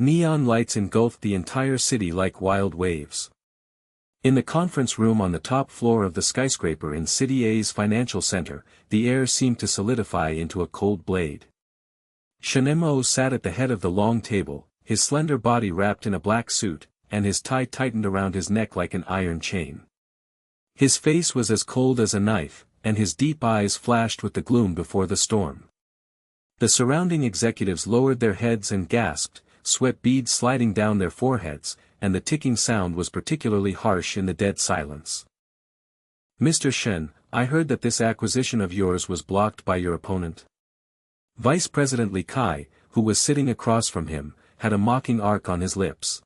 Neon lights engulfed the entire city like wild waves. In the conference room on the top floor of the skyscraper in City A's financial center, the air seemed to solidify into a cold blade. Shen Mo sat at the head of the long table, his slender body wrapped in a black suit, and his tie tightened around his neck like an iron chain. His face was as cold as a knife, and his deep eyes flashed with the gloom before the storm. The surrounding executives lowered their heads and gasped, sweat beads sliding down their foreheads, and the ticking sound was particularly harsh in the dead silence. "Mr. Shen, I heard that this acquisition of yours was blocked by your opponent." Vice President Li Kai, who was sitting across from him, had a mocking arc on his lips.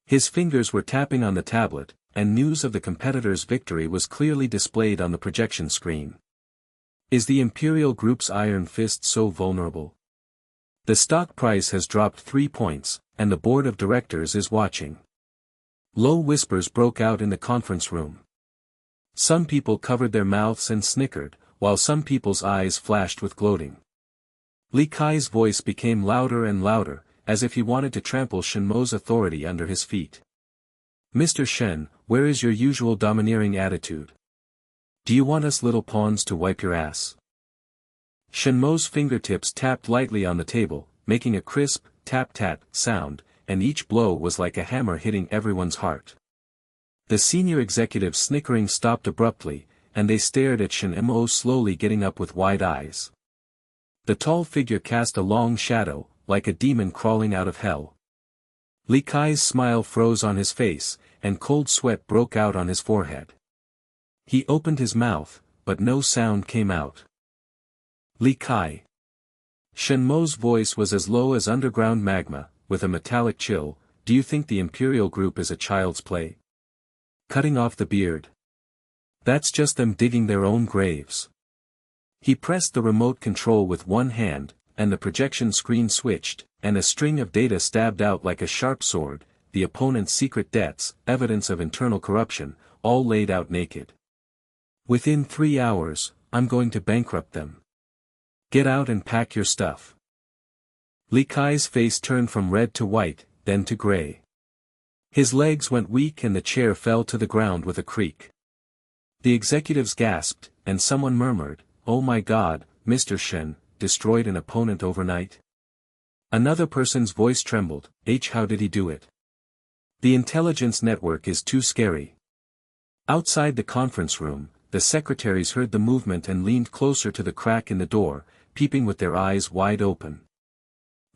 His fingers were tapping on the tablet, and news of the competitor's victory was clearly displayed on the projection screen. Is the Imperial Group's iron fist so vulnerable? The stock price has dropped 3 points, and the board of directors is watching. Low whispers broke out in the conference room. Some people covered their mouths and snickered, while some people's eyes flashed with gloating. Li Kai's voice became louder and louder, as if he wanted to trample Shen Mo's authority under his feet. "Mr. Shen, where is your usual domineering attitude? Do you want us little pawns to wipe your ass?" Shen Mo's fingertips tapped lightly on the table, making a crisp, tap-tap sound, and each blow was like a hammer hitting everyone's heart. The senior executive's snickering stopped abruptly, and they stared at Shen Mo slowly getting up with wide eyes. The tall figure cast a long shadow, like a demon crawling out of hell. Li Kai's smile froze on his face, and cold sweat broke out on his forehead. He opened his mouth, but no sound came out. "Li Kai." Shen Mo's voice was as low as underground magma, with a metallic chill. "Do you think the Imperial Group is a child's play? Cutting off the beard? That's just them digging their own graves." He pressed the remote control with one hand, and the projection screen switched, and a string of data stabbed out like a sharp sword, the opponent's secret debts, evidence of internal corruption, all laid out naked. "Within 3 hours, I'm going to bankrupt them. Get out and pack your stuff." Li Kai's face turned from red to white, then to gray. His legs went weak and the chair fell to the ground with a creak. The executives gasped, and someone murmured, "Oh my God, Mr. Shen, destroyed an opponent overnight?" Another person's voice trembled, How did he do it? The intelligence network is too scary." Outside the conference room, the secretaries heard the movement and leaned closer to the crack in the door, peeping with their eyes wide open.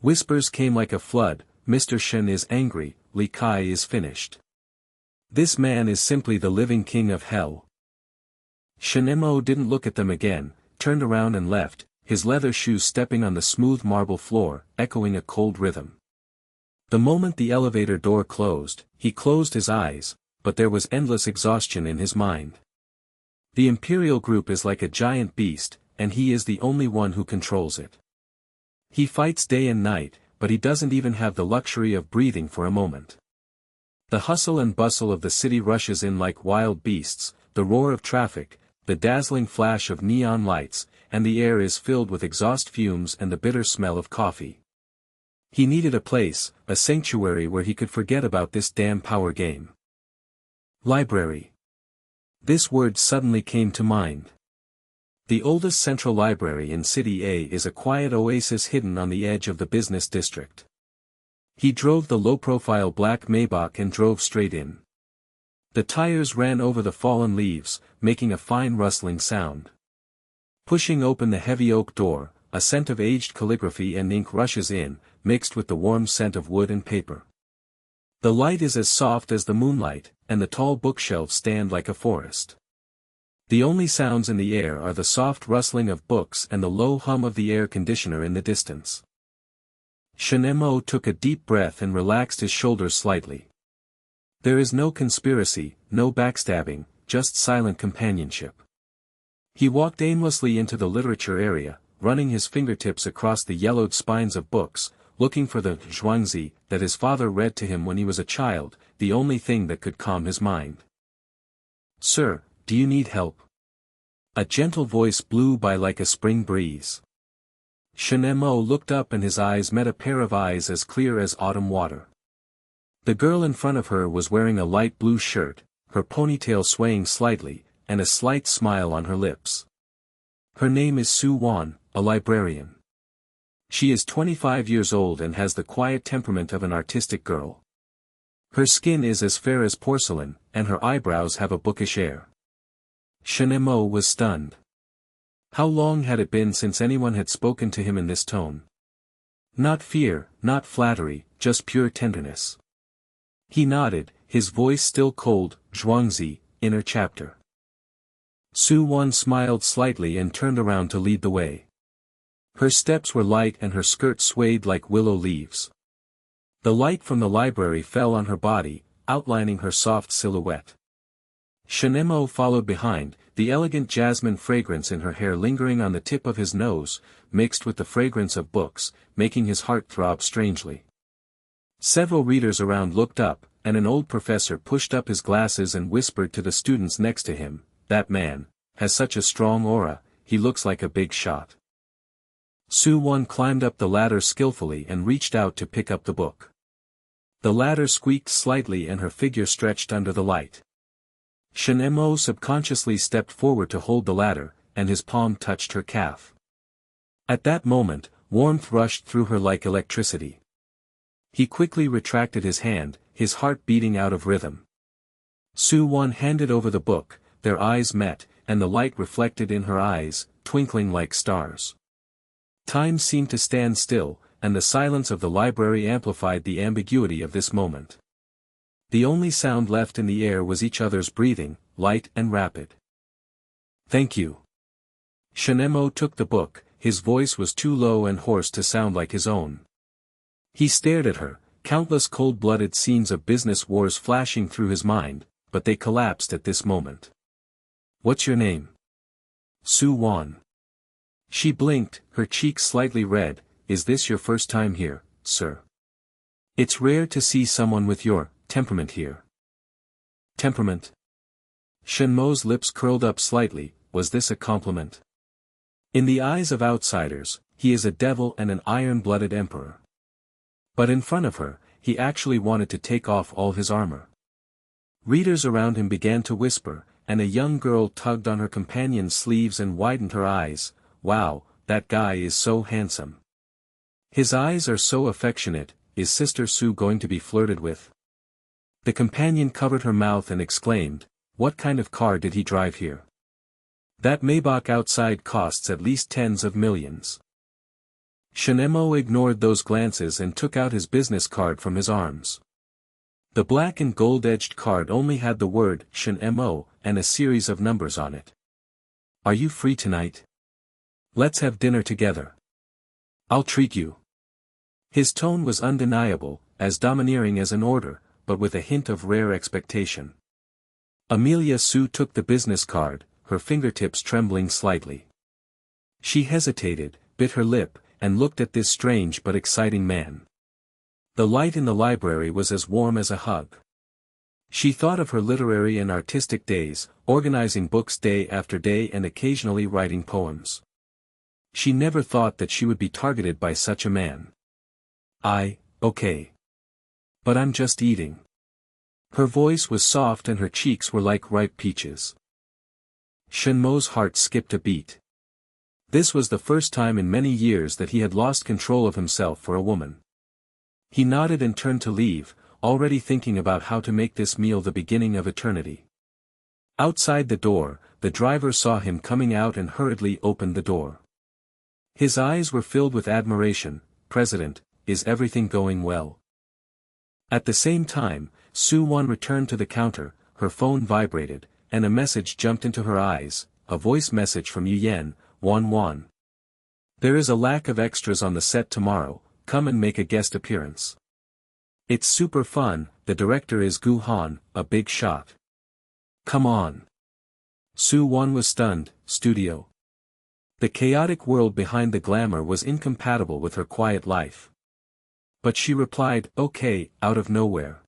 Whispers came like a flood, "Mr. Shen is angry, Li Kai is finished. This man is simply the living king of hell." Shen Mo didn't look at them again, turned around and left, his leather shoes stepping on the smooth marble floor, echoing a cold rhythm. The moment the elevator door closed, he closed his eyes, but there was endless exhaustion in his mind. The Imperial Group is like a giant beast, and he is the only one who controls it. He fights day and night, but he doesn't even have the luxury of breathing for a moment. The hustle and bustle of the city rushes in like wild beasts, the roar of traffic, the dazzling flash of neon lights, and the air is filled with exhaust fumes and the bitter smell of coffee. He needed a place, a sanctuary where he could forget about this damn power game. Library. This word suddenly came to mind. The oldest central library in City A is a quiet oasis hidden on the edge of the business district. He drove the low-profile black Maybach and drove straight in. The tires ran over the fallen leaves, making a fine rustling sound. Pushing open the heavy oak door, a scent of aged calligraphy and ink rushes in, mixed with the warm scent of wood and paper. The light is as soft as the moonlight, and the tall bookshelves stand like a forest. The only sounds in the air are the soft rustling of books and the low hum of the air conditioner in the distance. Shen Mo took a deep breath and relaxed his shoulders slightly. There is no conspiracy, no backstabbing, just silent companionship. He walked aimlessly into the literature area, running his fingertips across the yellowed spines of books, looking for the zhuangzi that his father read to him when he was a child, the only thing that could calm his mind. "Sir, do you need help?" A gentle voice blew by like a spring breeze. Shen Mo looked up and his eyes met a pair of eyes as clear as autumn water. The girl in front of her was wearing a light blue shirt, her ponytail swaying slightly, and a slight smile on her lips. Her name is Su Wan, a librarian. She is 25 years old and has the quiet temperament of an artistic girl. Her skin is as fair as porcelain, and her eyebrows have a bookish air. Shen Mo was stunned. How long had it been since anyone had spoken to him in this tone? Not fear, not flattery, just pure tenderness. He nodded, his voice still cold. Zhuangzi, inner chapter. Su Wan smiled slightly and turned around to lead the way. Her steps were light and her skirt swayed like willow leaves. The light from the library fell on her body, outlining her soft silhouette. Shen Mo followed behind, the elegant jasmine fragrance in her hair lingering on the tip of his nose, mixed with the fragrance of books, making his heart throb strangely. Several readers around looked up, and an old professor pushed up his glasses and whispered to the students next to him, "That man has such a strong aura, he looks like a big shot." Su Wan climbed up the ladder skillfully and reached out to pick up the book. The ladder squeaked slightly and her figure stretched under the light. Shen Mo subconsciously stepped forward to hold the ladder, and his palm touched her calf. At that moment, warmth rushed through her like electricity. He quickly retracted his hand, his heart beating out of rhythm. Su Wan handed over the book, their eyes met, and the light reflected in her eyes, twinkling like stars. Time seemed to stand still, and the silence of the library amplified the ambiguity of this moment. The only sound left in the air was each other's breathing, light and rapid. "Thank you." Shen Mo took the book, his voice was too low and hoarse to sound like his own. He stared at her, countless cold-blooded scenes of business wars flashing through his mind, but they collapsed at this moment. "What's your name?" "Su Wan." She blinked, her cheeks slightly red. "Is this your first time here, sir?" "It's rare to see someone with your temperament here." "Temperament?" Shen Mo's lips curled up slightly. Was this a compliment? In the eyes of outsiders, he is a devil and an iron-blooded emperor. But in front of her, he actually wanted to take off all his armor. Readers around him began to whisper, and a young girl tugged on her companion's sleeves and widened her eyes. "Wow, that guy is so handsome. His eyes are so affectionate, is Sister Su going to be flirted with?" The companion covered her mouth and exclaimed, "What kind of car did he drive here? That Maybach outside costs at least tens of millions." Shen Mo ignored those glances and took out his business card from his arms. The black and gold-edged card only had the word Shen Mo and a series of numbers on it. "Are you free tonight? Let's have dinner together. I'll treat you." His tone was undeniable, as domineering as an order, but with a hint of rare expectation. Amelia Su took the business card, her fingertips trembling slightly. She hesitated, bit her lip, and looked at this strange but exciting man. The light in the library was as warm as a hug. She thought of her literary and artistic days, organizing books day after day and occasionally writing poems. She never thought that she would be targeted by such a man. Okay. But I'm just eating." Her voice was soft and her cheeks were like ripe peaches. Shen Mo's heart skipped a beat. This was the first time in many years that he had lost control of himself for a woman. He nodded and turned to leave, already thinking about how to make this meal the beginning of eternity. Outside the door, the driver saw him coming out and hurriedly opened the door. His eyes were filled with admiration. "President, is everything going well?" At the same time, Su Wan returned to the counter, her phone vibrated, and a message jumped into her eyes, a voice message from Yen, Wan. "There is a lack of extras on the set tomorrow, come and make a guest appearance. It's super fun, the director is Gu Han, a big shot. Come on." Su Wan was stunned. Studio. The chaotic world behind the glamour was incompatible with her quiet life. But she replied, "Okay," out of nowhere.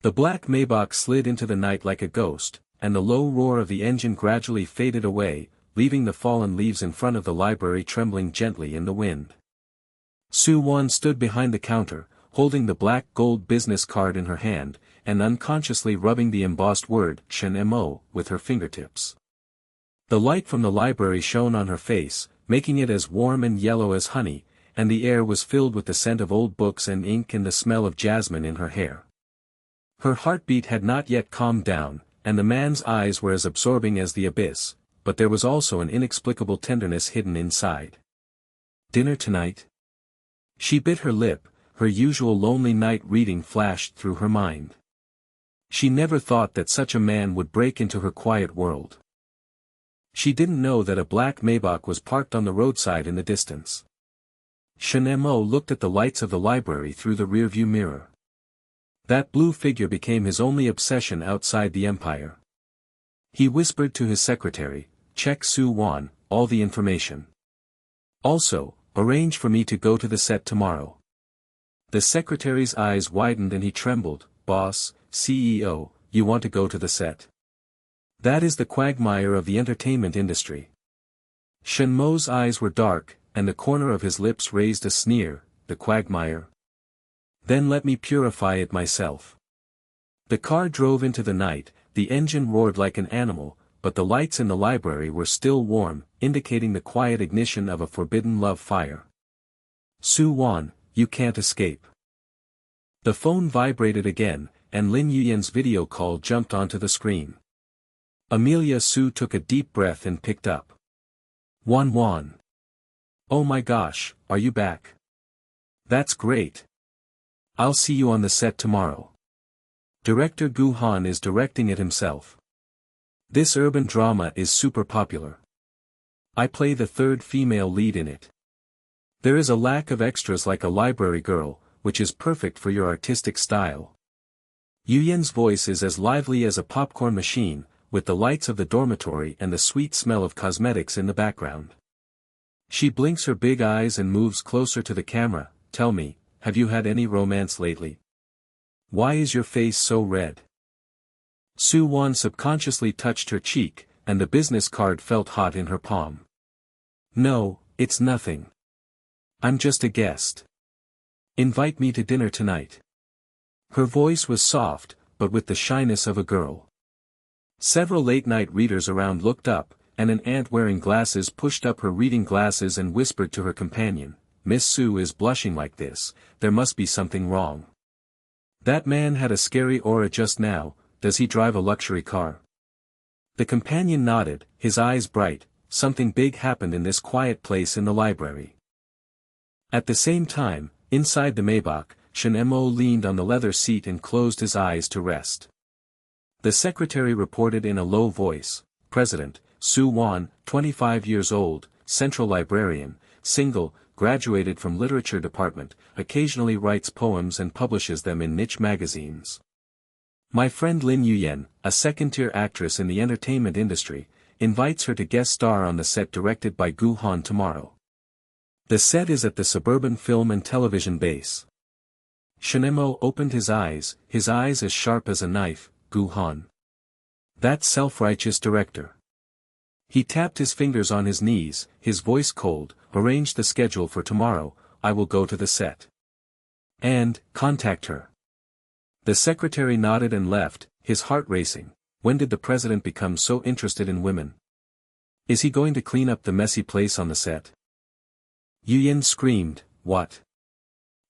The black Maybach slid into the night like a ghost, and the low roar of the engine gradually faded away, leaving the fallen leaves in front of the library trembling gently in the wind. Su Wan stood behind the counter, holding the black gold business card in her hand, and unconsciously rubbing the embossed word Shen Mo with her fingertips. The light from the library shone on her face, making it as warm and yellow as honey, and the air was filled with the scent of old books and ink and the smell of jasmine in her hair. Her heartbeat had not yet calmed down, and the man's eyes were as absorbing as the abyss, but there was also an inexplicable tenderness hidden inside. Dinner tonight? She bit her lip, her usual lonely night reading flashed through her mind. She never thought that such a man would break into her quiet world. She didn't know that a black Maybach was parked on the roadside in the distance. Shen Mo looked at the lights of the library through the rearview mirror. That blue figure became his only obsession outside the empire. He whispered to his secretary, "Check Su Wan, all the information. Also, arrange for me to go to the set tomorrow." The secretary's eyes widened and he trembled. "Boss, CEO, you want to go to the set? That is the quagmire of the entertainment industry." Shen Mo's eyes were dark, and the corner of his lips raised a sneer. "The quagmire? Then let me purify it myself." The car drove into the night, the engine roared like an animal, but the lights in the library were still warm, indicating the quiet ignition of a forbidden love fire. "Su Wan, you can't escape." The phone vibrated again, and Lin Yuyan's video call jumped onto the screen. Amelia Su took a deep breath and picked up. Wan. Oh my gosh, are you back? That's great. I'll see you on the set tomorrow. Director Gu Han is directing it himself. This urban drama is super popular. I play the third female lead in it. There is a lack of extras like a library girl, which is perfect for your artistic style. Yuyan's voice is as lively as a popcorn machine, with the lights of the dormitory and the sweet smell of cosmetics in the background. She blinks her big eyes and moves closer to the camera. "Tell me, have you had any romance lately? Why is your face so red?" Su Wan subconsciously touched her cheek, and the business card felt hot in her palm. "No, it's nothing. I'm just a guest. Invite me to dinner tonight." Her voice was soft, but with the shyness of a girl. Several late-night readers around looked up, and an aunt wearing glasses pushed up her reading glasses and whispered to her companion, "Miss Su is blushing like this, there must be something wrong. That man had a scary aura just now. Does he drive a luxury car?" The companion nodded, his eyes bright. Something big happened in this quiet place in the library. At the same time, inside the Maybach, Shen Mo leaned on the leather seat and closed his eyes to rest. The secretary reported in a low voice, "President, Su Wan, 25 years old, central librarian, single, graduated from literature department, occasionally writes poems and publishes them in niche magazines. My friend Lin Yuyan, a second-tier actress in the entertainment industry, invites her to guest star on the set directed by Gu Han tomorrow. The set is at the suburban film and television base." Shen Mo opened his eyes as sharp as a knife. "Gu Han. That self-righteous director." He tapped his fingers on his knees, his voice cold. "Arrange the schedule for tomorrow, I will go to the set. And, contact her." The secretary nodded and left, his heart racing. When did the president become so interested in women? Is he going to clean up the messy place on the set? Yuyan screamed, "What?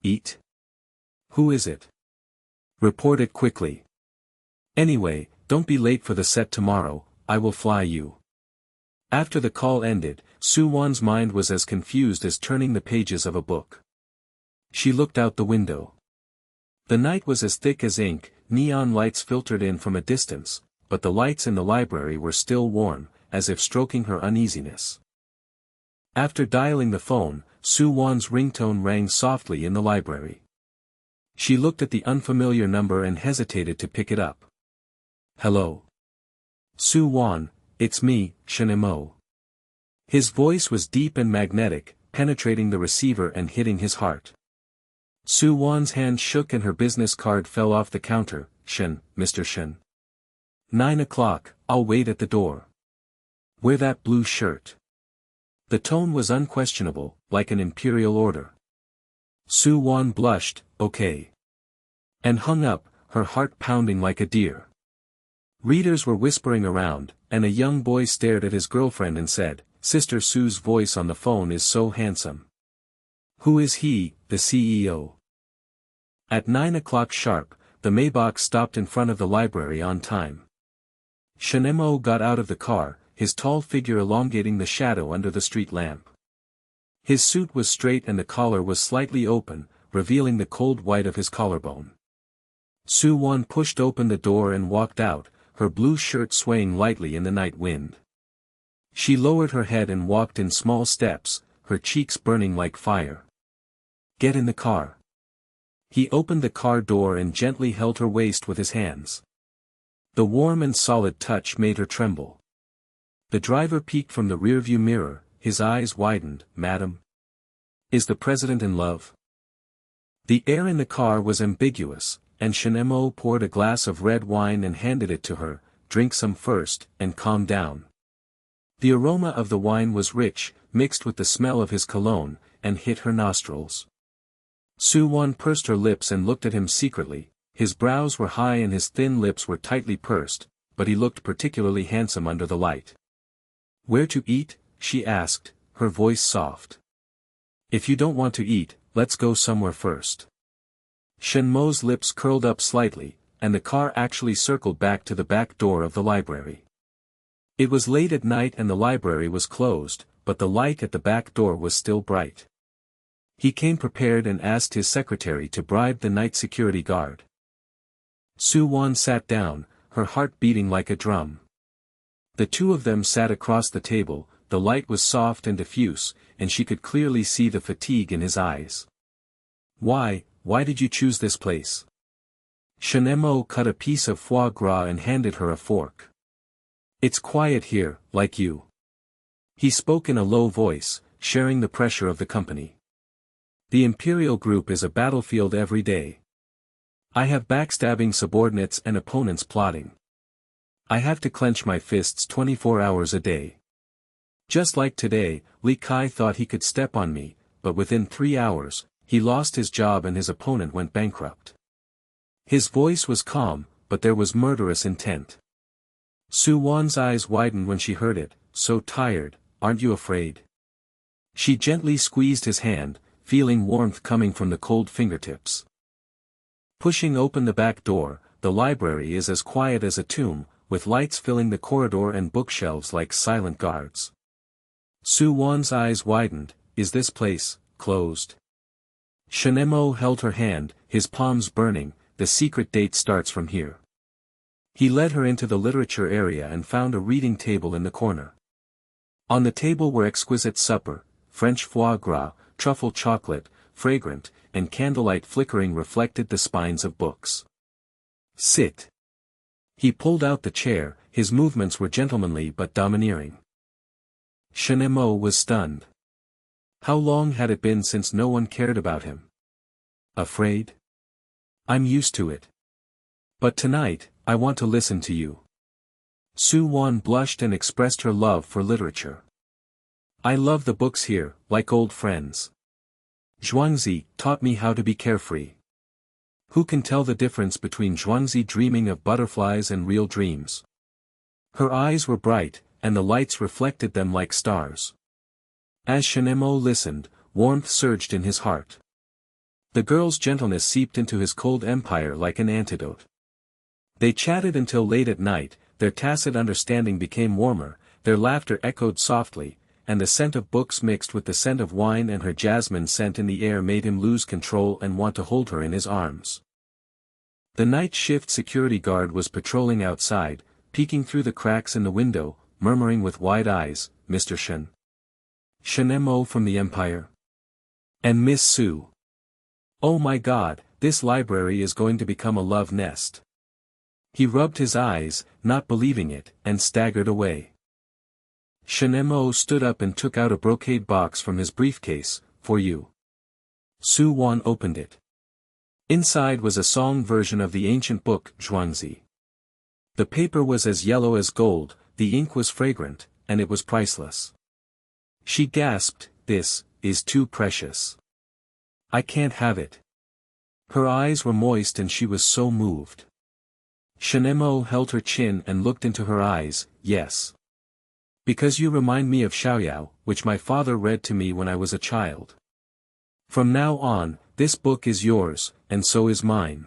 Eat? Who is it? Report it quickly. Anyway, don't be late for the set tomorrow, I will fly you." After the call ended, Su Wan's mind was as confused as turning the pages of a book. She looked out the window. The night was as thick as ink, neon lights filtered in from a distance, but the lights in the library were still warm, as if stroking her uneasiness. After dialing the phone, Su Wan's ringtone rang softly in the library. She looked at the unfamiliar number and hesitated to pick it up. "Hello. Su Wan, it's me, Shen Mo." His voice was deep and magnetic, penetrating the receiver and hitting his heart. Su Wan's hand shook and her business card fell off the counter. "Shen, Mr. Shen. 9 o'clock, I'll wait at the door." Wear that blue shirt. The tone was unquestionable, like an imperial order. Su Wan blushed, okay. And hung up, her heart pounding like a deer. Readers were whispering around, and a young boy stared at his girlfriend and said, "Sister Su's voice on the phone is so handsome. Who is he, the CEO?" At 9 o'clock sharp, the Maybach stopped in front of the library on time. Shen Mo got out of the car, his tall figure elongating the shadow under the street lamp. His suit was straight and the collar was slightly open, revealing the cold white of his collarbone. Su Wan pushed open the door and walked out, her blue shirt swaying lightly in the night wind. She lowered her head and walked in small steps, her cheeks burning like fire. "Get in the car." He opened the car door and gently held her waist with his hands. The warm and solid touch made her tremble. The driver peeked from the rearview mirror, his eyes widened. "Madam? Is the president in love?" The air in the car was ambiguous, and Shen Mo poured a glass of red wine and handed it to her. "Drink some first, and calm down." The aroma of the wine was rich, mixed with the smell of his cologne, and hit her nostrils. Su Wan pursed her lips and looked at him secretly. His brows were high and his thin lips were tightly pursed, but he looked particularly handsome under the light. "Where to eat?" she asked, her voice soft. "If you don't want to eat, let's go somewhere first." Shen Mo's lips curled up slightly, and the car actually circled back to the back door of the library. It was late at night and the library was closed, but the light at the back door was still bright. He came prepared and asked his secretary to bribe the night security guard. Su Wan sat down, her heart beating like a drum. The two of them sat across the table, the light was soft and diffuse, and she could clearly see the fatigue in his eyes. Why did you choose this place?" Shen Mo cut a piece of foie gras and handed her a fork. "It's quiet here, like you." He spoke in a low voice, sharing the pressure of the company. "The Imperial Group is a battlefield every day. I have backstabbing subordinates and opponents plotting. I have to clench my fists 24 hours a day. Just like today, Li Kai thought he could step on me, but within 3 hours, he lost his job and his opponent went bankrupt." His voice was calm, but there was murderous intent. Su Wan's eyes widened when she heard it. "So tired, aren't you afraid?" She gently squeezed his hand, feeling warmth coming from the cold fingertips. Pushing open the back door, the library is as quiet as a tomb, with lights filling the corridor and bookshelves like silent guards. Su Wan's eyes widened. "Is this place closed?" Shen Mo held her hand, his palms burning. "The secret date starts from here." He led her into the literature area and found a reading table in the corner. On the table were exquisite supper, French foie gras, truffle chocolate, fragrant, and candlelight flickering reflected the spines of books. "Sit." He pulled out the chair, his movements were gentlemanly but domineering. Shen Mo was stunned. How long had it been since no one cared about him? "Afraid? I'm used to it. But tonight, I want to listen to you." Su Wan blushed and expressed her love for literature. "I love the books here, like old friends. Zhuangzi taught me how to be carefree. Who can tell the difference between Zhuangzi dreaming of butterflies and real dreams?" Her eyes were bright, and the lights reflected them like stars. As Shen Mo listened, warmth surged in his heart. The girl's gentleness seeped into his cold empire like an antidote. They chatted until late at night, their tacit understanding became warmer, their laughter echoed softly, and the scent of books mixed with the scent of wine and her jasmine scent in the air made him lose control and want to hold her in his arms. The night shift security guard was patrolling outside, peeking through the cracks in the window, murmuring with wide eyes, "Mr. Shen. Shen Mo from the Empire. And Miss Su. Oh my God, this library is going to become a love nest." He rubbed his eyes, not believing it, and staggered away. Shen Mo stood up and took out a brocade box from his briefcase. "For you." Su Wan opened it. Inside was a song version of the ancient book Zhuangzi. The paper was as yellow as gold, the ink was fragrant, and it was priceless. She gasped, "This is too precious. I can't have it." Her eyes were moist and she was so moved. Shen Mo held her chin and looked into her eyes. "Yes. Because you remind me of Xiaoyao, which my father read to me when I was a child. From now on, this book is yours, and so is mine,"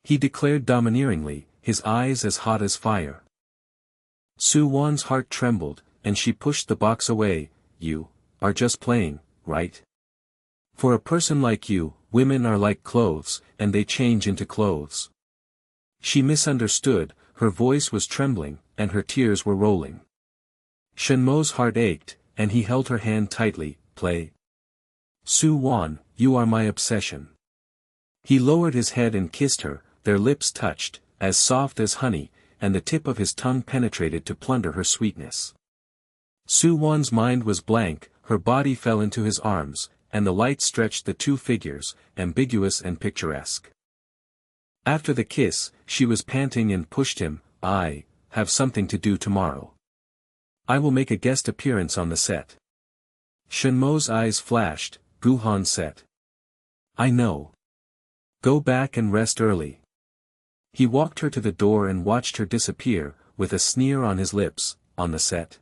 he declared domineeringly, his eyes as hot as fire. Su Wan's heart trembled, and she pushed the box away. "You are just playing, right? For a person like you, women are like clothes, and they change into clothes." She misunderstood, her voice was trembling, and her tears were rolling. Shen Mo's heart ached, and he held her hand tightly. "Play. Su Wan, you are my obsession." He lowered his head and kissed her, their lips touched, as soft as honey, and the tip of his tongue penetrated to plunder her sweetness. Su Wan's mind was blank, her body fell into his arms, and the light stretched the two figures, ambiguous and picturesque. After the kiss, she was panting and pushed him. "I have something to do tomorrow. I will make a guest appearance on the set." Shen Mo's eyes flashed. "Guhan set. I know. Go back and rest early." He walked her to the door and watched her disappear, with a sneer on his lips. "On the set.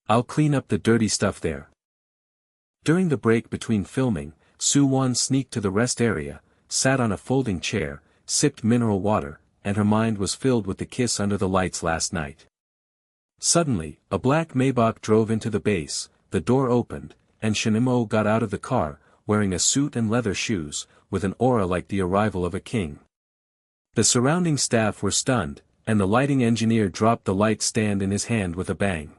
I'll clean up the dirty stuff there." During the break between filming, Su Wan sneaked to the rest area, sat on a folding chair, sipped mineral water, and her mind was filled with the kiss under the lights last night. Suddenly, a black Maybach drove into the base, the door opened, and Shen Mo got out of the car, wearing a suit and leather shoes, with an aura like the arrival of a king. The surrounding staff were stunned, and the lighting engineer dropped the light stand in his hand with a bang.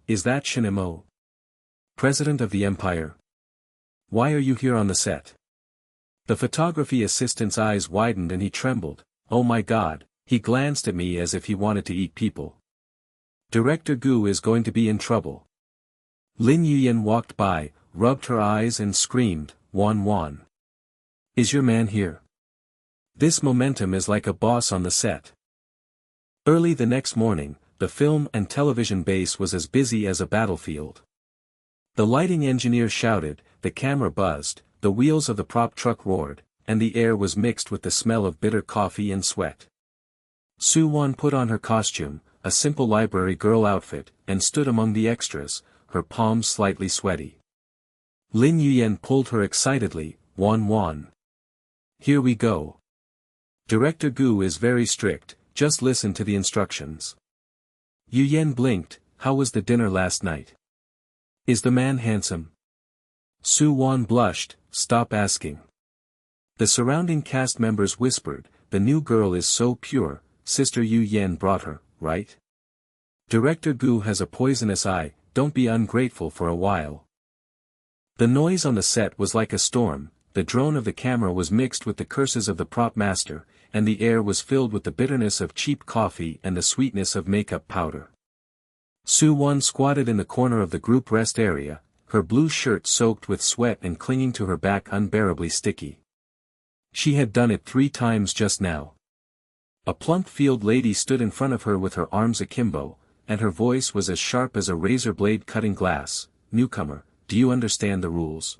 Is that Shen Mo? President of the Empire? Why are you here on the set?" The photography assistant's eyes widened and he trembled. "Oh my God," he glanced at me as if he wanted to eat people. "Director Gu is going to be in trouble." Lin Yuyan walked by, rubbed her eyes and screamed, "Wan Wan. Is your man here? This momentum is like a boss on the set." Early the next morning, the film and television base was as busy as a battlefield. The lighting engineer shouted, the camera buzzed, the wheels of the prop truck roared, and the air was mixed with the smell of bitter coffee and sweat. Su Wan put on her costume, a simple library girl outfit, and stood among the extras, her palms slightly sweaty. Lin Yuyan pulled her excitedly. "Wan Wan. Here we go. Director Gu is very strict, just listen to the instructions." Yuyan blinked. "How was the dinner last night? Is the man handsome?" Su Wan blushed. "Stop asking." The surrounding cast members whispered, "The new girl is so pure, Sister Yu Yan brought her, right? Director Gu has a poisonous eye, don't be ungrateful for a while." The noise on the set was like a storm, the drone of the camera was mixed with the curses of the prop master, and the air was filled with the bitterness of cheap coffee and the sweetness of makeup powder. Su Wan squatted in the corner of the group rest area, her blue shirt soaked with sweat and clinging to her back unbearably sticky. She had done it 3 times just now. A plump field lady stood in front of her with her arms akimbo, and her voice was as sharp as a razor blade cutting glass. "Newcomer, do you understand the rules?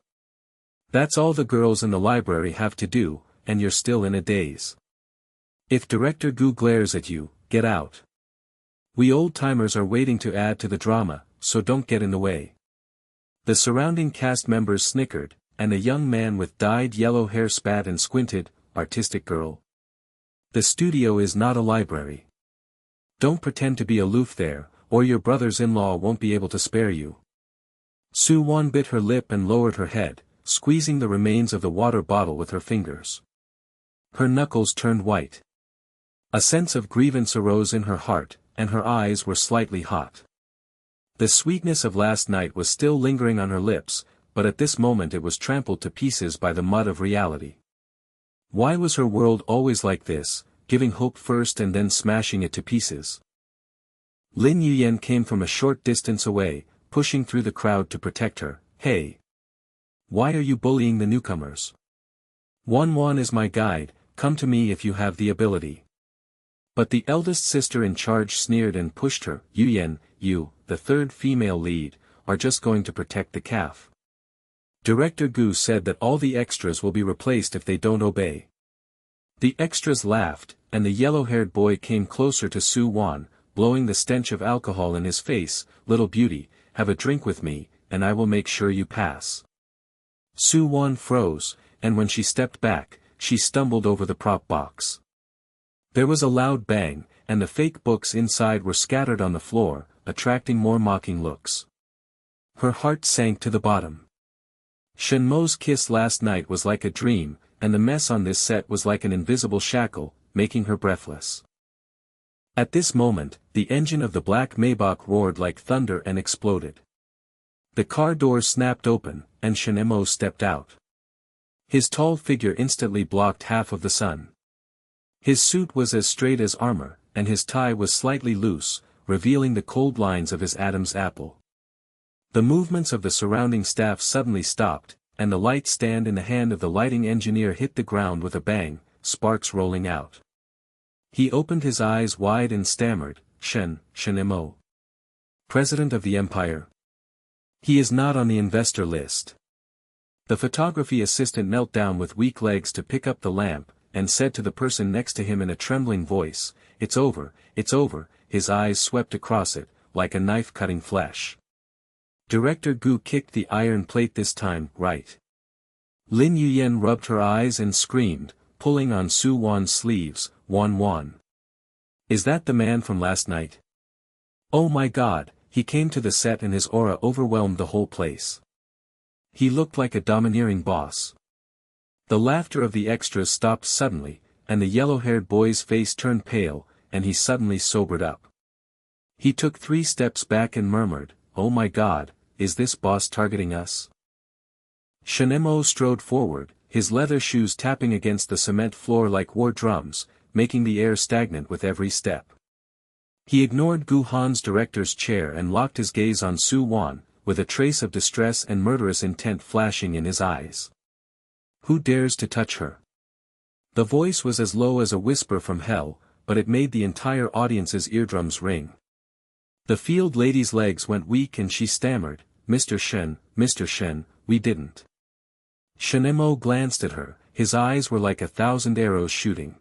That's all the girls in the library have to do, and you're still in a daze. If Director Gu glares at you, get out. We old-timers are waiting to add to the drama, so don't get in the way." The surrounding cast members snickered, and a young man with dyed yellow hair spat and squinted. "Artistic girl. The studio is not a library. Don't pretend to be aloof there, or your brothers-in-law won't be able to spare you." Su Wan bit her lip and lowered her head, squeezing the remains of the water bottle with her fingers. Her knuckles turned white. A sense of grievance arose in her heart, and her eyes were slightly hot. The sweetness of last night was still lingering on her lips, but at this moment it was trampled to pieces by the mud of reality. Why was her world always like this, giving hope first and then smashing it to pieces? Lin Yuyan came from a short distance away, pushing through the crowd to protect her. "Hey! Why are you bullying the newcomers? Wan Wan is my guide, come to me if you have the ability." But the eldest sister in charge sneered and pushed her. Yuyen, you, the third female lead, are just going to protect the calf. Director Gu said that all the extras will be replaced if they don't obey. The extras laughed, and the yellow-haired boy came closer to Su Wan, blowing the stench of alcohol in his face. Little beauty, have a drink with me, and I will make sure you pass. Su Wan froze, and when she stepped back, she stumbled over the prop box. There was a loud bang, and the fake books inside were scattered on the floor, attracting more mocking looks. Her heart sank to the bottom. Shen Mo's kiss last night was like a dream, and the mess on this set was like an invisible shackle, making her breathless. At this moment, the engine of the black Maybach roared like thunder and exploded. The car doors snapped open, and Shen Mo stepped out. His tall figure instantly blocked half of the sun. His suit was as straight as armor, and his tie was slightly loose, revealing the cold lines of his Adam's apple. The movements of the surrounding staff suddenly stopped, and the light stand in the hand of the lighting engineer hit the ground with a bang, sparks rolling out. He opened his eyes wide and stammered, Shen Mo. President of the Empire. He is not on the investor list. The photography assistant knelt down with weak legs to pick up the lamp, and said to the person next to him in a trembling voice, It's over, it's over. His eyes swept across it, like a knife cutting flesh. Director Gu kicked the iron plate this time, right. Lin Yuyen rubbed her eyes and screamed, pulling on Su Wan's sleeves, Wan. Is that the man from last night? Oh my god, he came to the set and his aura overwhelmed the whole place. He looked like a domineering boss. The laughter of the extras stopped suddenly, and the yellow-haired boy's face turned pale, and he suddenly sobered up. He took 3 steps back and murmured, Oh my god, is this boss targeting us? Shen Mo strode forward, his leather shoes tapping against the cement floor like war drums, making the air stagnant with every step. He ignored Gu Han's director's chair and locked his gaze on Su Wan, with a trace of distress and murderous intent flashing in his eyes. Who dares to touch her? The voice was as low as a whisper from hell, but it made the entire audience's eardrums ring. The field lady's legs went weak and she stammered, Mr. Shen, we didn't. Shen Mo glanced at her, his eyes were like 1,000 arrows shooting.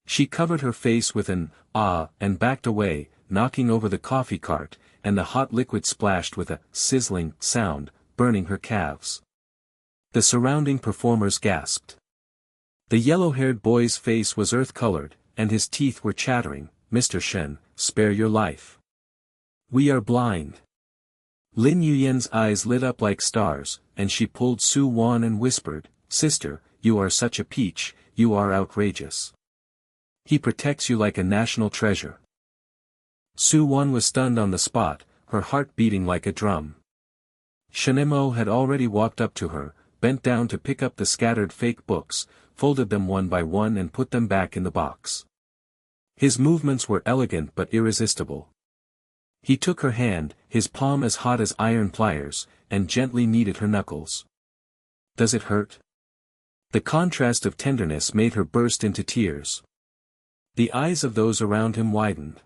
She covered her face with an, ah, and backed away, knocking over the coffee cart, and the hot liquid splashed with a sizzling sound, burning her calves. The surrounding performers gasped. The yellow-haired boy's face was earth-colored, and his teeth were chattering, Mr. Shen, spare your life. We are blind. Lin Yuyen's eyes lit up like stars, and she pulled Su Wan and whispered, Sister, you are such a peach, you are outrageous. He protects you like a national treasure. Su Wan was stunned on the spot, her heart beating like a drum. Shen Mo had already walked up to her, bent down to pick up the scattered fake books, folded them one by one and put them back in the box. His movements were elegant but irresistible. He took her hand, his palm as hot as iron pliers, and gently kneaded her knuckles. Does it hurt? The contrast of tenderness made her burst into tears. The eyes of those around him widened.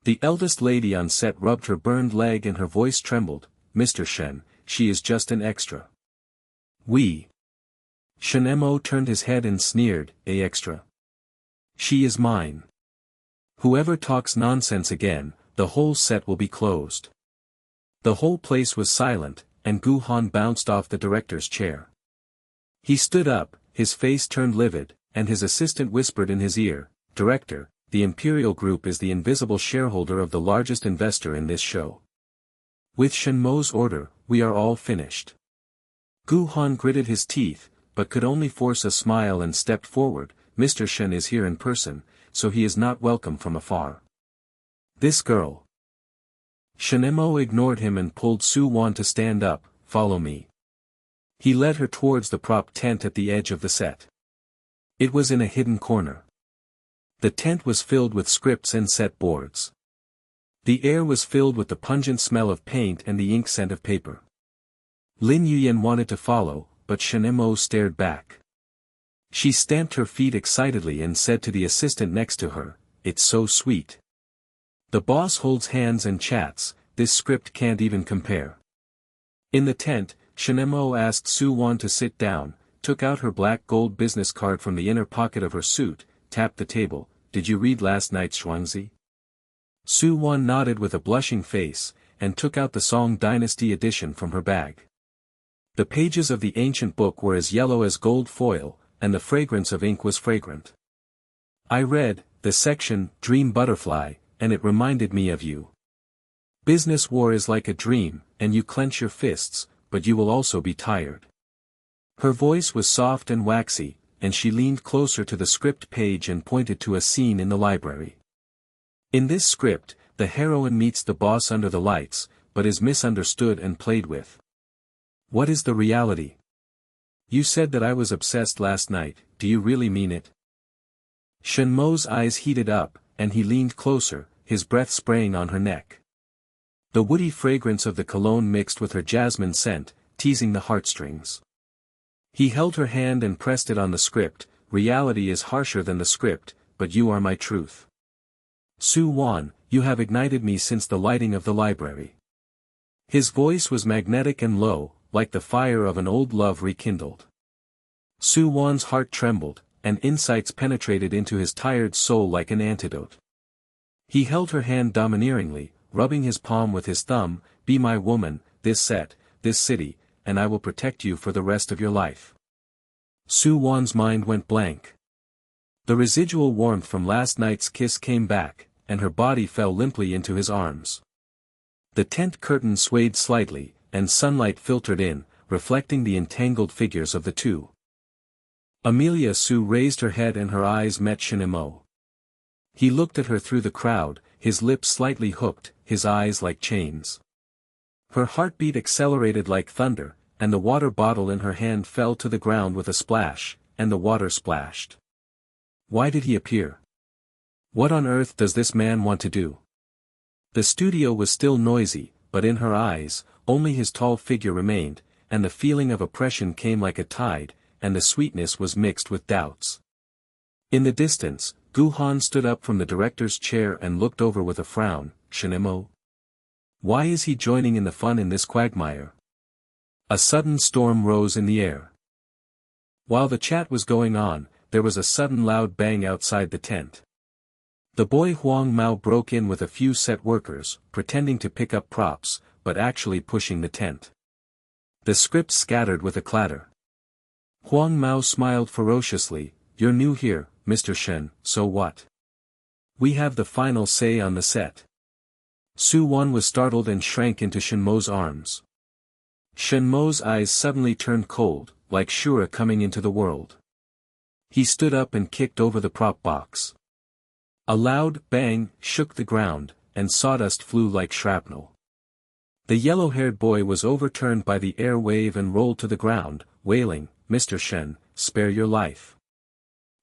The eldest lady on set rubbed her burned leg and her voice trembled, Mr. Shen, she is just an extra. Shen Mo turned his head and sneered, a extra. She is mine. Whoever talks nonsense again, the whole set will be closed. The whole place was silent, and Gu Han bounced off the director's chair. He stood up, his face turned livid, and his assistant whispered in his ear, Director, the Imperial Group is the invisible shareholder of the largest investor in this show. With Shen Mo's order, we are all finished. Gu Han gritted his teeth, but could only force a smile and stepped forward, Mr. Shen is here in person, so he is not welcome from afar. This girl. Shen Mo ignored him and pulled Su Wan to stand up, follow me. He led her towards the prop tent at the edge of the set. It was in a hidden corner. The tent was filled with scripts and set boards. The air was filled with the pungent smell of paint and the ink scent of paper. Lin Yuyen wanted to follow, but Shen Mo stared back. She stamped her feet excitedly and said to the assistant next to her, it's so sweet. The boss holds hands and chats, this script can't even compare. In the tent, Shen Mo asked Su Wan to sit down, took out her black gold business card from the inner pocket of her suit, tapped the table. Did you read last night's Shuangzi? Su Wan nodded with a blushing face, and took out the Song Dynasty edition from her bag. The pages of the ancient book were as yellow as gold foil, and the fragrance of ink was fragrant. I read the section, Dream Butterfly, and it reminded me of you. Business war is like a dream, and you clench your fists, but you will also be tired. Her voice was soft and waxy, and she leaned closer to the script page and pointed to a scene in the library. In this script, the heroine meets the boss under the lights, but is misunderstood and played with. What is the reality? You said that I was obsessed last night, do you really mean it? Shen Mo's eyes heated up, and he leaned closer, his breath spraying on her neck. The woody fragrance of the cologne mixed with her jasmine scent, teasing the heartstrings. He held her hand and pressed it on the script. Reality is harsher than the script, but you are my truth. Su Wan, you have ignited me since the lighting of the library. His voice was magnetic and low, like the fire of an old love rekindled. Su Wan's heart trembled, and insights penetrated into his tired soul like an antidote. He held her hand domineeringly, rubbing his palm with his thumb. Be my woman, this set, this city, and I will protect you for the rest of your life. Su Wan's mind went blank. The residual warmth from last night's kiss came back, and her body fell limply into his arms. The tent curtain swayed slightly, and sunlight filtered in, reflecting the entangled figures of the two. Amelia Su raised her head and her eyes met Shen Mo. He looked at her through the crowd, his lips slightly hooked, his eyes like chains. Her heartbeat accelerated like thunder, and the water bottle in her hand fell to the ground with a splash, and the water splashed. Why did he appear? What on earth does this man want to do? The studio was still noisy, but in her eyes, only his tall figure remained, and the feeling of oppression came like a tide, and the sweetness was mixed with doubts. In the distance, Gu Han stood up from the director's chair and looked over with a frown. Shen Mo? Why is he joining in the fun in this quagmire? A sudden storm rose in the air. While the chat was going on, there was a sudden loud bang outside the tent. The boy Huang Mao broke in with a few set workers, pretending to pick up props, but actually pushing the tent. The script scattered with a clatter. Huang Mao smiled ferociously. You're new here, Mr. Shen, so what? We have the final say on the set. Su Wan was startled and shrank into Shen Mo's arms. Shen Mo's eyes suddenly turned cold, like Shura coming into the world. He stood up and kicked over the prop box. A loud bang shook the ground, and sawdust flew like shrapnel. The yellow-haired boy was overturned by the air wave and rolled to the ground, wailing, Mr. Shen, spare your life.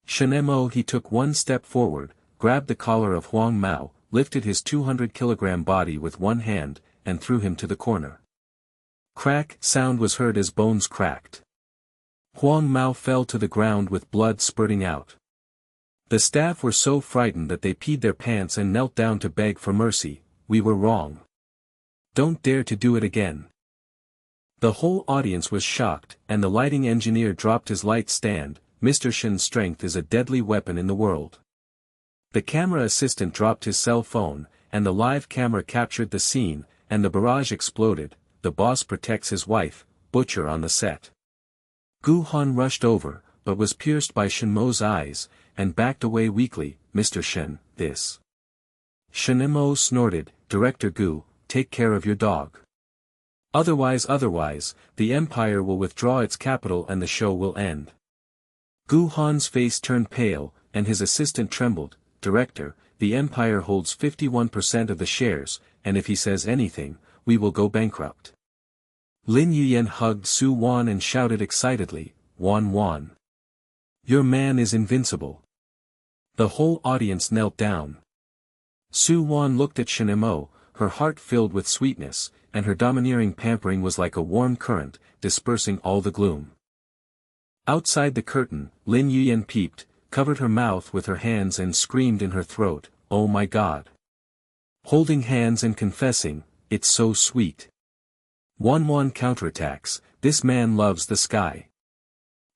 Shen Mo. He took one step forward, grabbed the collar of Huang Mao, lifted his 200-kilogram body with one hand, and threw him to the corner. Crack sound was heard as bones cracked. Huang Mao fell to the ground with blood spurting out. The staff were so frightened that they peed their pants and knelt down to beg for mercy. We were wrong. Don't dare to do it again. The whole audience was shocked, and the lighting engineer dropped his light stand. Mr. Shen's strength is a deadly weapon in the world. The camera assistant dropped his cell phone, and the live camera captured the scene, and the barrage exploded. The boss protects his wife, butcher on the set. Gu Han rushed over, but was pierced by Shen Mo's eyes, and backed away weakly. Mr. Shen, this. Shen Mo snorted. Director Gu, take care of your dog. Otherwise, the empire will withdraw its capital and the show will end. Gu Han's face turned pale, and his assistant trembled. Director, the empire holds 51% of the shares, and if he says anything, we will go bankrupt. Lin Yuyan hugged Su Wan and shouted excitedly, Wan. Your man is invincible. The whole audience knelt down. Su Wan looked at Shen Mo, her heart filled with sweetness, and her domineering pampering was like a warm current, dispersing all the gloom. Outside the curtain, Lin Yuyan peeped. covered her mouth with her hands and screamed in her throat, "Oh my God." Holding hands and confessing, "It's so sweet." Wan counterattacks, "This man loves the sky."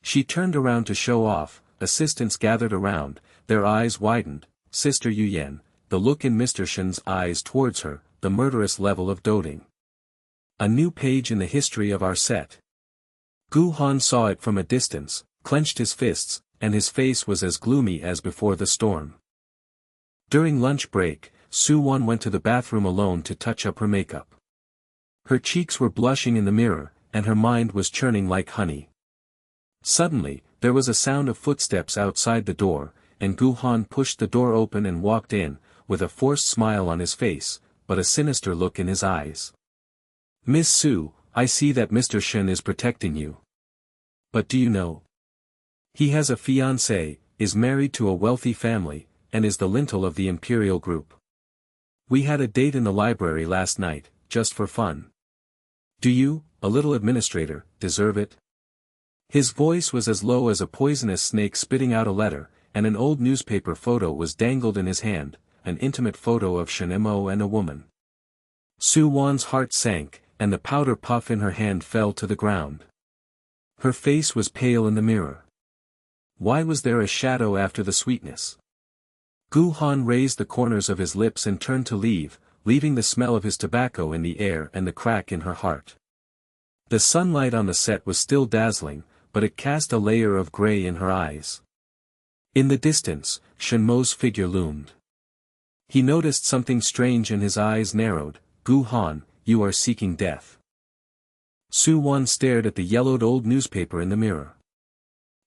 She turned around to show off, assistants gathered around, their eyes widened, Sister Yuyan, the look in Mr. Shen's eyes towards her, the murderous level of doting. A new page in the history of our set. Gu Han saw it from a distance, clenched his fists, and his face was as gloomy as before the storm. During lunch break, Su Wan went to the bathroom alone to touch up her makeup. Her cheeks were blushing in the mirror, and her mind was churning like honey. Suddenly, there was a sound of footsteps outside the door, and Gu Han pushed the door open and walked in, with a forced smile on his face, but a sinister look in his eyes. "Miss Su, I see that Mr. Shen is protecting you. But do you know? He has a fiancée, is married to a wealthy family, and is the lintel of the Imperial Group. We had a date in the library last night, just for fun. Do you, a little administrator, deserve it?" His voice was as low as a poisonous snake spitting out a letter, and an old newspaper photo was dangled in his hand, an intimate photo of Shen Mo and a woman. Su Wan's heart sank, and the powder puff in her hand fell to the ground. Her face was pale in the mirror. Why was there a shadow after the sweetness? Gu Han raised the corners of his lips and turned to leave, leaving the smell of his tobacco in the air and the crack in her heart. The sunlight on the set was still dazzling, but it cast a layer of gray in her eyes. In the distance, Shen Mo's figure loomed. He noticed something strange and his eyes narrowed. "Gu Han, you are seeking death." Su Wan stared at the yellowed old newspaper in the mirror.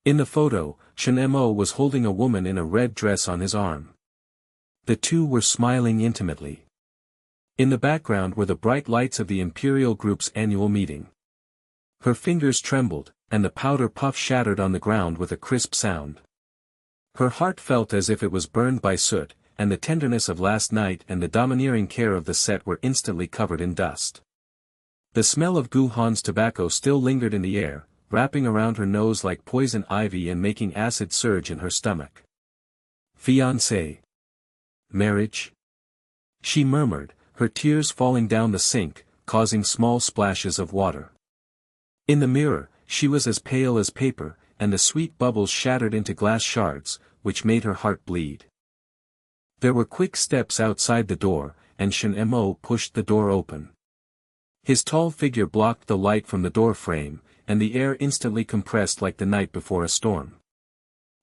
In the photo, Shen Mo was holding a woman in a red dress on his arm. The two were smiling intimately. In the background were the bright lights of the Imperial Group's annual meeting. Her fingers trembled, and the powder puff shattered on the ground with a crisp sound. Her heart felt as if it was burned by soot, and the tenderness of last night and the domineering care of the set were instantly covered in dust. The smell of Gu Han's tobacco still lingered in the air, wrapping around her nose like poison ivy and making acid surge in her stomach. "Fiancé? Marriage?" she murmured, her tears falling down the sink, causing small splashes of water. In the mirror, she was as pale as paper, and the sweet bubbles shattered into glass shards, which made her heart bleed. There were quick steps outside the door, and Shen Mo pushed the door open. His tall figure blocked the light from the door frame, and the air instantly compressed like the night before a storm.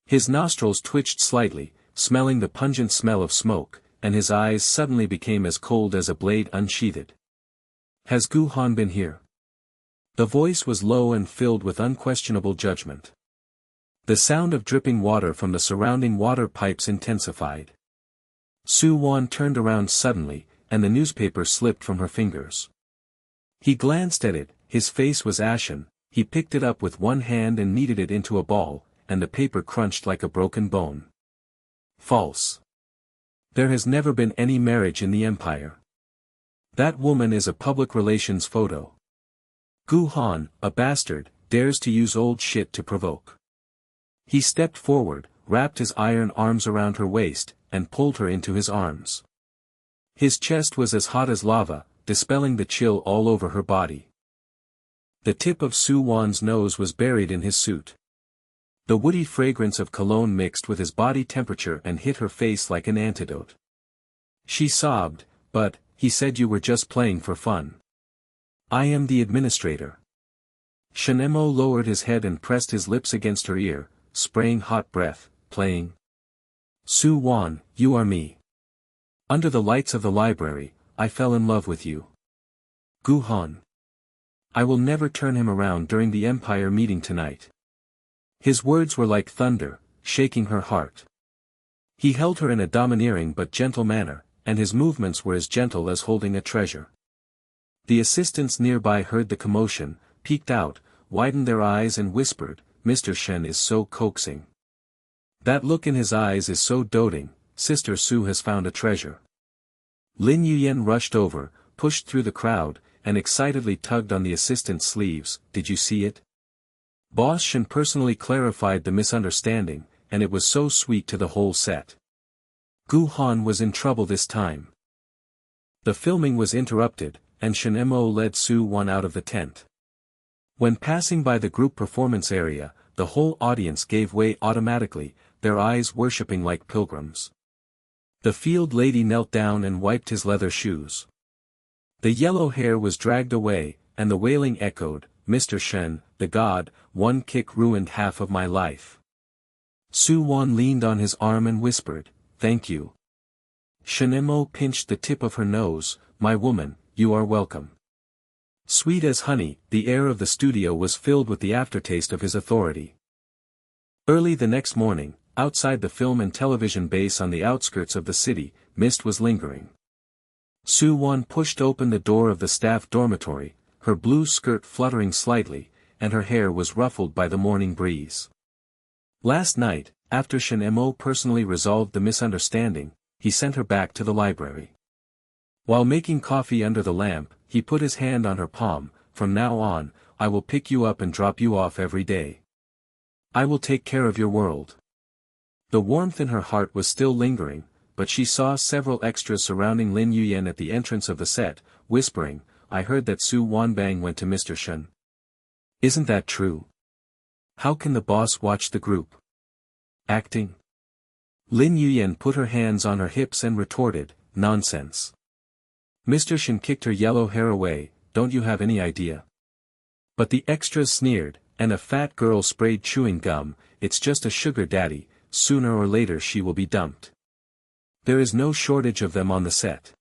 His nostrils twitched slightly, smelling the pungent smell of smoke, and his eyes suddenly became as cold as a blade unsheathed. "Has Gu Han been here?" The voice was low and filled with unquestionable judgment. The sound of dripping water from the surrounding water pipes intensified. Su Wan turned around suddenly, and the newspaper slipped from her fingers. He glanced at it, his face was ashen, he picked it up with one hand and kneaded it into a ball, and the paper crunched like a broken bone. "False. There has never been any marriage in the Empire. That woman is a public relations photo. Gu Han, a bastard, dares to use old shit to provoke." He stepped forward, wrapped his iron arms around her waist, and pulled her into his arms. His chest was as hot as lava, dispelling the chill all over her body. The tip of Su Wan's nose was buried in his suit. The woody fragrance of cologne mixed with his body temperature and hit her face like an antidote. She sobbed, "But, he said you were just playing for fun." "I am the administrator." Shen Mo lowered his head and pressed his lips against her ear, spraying hot breath, "Playing? Su Wan, you are me. Under the lights of the library, I fell in love with you. Gu Han. I will never turn him around during the Empire meeting tonight." His words were like thunder, shaking her heart. He held her in a domineering but gentle manner, and his movements were as gentle as holding a treasure. The assistants nearby heard the commotion, peeked out, widened their eyes and whispered, "Mr. Shen is so coaxing. That look in his eyes is so doting, Sister Su has found a treasure." Lin Yuyen rushed over, pushed through the crowd, and excitedly tugged on the assistant's sleeves. "Did you see it? Boss Shen personally clarified the misunderstanding, and it was so sweet to the whole set. Gu Han was in trouble this time. The filming was interrupted, and Shen Mo led Su Wan out of the tent. When passing by the group performance area, the whole audience gave way automatically, their eyes worshipping like pilgrims. The field lady knelt down and wiped his leather shoes. The yellow hair was dragged away, and the wailing echoed, "Mr. Shen, the god, one kick ruined half of my life." Su Wan leaned on his arm and whispered, "Thank you." Shen Mo pinched the tip of her nose, "My woman, you are welcome." Sweet as honey, the air of the studio was filled with the aftertaste of his authority. Early the next morning, outside the film and television base on the outskirts of the city, mist was lingering. Su Wan pushed open the door of the staff dormitory, her blue skirt fluttering slightly, and her hair was ruffled by the morning breeze. Last night, after Shen Mo personally resolved the misunderstanding, he sent her back to the library. While making coffee under the lamp, he put his hand on her palm, "From now on, I will pick you up and drop you off every day. I will take care of your world." The warmth in her heart was still lingering, but she saw several extras surrounding Lin Yuyan at the entrance of the set, whispering, "I heard that Su Wanbang went to Mr. Shen. Isn't that true? How can the boss watch the group acting?" Lin Yuyan put her hands on her hips and retorted, "Nonsense. Mr. Shen kicked her yellow hair away, don't you have any idea?" But the extras sneered, and a fat girl sprayed chewing gum, "It's just a sugar daddy, sooner or later she will be dumped. There is no shortage of them on the set.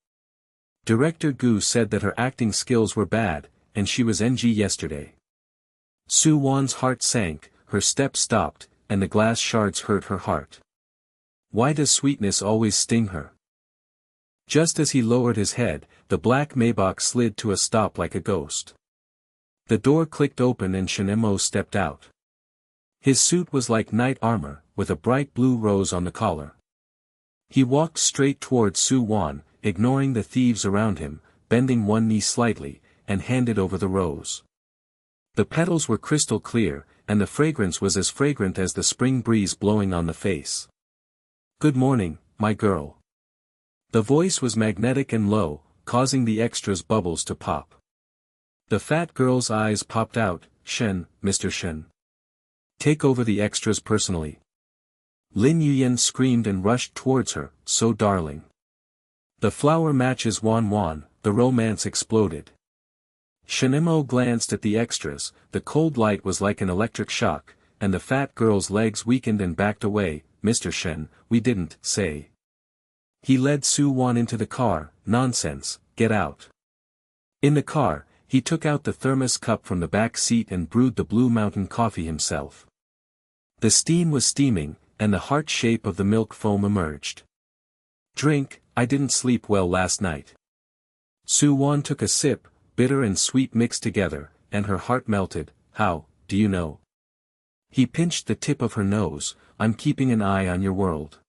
Director Gu said that her acting skills were bad, and she was NG yesterday." Su Wan's heart sank, her step stopped, and the glass shards hurt her heart. Why does sweetness always sting her? Just as he lowered his head, the black Maybach slid to a stop like a ghost. The door clicked open and Shen Mo stepped out. His suit was like knight armor, with a bright blue rose on the collar. He walked straight toward Su Wan, ignoring the thieves around him, bending one knee slightly, and handed over the rose. The petals were crystal clear, and the fragrance was as fragrant as the spring breeze blowing on the face. "Good morning, my girl." The voice was magnetic and low, causing the extras' bubbles to pop. The fat girl's eyes popped out, "Shen, Mr. Shen. Take over the extras personally." Lin Yuyan screamed and rushed towards her, "So darling. The flower matches Wan Wan," the romance exploded. Shen Mo glanced at the extras, the cold light was like an electric shock, and the fat girl's legs weakened and backed away. "Mr. Shen, we didn't say." He led Su Wan into the car, "Nonsense, get out." In the car, he took out the thermos cup from the back seat and brewed the Blue Mountain coffee himself. The steam was steaming, and the heart shape of the milk foam emerged. "Drink, I didn't sleep well last night." Su Wan took a sip, bitter and sweet mixed together, and her heart melted. "How, do you know?" He pinched the tip of her nose, "I'm keeping an eye on your world."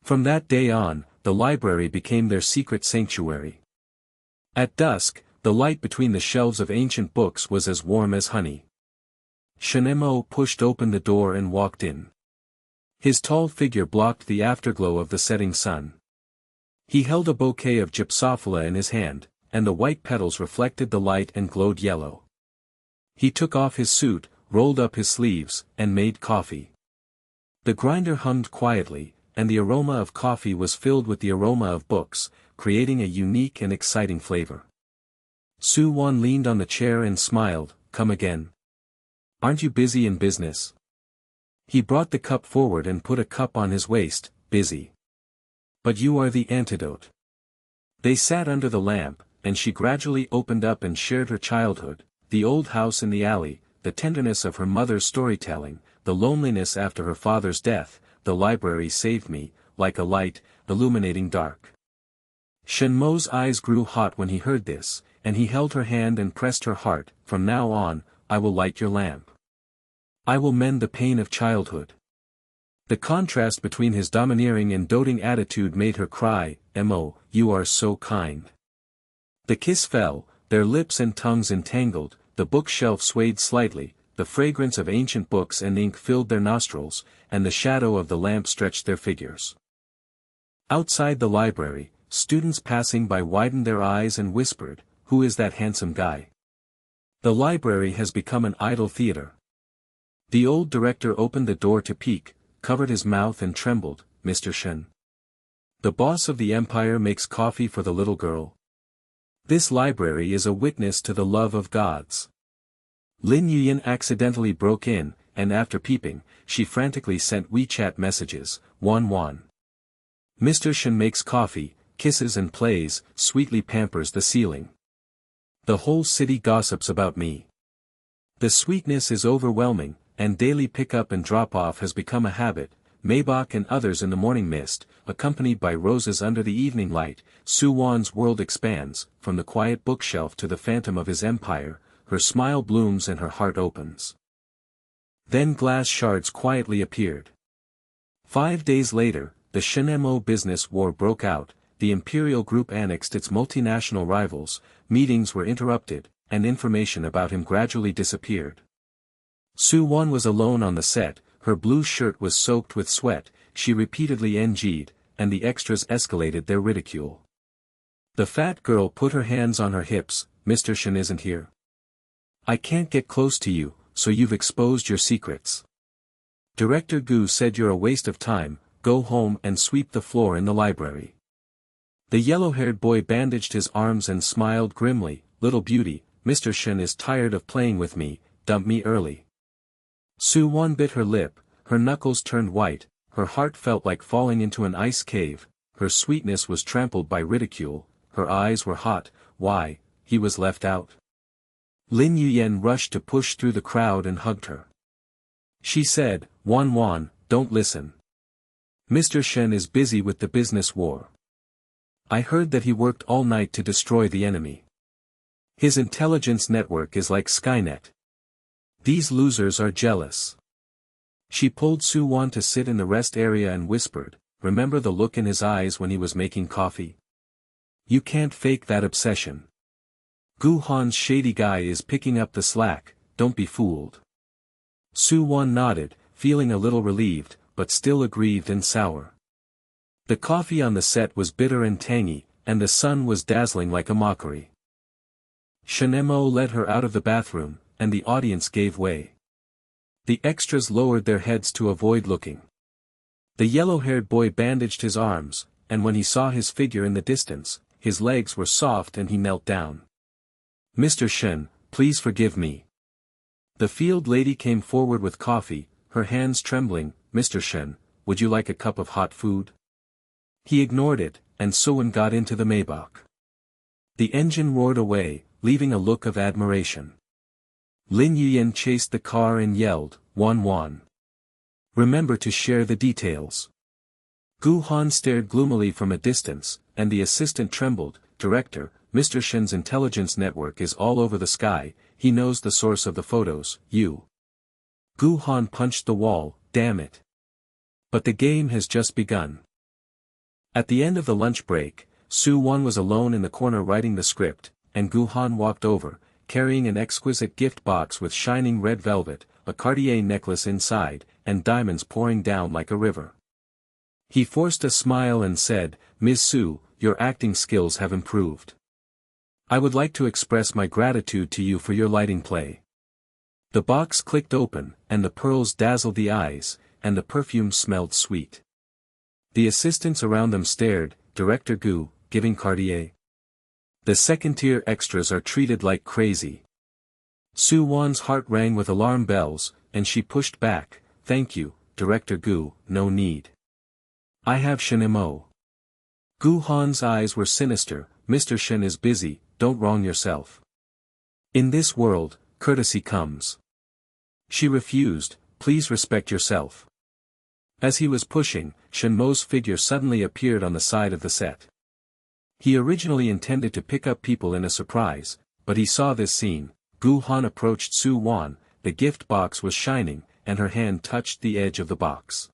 From that day on, the library became their secret sanctuary. At dusk, the light between the shelves of ancient books was as warm as honey. Shen Mo pushed open the door and walked in. His tall figure blocked the afterglow of the setting sun. He held a bouquet of gypsophila in his hand, and the white petals reflected the light and glowed yellow. He took off his suit, rolled up his sleeves, and made coffee. The grinder hummed quietly, and the aroma of coffee was filled with the aroma of books, creating a unique and exciting flavor. Su Wan leaned on the chair and smiled, "Come again. Aren't you busy in business?" He brought the cup forward and put a cup on his waist, "Busy. But you are the antidote." They sat under the lamp, and she gradually opened up and shared her childhood, the old house in the alley, the tenderness of her mother's storytelling, the loneliness after her father's death. "The library saved me, like a light, illuminating dark." Shen Mo's eyes grew hot when he heard this, and he held her hand and pressed her heart. "From now on, I will light your lamp. I will mend the pain of childhood." The contrast between his domineering and doting attitude made her cry, "Mo, you are so kind." The kiss fell, their lips and tongues entangled, the bookshelf swayed slightly, the fragrance of ancient books and ink filled their nostrils, and the shadow of the lamp stretched their figures. Outside the library, students passing by widened their eyes and whispered, "Who is that handsome guy?" The library has become an idle theater. The old director opened the door to peek, covered his mouth and trembled. "Mr. Shen. The boss of the empire makes coffee for the little girl. This library is a witness to the love of gods." Lin Yuyan accidentally broke in, and after peeping, she frantically sent WeChat messages. Wan. Mr. Shen makes coffee, kisses and plays, sweetly pampers the ceiling. The whole city gossips about me. The sweetness is overwhelming, and daily pick-up and drop-off has become a habit. Maybach and others in the morning mist, accompanied by roses under the evening light. Su Wan's world expands, from the quiet bookshelf to the phantom of his empire, her smile blooms and her heart opens. Then glass shards quietly appeared. 5 days later, the Shen Mo business war broke out, the imperial group annexed its multinational rivals, meetings were interrupted, and information about him gradually disappeared. Su Wan was alone on the set, her blue shirt was soaked with sweat, she repeatedly NG'd, and the extras escalated their ridicule. The fat girl put her hands on her hips. "Mr. Shen isn't here. I can't get close to you, so you've exposed your secrets. Director Gu said you're a waste of time, go home and sweep the floor in the library." The yellow-haired boy bandaged his arms and smiled grimly. "Little beauty, Mr. Shen is tired of playing with me, dump me early." Su Wan bit her lip, her knuckles turned white, her heart felt like falling into an ice cave, her sweetness was trampled by ridicule, her eyes were hot. Why, he was left out. Lin Yuyan rushed to push through the crowd and hugged her. She said, Wan, don't listen. Mr. Shen is busy with the business war. I heard that he worked all night to destroy the enemy. His intelligence network is like Skynet. These losers are jealous." She pulled Su Wan to sit in the rest area and whispered, "Remember the look in his eyes when he was making coffee? You can't fake that obsession. Gu Han's shady guy is picking up the slack, don't be fooled." Su Wan nodded, feeling a little relieved, but still aggrieved and sour. The coffee on the set was bitter and tangy, and the sun was dazzling like a mockery. Shen Mo led her out of the bathroom, and the audience gave way. The extras lowered their heads to avoid looking. The yellow-haired boy bandaged his arms, and when he saw his figure in the distance, his legs were soft and he knelt down. "Mr. Shen, please forgive me." The field lady came forward with coffee, her hands trembling. "Mr. Shen, would you like a cup of hot food?" He ignored it, and Su Wan got into the Maybach. The engine roared away, leaving a look of admiration. Lin Yuyan chased the car and yelled, Wan. Remember to share the details." Gu Han stared gloomily from a distance, and the assistant trembled. "Director, Mr. Shen's intelligence network is all over the sky, he knows the source of the photos, you." Gu Han punched the wall. "Damn it. But the game has just begun." At the end of the lunch break, Su Wan was alone in the corner writing the script, and Gu Han walked over, carrying an exquisite gift box with shining red velvet, a Cartier necklace inside, and diamonds pouring down like a river. He forced a smile and said, "Ms. Su, your acting skills have improved. I would like to express my gratitude to you for your lighting play." The box clicked open, and the pearls dazzled the eyes, and the perfume smelled sweet. The assistants around them stared. Director Gu, giving Cartier. The second-tier extras are treated like crazy. Su Wan's heart rang with alarm bells, and she pushed back. "Thank you, Director Gu, no need. I have Shen Mo." Gu Han's eyes were sinister. "Mr. Shen is busy, don't wrong yourself. In this world, courtesy comes." She refused. "Please respect yourself." As he was pushing, Shen Mo's figure suddenly appeared on the side of the set. He originally intended to pick up people in a surprise, but he saw this scene. Gu Han approached Su Wan, the gift box was shining, and her hand touched the edge of the box.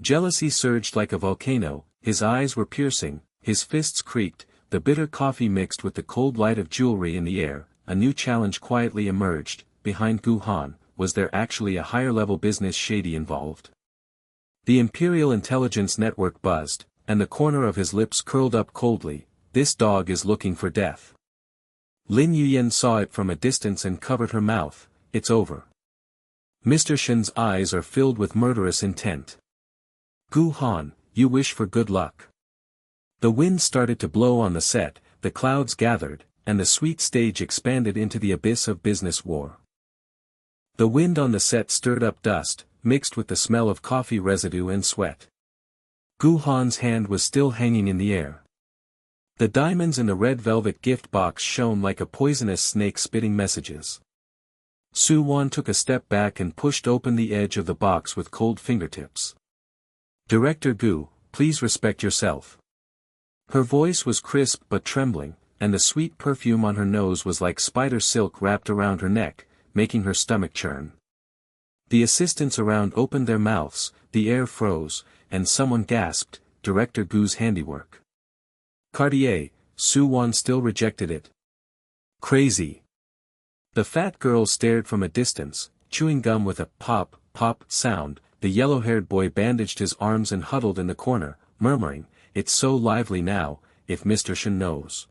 Jealousy surged like a volcano, his eyes were piercing, his fists creaked, the bitter coffee mixed with the cold light of jewelry in the air. A new challenge quietly emerged. behind Gu Han, was there actually a higher-level business shady involved? The Imperial Intelligence Network buzzed, and the corner of his lips curled up coldly. This dog is looking for death. Lin Yuyan saw it from a distance and covered her mouth. It's over. Mr. Shen's eyes are filled with murderous intent. Gu Han, you wish for good luck. The wind started to blow on the set, the clouds gathered, and the sweet stage expanded into the abyss of business war. The wind on the set stirred up dust, mixed with the smell of coffee residue and sweat. Gu Han's hand was still hanging in the air. The diamonds in the red velvet gift box shone like a poisonous snake spitting messages. Su Wan took a step back and pushed open the edge of the box with cold fingertips. Director Gu, please respect yourself. Her voice was crisp but trembling, and the sweet perfume on her nose was like spider silk wrapped around her neck, making her stomach churn. The assistants around opened their mouths, the air froze, and someone gasped, Director Gu's handiwork. Cartier, Su Wan still rejected it. Crazy. The fat girl stared from a distance, chewing gum with a pop, pop sound. The yellow-haired boy bandaged his arms and huddled in the corner, murmuring, it's so lively now, if Mr. Shen knows.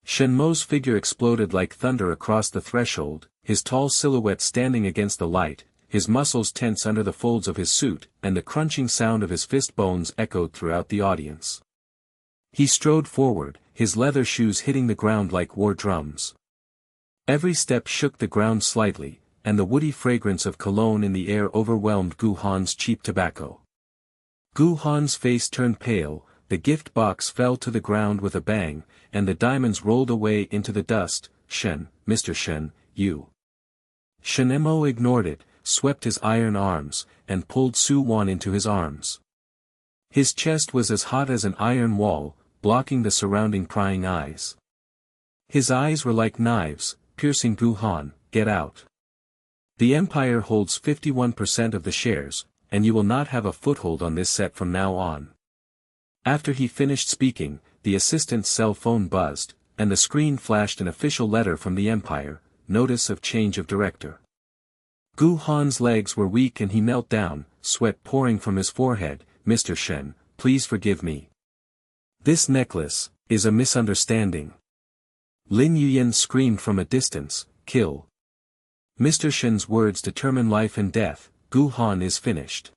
Shen Mo's figure exploded like thunder across the threshold, his tall silhouette standing against the light, his muscles tense under the folds of his suit, and the crunching sound of his fist bones echoed throughout the audience. He strode forward, his leather shoes hitting the ground like war drums. Every step shook the ground slightly, and the woody fragrance of cologne in the air overwhelmed Gu Han's cheap tobacco. Gu Han's face turned pale, the gift box fell to the ground with a bang, and the diamonds rolled away into the dust. Shen, Mr. Shen, you. Shen Mo ignored it, swept his iron arms, and pulled Su Wan into his arms. His chest was as hot as an iron wall, blocking the surrounding prying eyes. His eyes were like knives, piercing Gu Han, get out. The Empire holds 51% of the shares, and you will not have a foothold on this set from now on. After he finished speaking, the assistant's cell phone buzzed, and the screen flashed an official letter from the Empire, notice of change of director. Gu Han's legs were weak and he knelt down, sweat pouring from his forehead. Mr. Shen, please forgive me. This necklace is a misunderstanding. Lin Yuyan screamed from a distance, kill. Mr. Shen's words determine life and death. Gu Han is finished.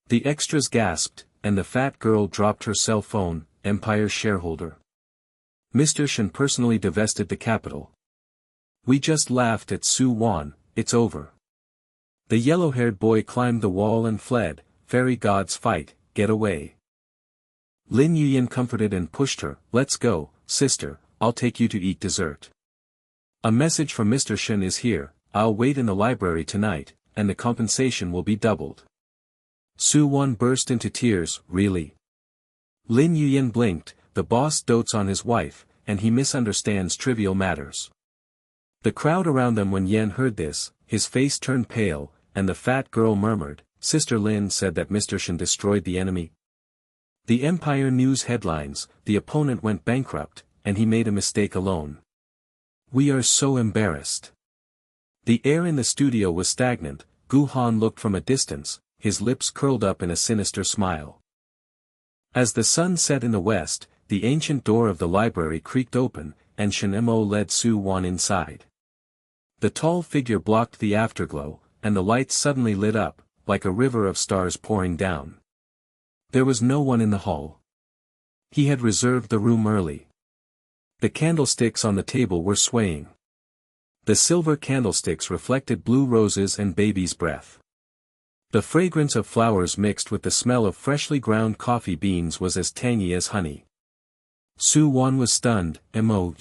The extras gasped, and the fat girl dropped her cell phone. Empire shareholder. Mr. Shen personally divested the capital. We just laughed at Su Wan, it's over. The yellow-haired boy climbed the wall and fled. Fairy gods fight, get away. Lin Yuyan comforted and pushed her, let's go, sister, I'll take you to eat dessert. A message from Mr. Shen is here, I'll wait in the library tonight, and the compensation will be doubled. Su Wan burst into tears, really? Lin Yuyan blinked, the boss dotes on his wife, and he misunderstands trivial matters. The crowd around them when Yan heard this, his face turned pale, and the fat girl murmured, Sister Lin said that Mr. Shen destroyed the enemy. The Empire News headlines, the opponent went bankrupt, and he made a mistake alone. We are so embarrassed. The air in the studio was stagnant. Gu Han looked from a distance, his lips curled up in a sinister smile. As the sun set in the west, the ancient door of the library creaked open, and Shen Mo led Su Wan inside. The tall figure blocked the afterglow, and the lights suddenly lit up, like a river of stars pouring down. There was no one in the hall. He had reserved the room early. The candlesticks on the table were swaying. The silver candlesticks reflected blue roses and baby's breath. The fragrance of flowers mixed with the smell of freshly ground coffee beans was as tangy as honey. Su Wan was stunned. Mo.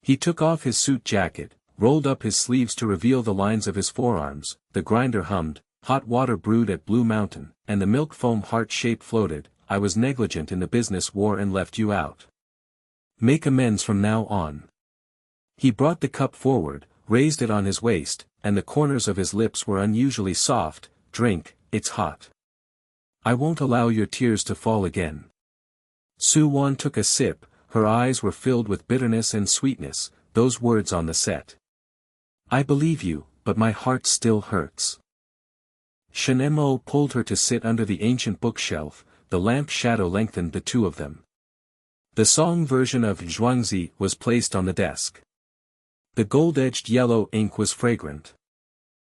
He took off his suit jacket, rolled up his sleeves to reveal the lines of his forearms, the grinder hummed, hot water brewed at Blue Mountain, and the milk foam heart-shape floated. I was negligent in the business war and left you out. Make amends from now on. He brought the cup forward, raised it on his waist, and the corners of his lips were unusually soft. Drink, it's hot. I won't allow your tears to fall again. Su Wan took a sip, her eyes were filled with bitterness and sweetness, those words on the set. I believe you, but my heart still hurts. Shen Mo pulled her to sit under the ancient bookshelf, the lamp shadow lengthened the two of them. The song version of Zhuangzi was placed on the desk. The gold-edged yellow ink was fragrant.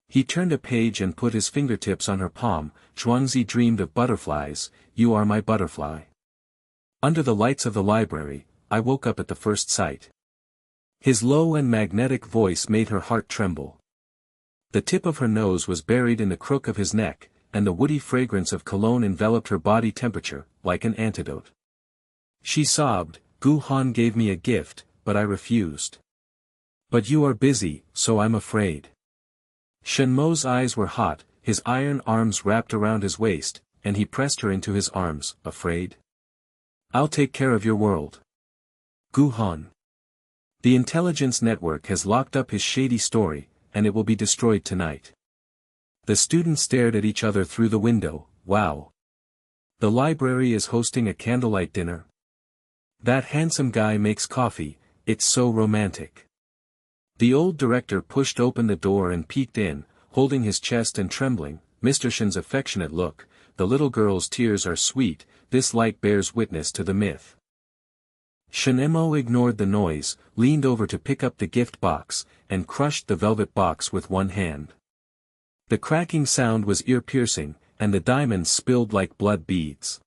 He turned a page and put his fingertips on her palm. Zhuangzi dreamed of butterflies, you are my butterfly. Under the lights of the library, I woke up at the first sight. His low and magnetic voice made her heart tremble. The tip of her nose was buried in the crook of his neck, and the woody fragrance of cologne enveloped her body temperature, like an antidote. She sobbed, Gu Han gave me a gift, but I refused. But you are busy, so I'm afraid. Shen Mo's eyes were hot, his iron arms wrapped around his waist, and he pressed her into his arms, afraid? I'll take care of your world. Gu Han. The intelligence network has locked up his shady story, and it will be destroyed tonight. The students stared at each other through the window. Wow. The library is hosting a candlelight dinner. That handsome guy makes coffee, it's so romantic. The old director pushed open the door and peeked in, holding his chest and trembling. Mr. Shen's affectionate look, the little girl's tears are sweet, this light bears witness to the myth. Shen Mo ignored the noise, leaned over to pick up the gift box, and crushed the velvet box with one hand. The cracking sound was ear-piercing, and the diamonds spilled like blood beads.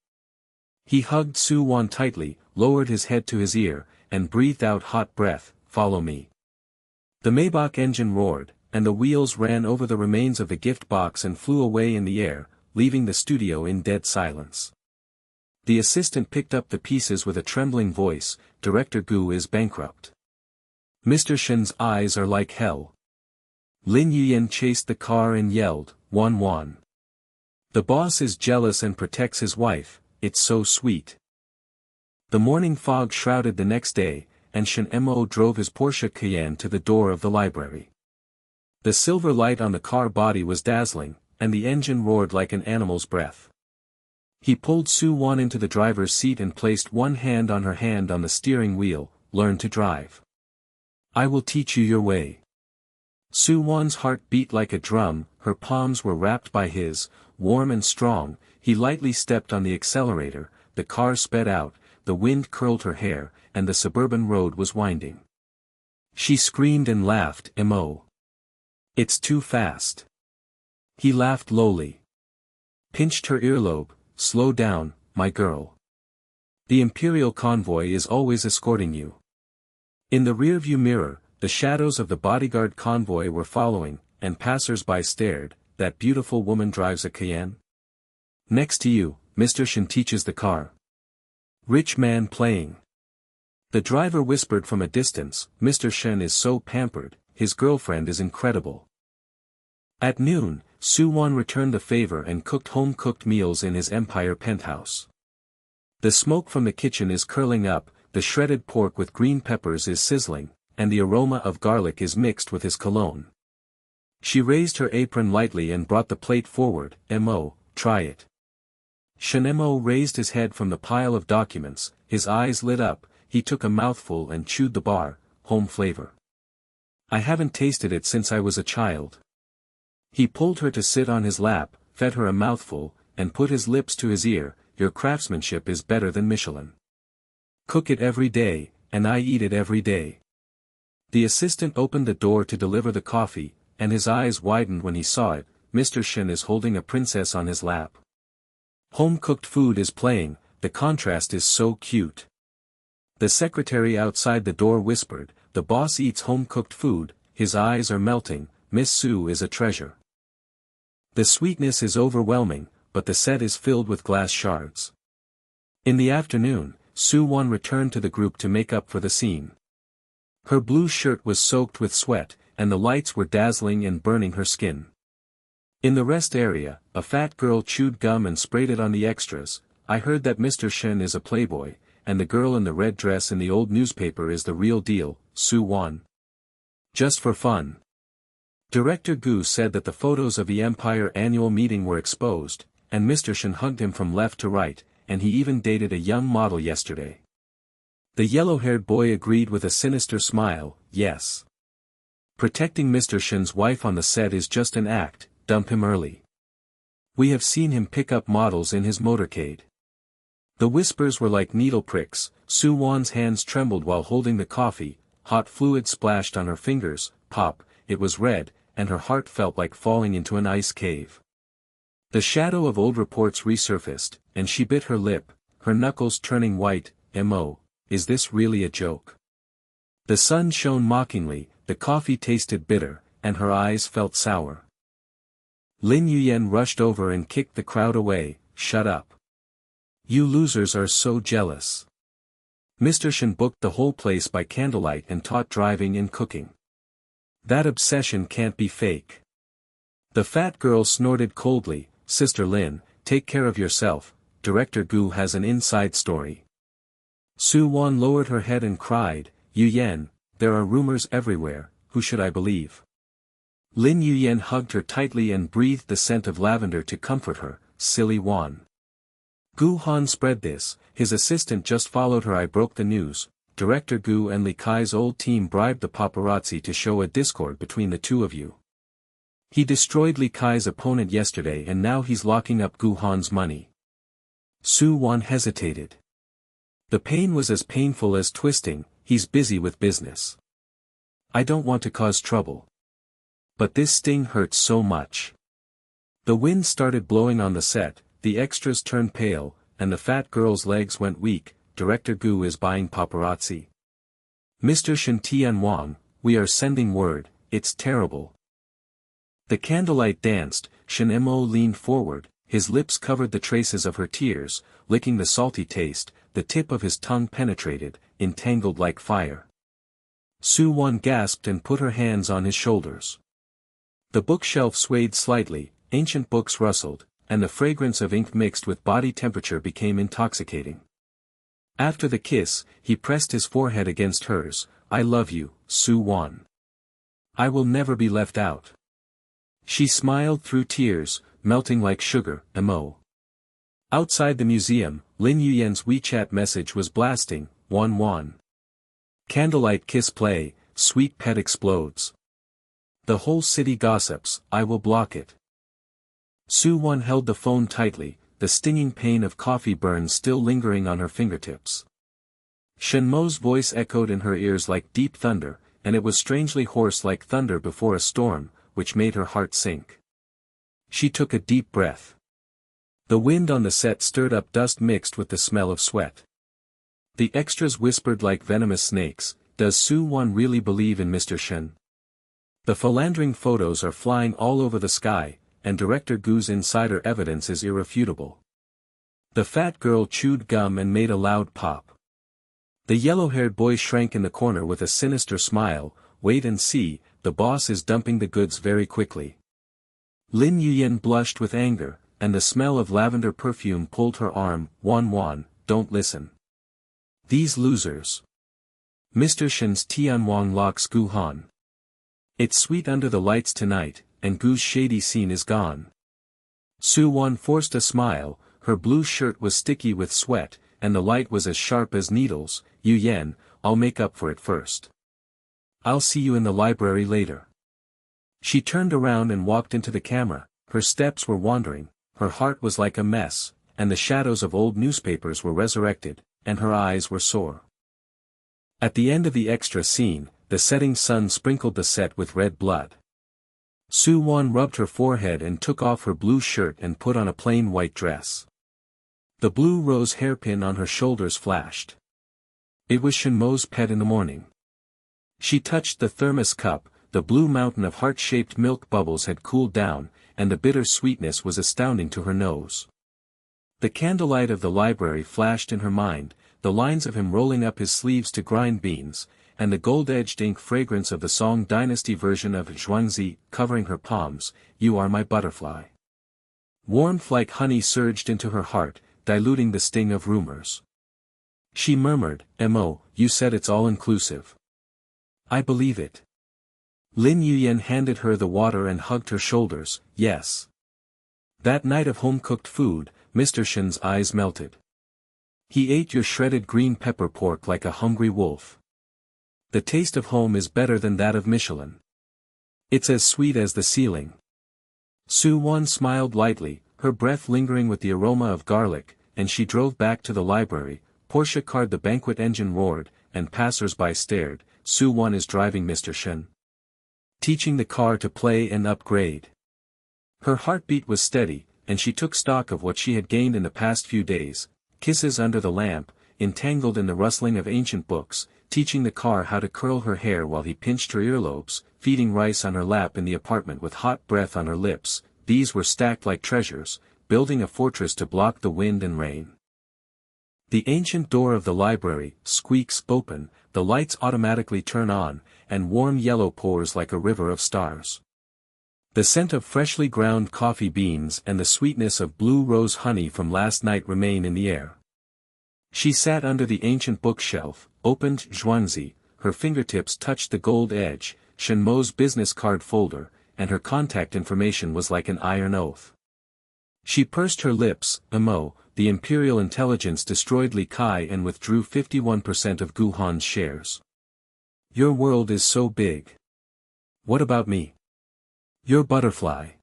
He hugged Su Wan tightly, lowered his head to his ear, and breathed out hot breath, follow me. The Maybach engine roared, and the wheels ran over the remains of the gift box and flew away in the air, leaving the studio in dead silence. The assistant picked up the pieces with a trembling voice, Director Gu is bankrupt. Mr. Shen's eyes are like hell. Lin Yiyan chased the car and yelled, Wan. The boss is jealous and protects his wife, it's so sweet. The morning fog shrouded the next day, and Shen Mo drove his Porsche Cayenne to the door of the library. The silver light on the car body was dazzling, and the engine roared like an animal's breath. He pulled Su Wan into the driver's seat and placed one hand on her hand on the steering wheel, learn to drive. I will teach you your way. Su Wan's heart beat like a drum, her palms were wrapped by his, warm and strong. He lightly stepped on the accelerator, the car sped out, the wind curled her hair, and the suburban road was winding. She screamed and laughed, Mo. It's too fast. He laughed lowly. Pinched her earlobe, slow down, my girl. The Imperial convoy is always escorting you. In the rearview mirror, the shadows of the bodyguard convoy were following, and passers-by stared, that beautiful woman drives a Cayenne? Next to you, Mr. Shen teaches the car. Rich man playing. The driver whispered from a distance, Mr. Shen is so pampered, his girlfriend is incredible. At noon, Su Wan returned the favor and cooked home-cooked meals in his Empire penthouse. The smoke from the kitchen is curling up, the shredded pork with green peppers is sizzling, and the aroma of garlic is mixed with his cologne. She raised her apron lightly and brought the plate forward, Mo, try it. Shen Mo raised his head from the pile of documents, his eyes lit up, he took a mouthful and chewed the bar, home flavor. I haven't tasted it since I was a child. He pulled her to sit on his lap, fed her a mouthful, and put his lips to his ear, your craftsmanship is better than Michelin. Cook it every day, and I eat it every day. The assistant opened the door to deliver the coffee, and his eyes widened when he saw it, Mr. Shen is holding a princess on his lap. Home-cooked food is playing, the contrast is so cute. The secretary outside the door whispered, the boss eats home-cooked food, his eyes are melting, Miss Su is a treasure. The sweetness is overwhelming, but the set is filled with glass shards. In the afternoon, Su Wan returned to the group to make up for the scene. Her blue shirt was soaked with sweat, and the lights were dazzling and burning her skin. In the rest area, a fat girl chewed gum and sprayed it on the extras. I heard that Mr. Shen is a playboy, and the girl in the red dress in the old newspaper is the real deal, Su Wan. Just for fun. Director Gu said that the photos of the Empire annual meeting were exposed, and Mr. Shen hugged him from left to right, and he even dated a young model yesterday. The yellow-haired boy agreed with a sinister smile, yes. Protecting Mr. Shen's wife on the set is just an act, dump him early. We have seen him pick up models in his motorcade. The whispers were like needle pricks. Su Wan's hands trembled while holding the coffee, hot fluid splashed on her fingers, pop, it was red, and her heart felt like falling into an ice cave. The shadow of old reports resurfaced, and she bit her lip, her knuckles turning white. Mo, is this really a joke? The sun shone mockingly, the coffee tasted bitter, and her eyes felt sour. Lin Yuyen rushed over and kicked the crowd away. Shut up. You losers are so jealous. Mr. Shen booked the whole place by candlelight and taught driving and cooking. That obsession can't be fake. The fat girl snorted coldly. Sister Lin, take care of yourself, Director Gu has an inside story. Su Wan lowered her head and cried, Yuyen, there are rumors everywhere, who should I believe? Lin Yuyen hugged her tightly and breathed the scent of lavender to comfort her. Silly Wan. Gu Han spread this, his assistant just followed her. I broke the news. Director Gu and Li Kai's old team bribed the paparazzi to show a discord between the two of you. He destroyed Li Kai's opponent yesterday and now he's locking up Gu Han's money. Su Wan hesitated. The pain was as painful as twisting. He's busy with business. I don't want to cause trouble. But this sting hurts so much. The wind started blowing on the set, the extras turned pale, and the fat girl's legs went weak. Director Gu is buying paparazzi. Mr. Shen Tianwang, we are sending word, it's terrible. The candlelight danced. Shen Mo leaned forward, his lips covered the traces of her tears, licking the salty taste, the tip of his tongue penetrated, entangled like fire. Su Wan gasped and put her hands on his shoulders. The bookshelf swayed slightly, ancient books rustled, and the fragrance of ink mixed with body temperature became intoxicating. After the kiss, he pressed his forehead against hers. I love you, Su Wan. I will never be left out. She smiled through tears, melting like sugar. Mo. Outside the museum, Lin Yuyen's WeChat message was blasting. Wan. Candlelight kiss play, sweet pet explodes. The whole city gossips, I will block it. Su Wan held the phone tightly, the stinging pain of coffee burns still lingering on her fingertips. Shen Mo's voice echoed in her ears like deep thunder, and it was strangely hoarse like thunder before a storm, which made her heart sink. She took a deep breath. The wind on the set stirred up dust mixed with the smell of sweat. The extras whispered like venomous snakes, does Su Wan really believe in Mr. Shen? The philandering photos are flying all over the sky, and Director Gu's insider evidence is irrefutable. The fat girl chewed gum and made a loud pop. The yellow-haired boy shrank in the corner with a sinister smile. Wait and see, the boss is dumping the goods very quickly. Lin Yuyen blushed with anger, and the smell of lavender perfume pulled her arm. Wan, don't listen. These losers. Mr. Shen's Tianwang locks Gu Han. It's sweet under the lights tonight, and Gu's shady scene is gone. Su Wan forced a smile, her blue shirt was sticky with sweat, and the light was as sharp as needles. Yuyen, I'll make up for it first. I'll see you in the library later. She turned around and walked into the camera, her steps were wandering, her heart was like a mess, and the shadows of old newspapers were resurrected, and her eyes were sore. At the end of the extra scene, the setting sun sprinkled the set with red blood. Su Wan rubbed her forehead and took off her blue shirt and put on a plain white dress. The blue rose hairpin on her shoulders flashed. It was Shen Mo's pet in the morning. She touched the thermos cup, the blue mountain of heart-shaped milk bubbles had cooled down, and the bitter sweetness was astounding to her nose. The candlelight of the library flashed in her mind, the lines of him rolling up his sleeves to grind beans, and the gold-edged ink fragrance of the Song Dynasty version of Zhuangzi covering her palms. You are my butterfly. Warmth like honey surged into her heart, diluting the sting of rumors. She murmured, Mo, you said it's all-inclusive. I believe it. Lin Yuyen handed her the water and hugged her shoulders. Yes. That night of home-cooked food, Mr. Shen's eyes melted. He ate your shredded green pepper pork like a hungry wolf. The taste of home is better than that of Michelin. It's as sweet as the ceiling. Su Wan smiled lightly, her breath lingering with the aroma of garlic, and she drove back to the library. Porsche car'd, the banquet engine roared, and passers-by stared. Su Wan is driving Mr. Shen, teaching the car to play and upgrade. Her heartbeat was steady, and she took stock of what she had gained in the past few days. Kisses under the lamp, entangled in the rustling of ancient books, teaching the car how to curl her hair while he pinched her earlobes, feeding rice on her lap in the apartment with hot breath on her lips. These were stacked like treasures, building a fortress to block the wind and rain. The ancient door of the library squeaks open, the lights automatically turn on, and warm yellow pours like a river of stars. The scent of freshly ground coffee beans and the sweetness of blue rose honey from last night remain in the air. She sat under the ancient bookshelf, opened Zhuangzi, her fingertips touched the gold edge, Shen Mo's business card folder, and her contact information was like an iron oath. She pursed her lips. Mo, the Imperial Intelligence destroyed Li Kai and withdrew 51% of Gu Han's shares. Your world is so big. What about me? Your butterfly.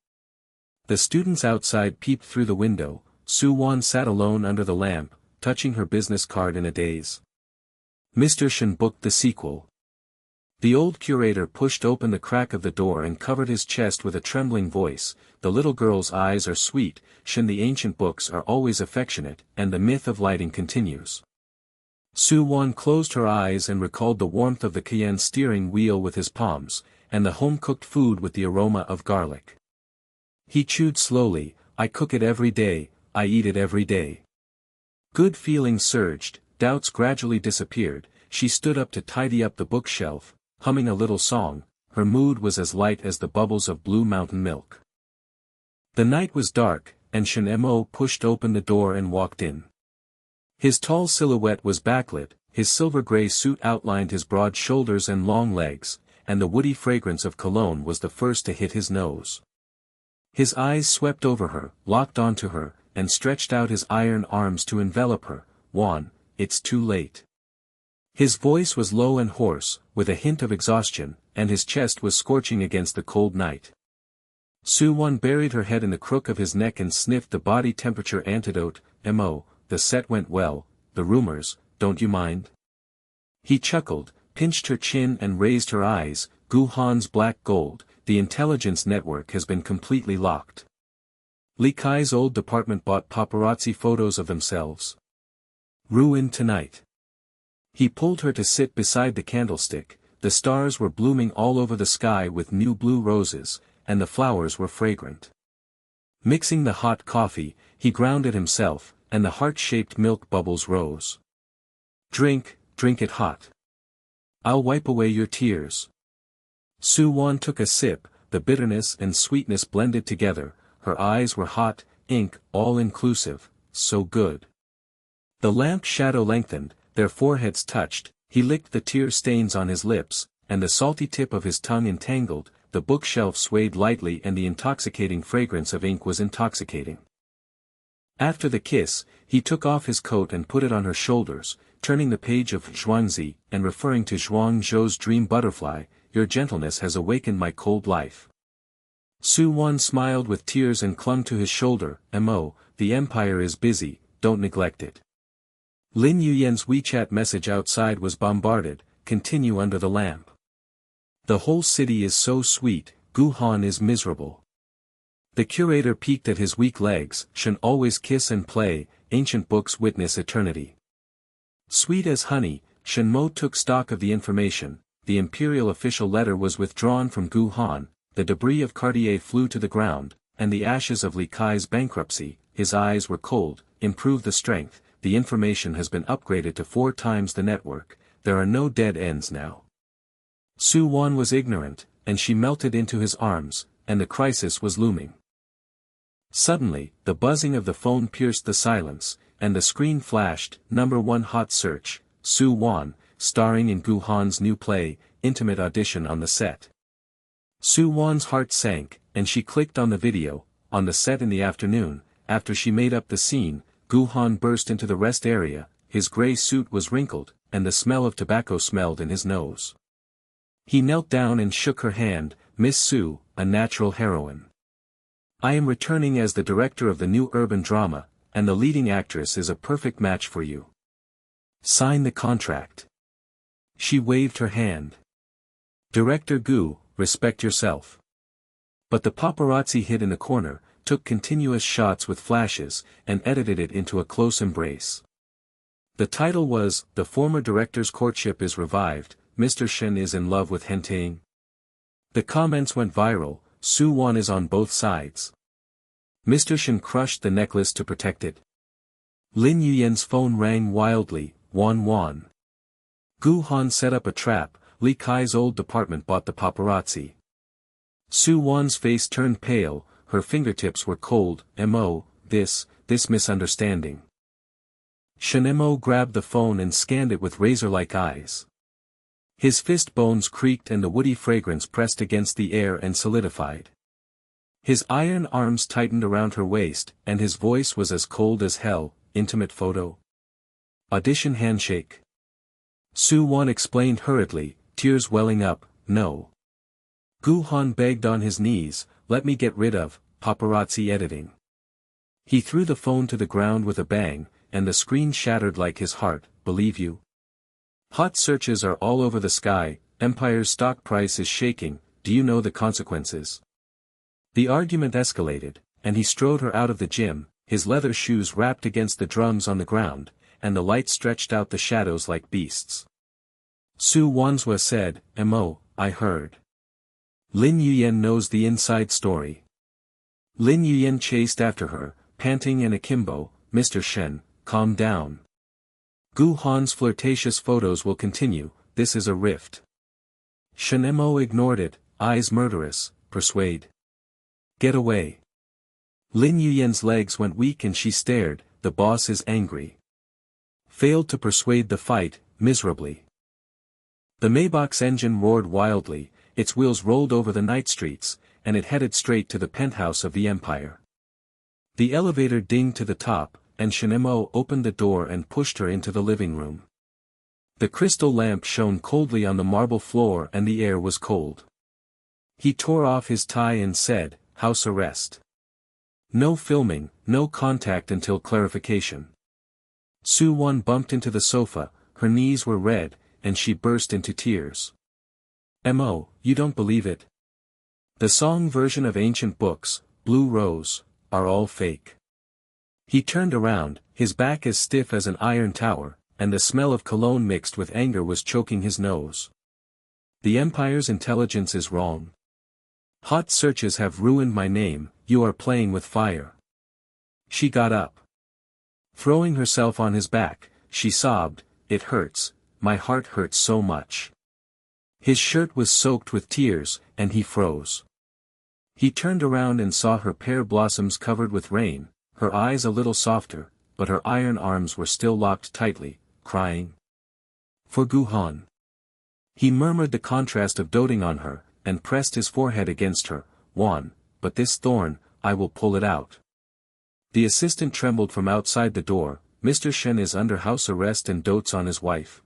The students outside peeped through the window. Su Wan sat alone under the lamp, touching her business card in a daze. Mr. Shen booked the sequel. The old curator pushed open the crack of the door and covered his chest with a trembling voice. The little girl's eyes are sweet, Shen, the ancient books are always affectionate, and the myth of lighting continues. Su Wan closed her eyes and recalled the warmth of the Cayenne steering wheel with his palms, and the home-cooked food with the aroma of garlic. He chewed slowly. I cook it every day, I eat it every day. Good feelings surged, doubts gradually disappeared. She stood up to tidy up the bookshelf, humming a little song. Her mood was as light as the bubbles of blue mountain milk. The night was dark, and Shen Mo pushed open the door and walked in. His tall silhouette was backlit, his silver-gray suit outlined his broad shoulders and long legs, and the woody fragrance of cologne was the first to hit his nose. His eyes swept over her, locked onto her, and stretched out his iron arms to envelop her. Wan, it's too late. His voice was low and hoarse, with a hint of exhaustion, and his chest was scorching against the cold night. Su Wan buried her head in the crook of his neck and sniffed the body temperature antidote. Mo, the set went well, the rumors, don't you mind? He chuckled, pinched her chin and raised her eyes. Gu Han's black gold, the intelligence network has been completely locked. Li Kai's old department bought paparazzi photos of themselves. Ruined tonight. He pulled her to sit beside the candlestick. The stars were blooming all over the sky with new blue roses, and the flowers were fragrant. Mixing the hot coffee, he ground it himself, and the heart-shaped milk bubbles rose. Drink it hot. I'll wipe away your tears. Su Wan took a sip, the bitterness and sweetness blended together. Her eyes were hot, ink, all-inclusive, so good. The lamp shadow lengthened, their foreheads touched, he licked the tear stains on his lips, and the salty tip of his tongue entangled. The bookshelf swayed lightly and the intoxicating fragrance of ink was intoxicating. After the kiss, he took off his coat and put it on her shoulders, turning the page of Zhuangzi, and referring to Zhuang Zhou's dream butterfly. Your gentleness has awakened my cold life. Su Wan smiled with tears and clung to his shoulder. Mo, the empire is busy, don't neglect it. Lin Yuyen's WeChat message outside was bombarded. Continue under the lamp. The whole city is so sweet, Gu Han is miserable. The curator peeked at his weak legs. Shen always kiss and play, ancient books witness eternity. Sweet as honey, Shen Mo took stock of the information. The imperial official letter was withdrawn from Gu Han, the debris of Cartier flew to the ground, and the ashes of Li Kai's bankruptcy. His eyes were cold. Improve the strength, the information has been upgraded to 4 times the network, there are no dead ends now. Su Wan was ignorant, and she melted into his arms, and the crisis was looming. Suddenly, the buzzing of the phone pierced the silence, and the screen flashed. #1 hot search, Su Wan, starring in Gu Han's new play, intimate audition on the set. Su Wan's heart sank, and she clicked on the video. On the set in the afternoon, after she made up the scene, Gu Han burst into the rest area. His gray suit was wrinkled, and the smell of tobacco smelled in his nose. He knelt down and shook her hand. Miss Su, a natural heroine. I am returning as the director of the new urban drama, and the leading actress is a perfect match for you. Sign the contract. She waved her hand. Director Gu, respect yourself. But the paparazzi hid in a corner, took continuous shots with flashes, and edited it into a close embrace. The title was, The Former Director's Courtship is Revived, Mr. Shen is in love with henteing. The comments went viral, Su Wan is on both sides. Mr. Shen crushed the necklace to protect it. Lin Yuyen's phone rang wildly, Wan. Gu Han set up a trap, Li Kai's old department bought the paparazzi. Su Wan's face turned pale, her fingertips were cold, Mo, this misunderstanding. Shen Mo grabbed the phone and scanned it with razor-like eyes. His fist bones creaked and the woody fragrance pressed against the air and solidified. His iron arms tightened around her waist, and his voice was as cold as hell, intimate photo. Audition handshake. Su Wan explained hurriedly, tears welling up, no. Gu Han begged on his knees, let me get rid of paparazzi editing. He threw the phone to the ground with a bang, and the screen shattered like his heart, believe you? Hot searches are all over the sky, Empire's stock price is shaking, do you know the consequences? The argument escalated, and he strode her out of the gym, his leather shoes wrapped against the drums on the ground, and the lights stretched out the shadows like beasts. Su Wanzhua said, Mo, I heard. Lin Yuyen knows the inside story. Lin Yuyen chased after her, panting and akimbo, Mr. Shen, calm down. Gu Han's flirtatious photos will continue, this is a rift. Shen Mo ignored it, eyes murderous, persuade. Get away. Lin Yuyen's legs went weak and she stared, the boss is angry. Failed to persuade the fight, miserably. The Maybach's engine roared wildly, its wheels rolled over the night streets, and it headed straight to the penthouse of the Empire. The elevator dinged to the top, and Shen Mo opened the door and pushed her into the living room. The crystal lamp shone coldly on the marble floor and the air was cold. He tore off his tie and said, house arrest. No filming, no contact until clarification. Su Wan bumped into the sofa, her knees were red, and she burst into tears. Mo, you don't believe it. The song version of ancient books, Blue Rose, are all fake. He turned around, his back as stiff as an iron tower, and the smell of cologne mixed with anger was choking his nose. The Empire's intelligence is wrong. Hot searches have ruined my name, you are playing with fire. She got up. Throwing herself on his back, she sobbed, it hurts, my heart hurts so much. His shirt was soaked with tears, and he froze. He turned around and saw her pear blossoms covered with rain, her eyes a little softer, but her iron arms were still locked tightly, crying. For Gu Han. He murmured the contrast of doting on her, and pressed his forehead against her, Wan, but this thorn, I will pull it out. The assistant trembled from outside the door, Mr. Shen is under house arrest and dotes on his wife.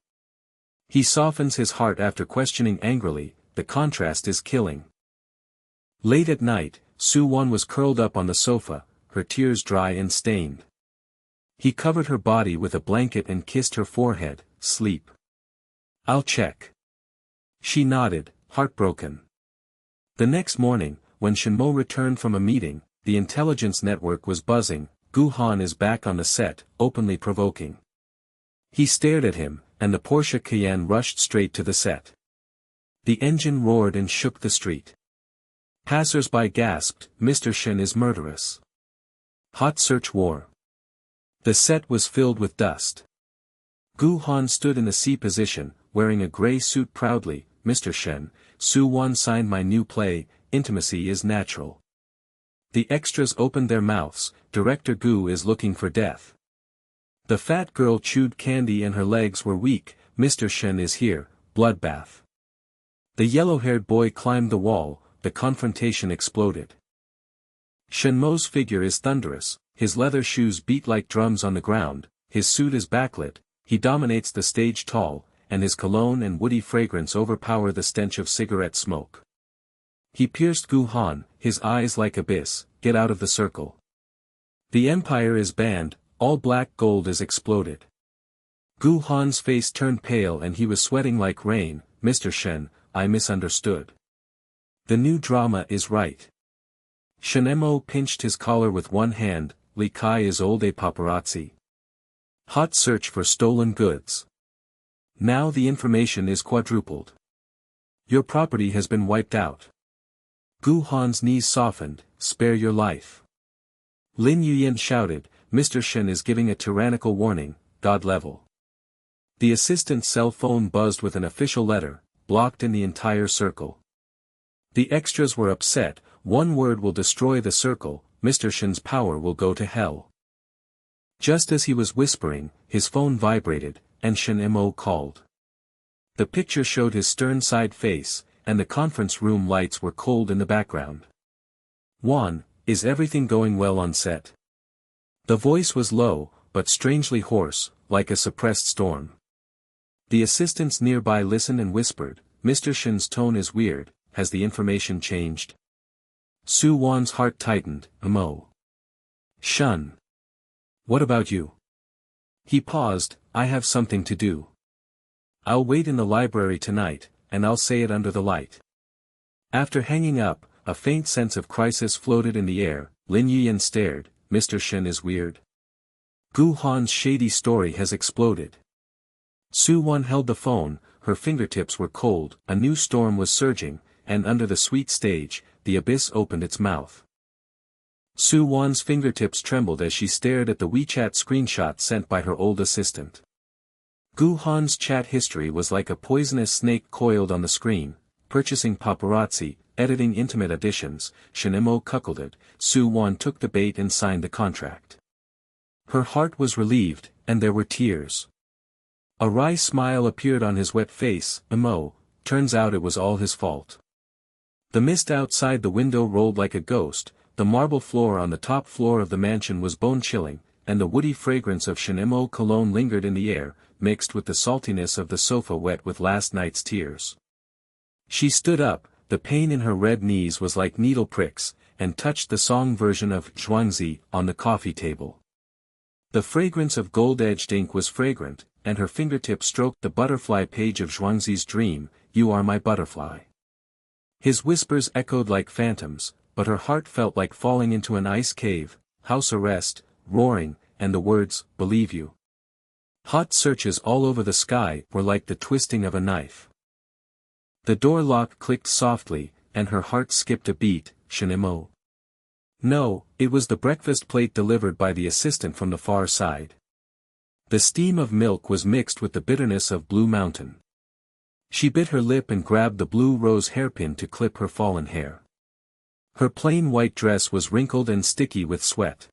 He softens his heart after questioning angrily, the contrast is killing. Late at night, Su Wan was curled up on the sofa, her tears dry and stained. He covered her body with a blanket and kissed her forehead, sleep. I'll check. She nodded, heartbroken. The next morning, when Shen Mo returned from a meeting, the intelligence network was buzzing, Gu Han is back on the set, openly provoking. He stared at him, and the Porsche Cayenne rushed straight to the set. The engine roared and shook the street. Passers-by gasped, Mr. Shen is murderous. Hot search war. The set was filled with dust. Gu Han stood in the C position, wearing a gray suit proudly, Mr. Shen, Su Wan signed my new play, Intimacy is Natural. The extras opened their mouths, Director Gu is looking for death. The fat girl chewed candy and her legs were weak, Mr. Shen is here, bloodbath. The yellow-haired boy climbed the wall, the confrontation exploded. Shen Mo's figure is thunderous, his leather shoes beat like drums on the ground, his suit is backlit, he dominates the stage tall, and his cologne and woody fragrance overpower the stench of cigarette smoke. He pierced Gu Han, his eyes like abyss. Get out of the circle. The empire is banned, all black gold is exploded. Gu Han's face turned pale and he was sweating like rain. Mr. Shen, I misunderstood. The new drama is right. Shen Mo pinched his collar with one hand. Li Kai is old a paparazzi. Hot search for stolen goods. Now the information is quadrupled. Your property has been wiped out. Gu Han's knees softened. Spare your life. Lin Yuyan shouted, Mr. Shen is giving a tyrannical warning, God level. The assistant's cell phone buzzed with an official letter, blocked in the entire circle. The extras were upset. One word will destroy the circle, Mr. Shen's power will go to hell. Just as he was whispering, his phone vibrated, and Shen Mo called. The picture showed his stern side face, and the conference room lights were cold in the background. Wan, is everything going well on set? The voice was low, but strangely hoarse, like a suppressed storm. The assistants nearby listened and whispered, Mr. Shen's tone is weird, has the information changed? Su Wan's heart tightened. Mo. Shun. What about you? He paused. I have something to do. I'll wait in the library tonight, and I'll say it under the light. After hanging up, a faint sense of crisis floated in the air. Lin Yuyan stared. Mr. Shen is weird. Gu Han's shady story has exploded. Su Wan held the phone, her fingertips were cold. A new storm was surging, and under the sweet stage, the abyss opened its mouth. Su Wan's fingertips trembled as she stared at the WeChat screenshot sent by her old assistant. Gu Han's chat history was like a poisonous snake coiled on the screen, purchasing paparazzi, editing intimate editions. Shen Mo cuckolded. Su Wan took the bait and signed the contract. Her heart was relieved, and there were tears. A wry smile appeared on his wet face. Mo, turns out it was all his fault. The mist outside the window rolled like a ghost. The marble floor on the top floor of the mansion was bone-chilling, and the woody fragrance of Shen Mo cologne lingered in the air, mixed with the saltiness of the sofa wet with last night's tears. She stood up, the pain in her red knees was like needle pricks, and touched the song version of Zhuangzi on the coffee table. The fragrance of gold-edged ink was fragrant, and her fingertips stroked the butterfly page of Zhuangzi's dream, You are my butterfly. His whispers echoed like phantoms, but her heart felt like falling into an ice cave, house arrest, roaring, and the words, believe you. Hot searches all over the sky were like the twisting of a knife. The door lock clicked softly, and her heart skipped a beat. Shen Mo. No, it was the breakfast plate delivered by the assistant from the far side. The steam of milk was mixed with the bitterness of Blue Mountain. She bit her lip and grabbed the blue rose hairpin to clip her fallen hair. Her plain white dress was wrinkled and sticky with sweat.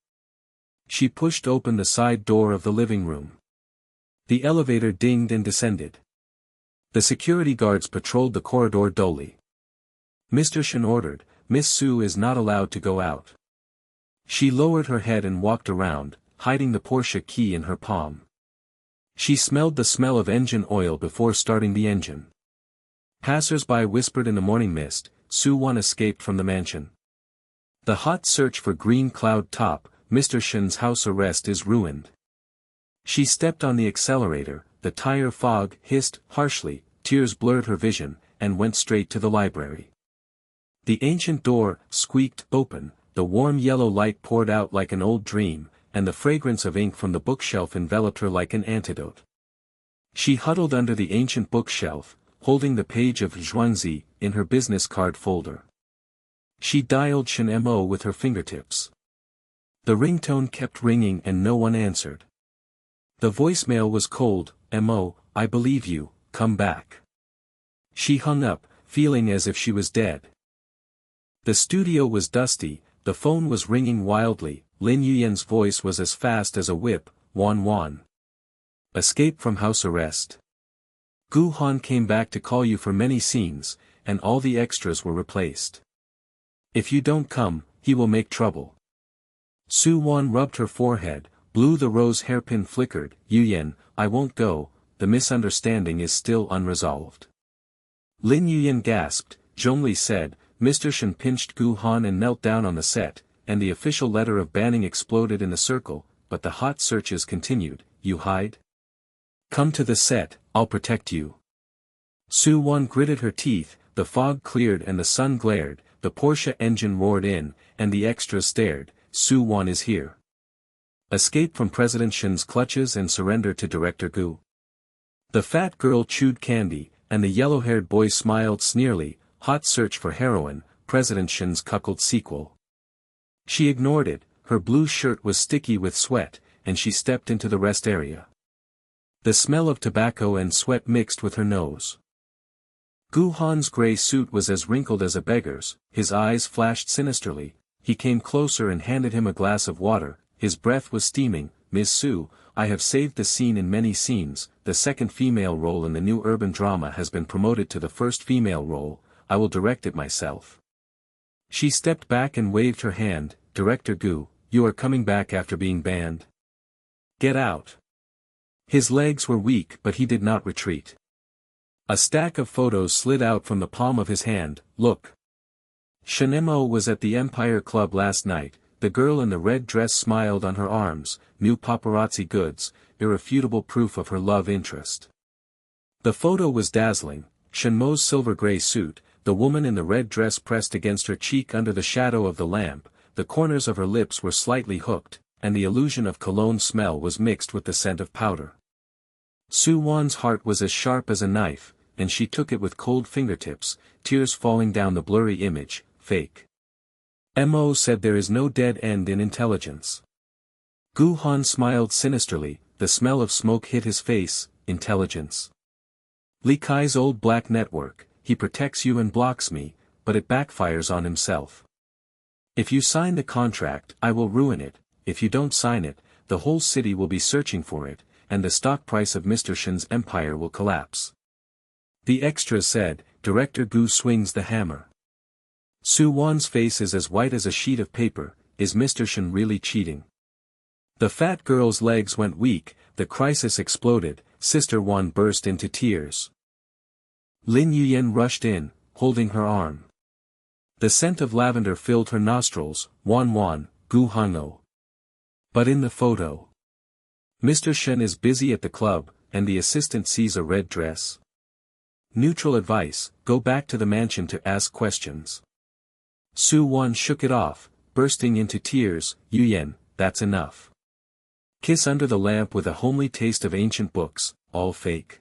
She pushed open the side door of the living room. The elevator dinged and descended. The security guards patrolled the corridor dully. Mr. Shen ordered, Miss Su is not allowed to go out. She lowered her head and walked around, hiding the Porsche key in her palm. She smelled the smell of engine oil before starting the engine. Passers-by whispered in the morning mist. Su Wan escaped from the mansion. The hot search for Green Cloud Top, Mr. Shen's house arrest is ruined. She stepped on the accelerator, the tire fog hissed harshly, tears blurred her vision, and went straight to the library. The ancient door squeaked open, the warm yellow light poured out like an old dream, and the fragrance of ink from the bookshelf enveloped her like an antidote. She huddled under the ancient bookshelf, holding the page of Zhuangzi in her business card folder. She dialed Shen Mo with her fingertips. The ringtone kept ringing and no one answered. The voicemail was cold. Mo, I believe you, come back. She hung up, feeling as if she was dead. The studio was dusty, the phone was ringing wildly. Lin Yuyan's voice was as fast as a whip. Wan. Escape from house arrest. Gu Han came back to call you for many scenes, and all the extras were replaced. If you don't come, he will make trouble. Su Wan rubbed her forehead, blew the rose hairpin flickered. Yuyan, I won't go, the misunderstanding is still unresolved. Lin Yuyan gasped. Zhongli said, Mr. Shen pinched Gu Han and knelt down on the set, and the official letter of banning exploded in the circle, but the hot searches continued. You hide? Come to the set, I'll protect you. Su Wan gritted her teeth, the fog cleared and the sun glared, the Porsche engine roared in, and the extras stared. Su Wan is here. Escape from President Shen's clutches and surrender to Director Gu. The fat girl chewed candy, and the yellow-haired boy smiled sneerily. Hot search for heroin, President Shen's cuckold sequel. She ignored it, her blue shirt was sticky with sweat, and she stepped into the rest area. The smell of tobacco and sweat mixed with her nose. Gu Han's gray suit was as wrinkled as a beggar's, his eyes flashed sinisterly. He came closer and handed him a glass of water. His breath was steaming. Ms. Su, I have saved the scene in many scenes. The second female role in the new urban drama has been promoted to the first female role. I will direct it myself. She stepped back and waved her hand. Director Gu, you are coming back after being banned. Get out. His legs were weak but he did not retreat. A stack of photos slid out from the palm of his hand. Look. Shen Mo was at the Empire Club last night. The girl in the red dress smiled on her arms. New paparazzi goods, irrefutable proof of her love interest. The photo was dazzling. Shen Mo's silver-gray suit, the woman in the red dress pressed against her cheek under the shadow of the lamp, the corners of her lips were slightly hooked, and the illusion of cologne smell was mixed with the scent of powder. Su Wan's heart was as sharp as a knife, and she took it with cold fingertips, tears falling down the blurry image. Fake. Mo said there is no dead end in intelligence. Gu Han smiled sinisterly, the smell of smoke hit his face. Intelligence. Li Kai's old black network, he protects you and blocks me, but it backfires on himself. If you sign the contract, I will ruin it. If you don't sign it, the whole city will be searching for it, and the stock price of Mr. Shen's empire will collapse. The extras said, Director Gu swings the hammer. Su Wan's face is as white as a sheet of paper. Is Mr. Shen really cheating? The fat girl's legs went weak, the crisis exploded. Sister Wan burst into tears. Lin Yuyan rushed in, holding her arm. The scent of lavender filled her nostrils. Wan, Gu Han. But in the photo, Mr. Shen is busy at the club, and the assistant sees a red dress. Neutral advice, go back to the mansion to ask questions. Su Wan shook it off, bursting into tears. Yuyan, that's enough. Kiss under the lamp with a homely taste of ancient books, all fake.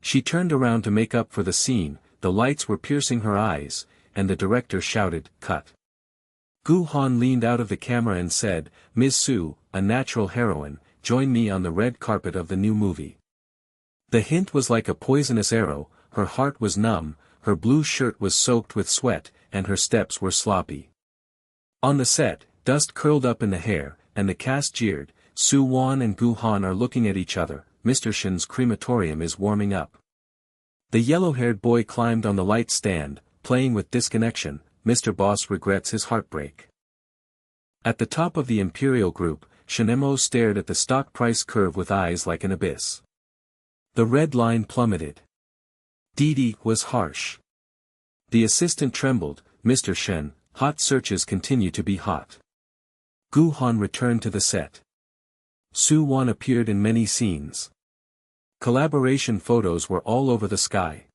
She turned around to make up for the scene, the lights were piercing her eyes, and the director shouted, cut. Gu Han leaned out of the camera and said, Ms. Su, a natural heroine, join me on the red carpet of the new movie. The hint was like a poisonous arrow, her heart was numb, her blue shirt was soaked with sweat, and her steps were sloppy. On the set, dust curled up in the hair, and the cast jeered. Su Wan and Gu Han are looking at each other. Mr. Shen's crematorium is warming up. The yellow-haired boy climbed on the light stand, playing with disconnection. Mr. Boss regrets his heartbreak. At the top of the Imperial Group, Shen Mo stared at the stock price curve with eyes like an abyss. The red line plummeted. Didi was harsh. The assistant trembled. Mr. Shen, hot searches continue to be hot. Gu Han returned to the set. Su Wan appeared in many scenes. Collaboration photos were all over the sky.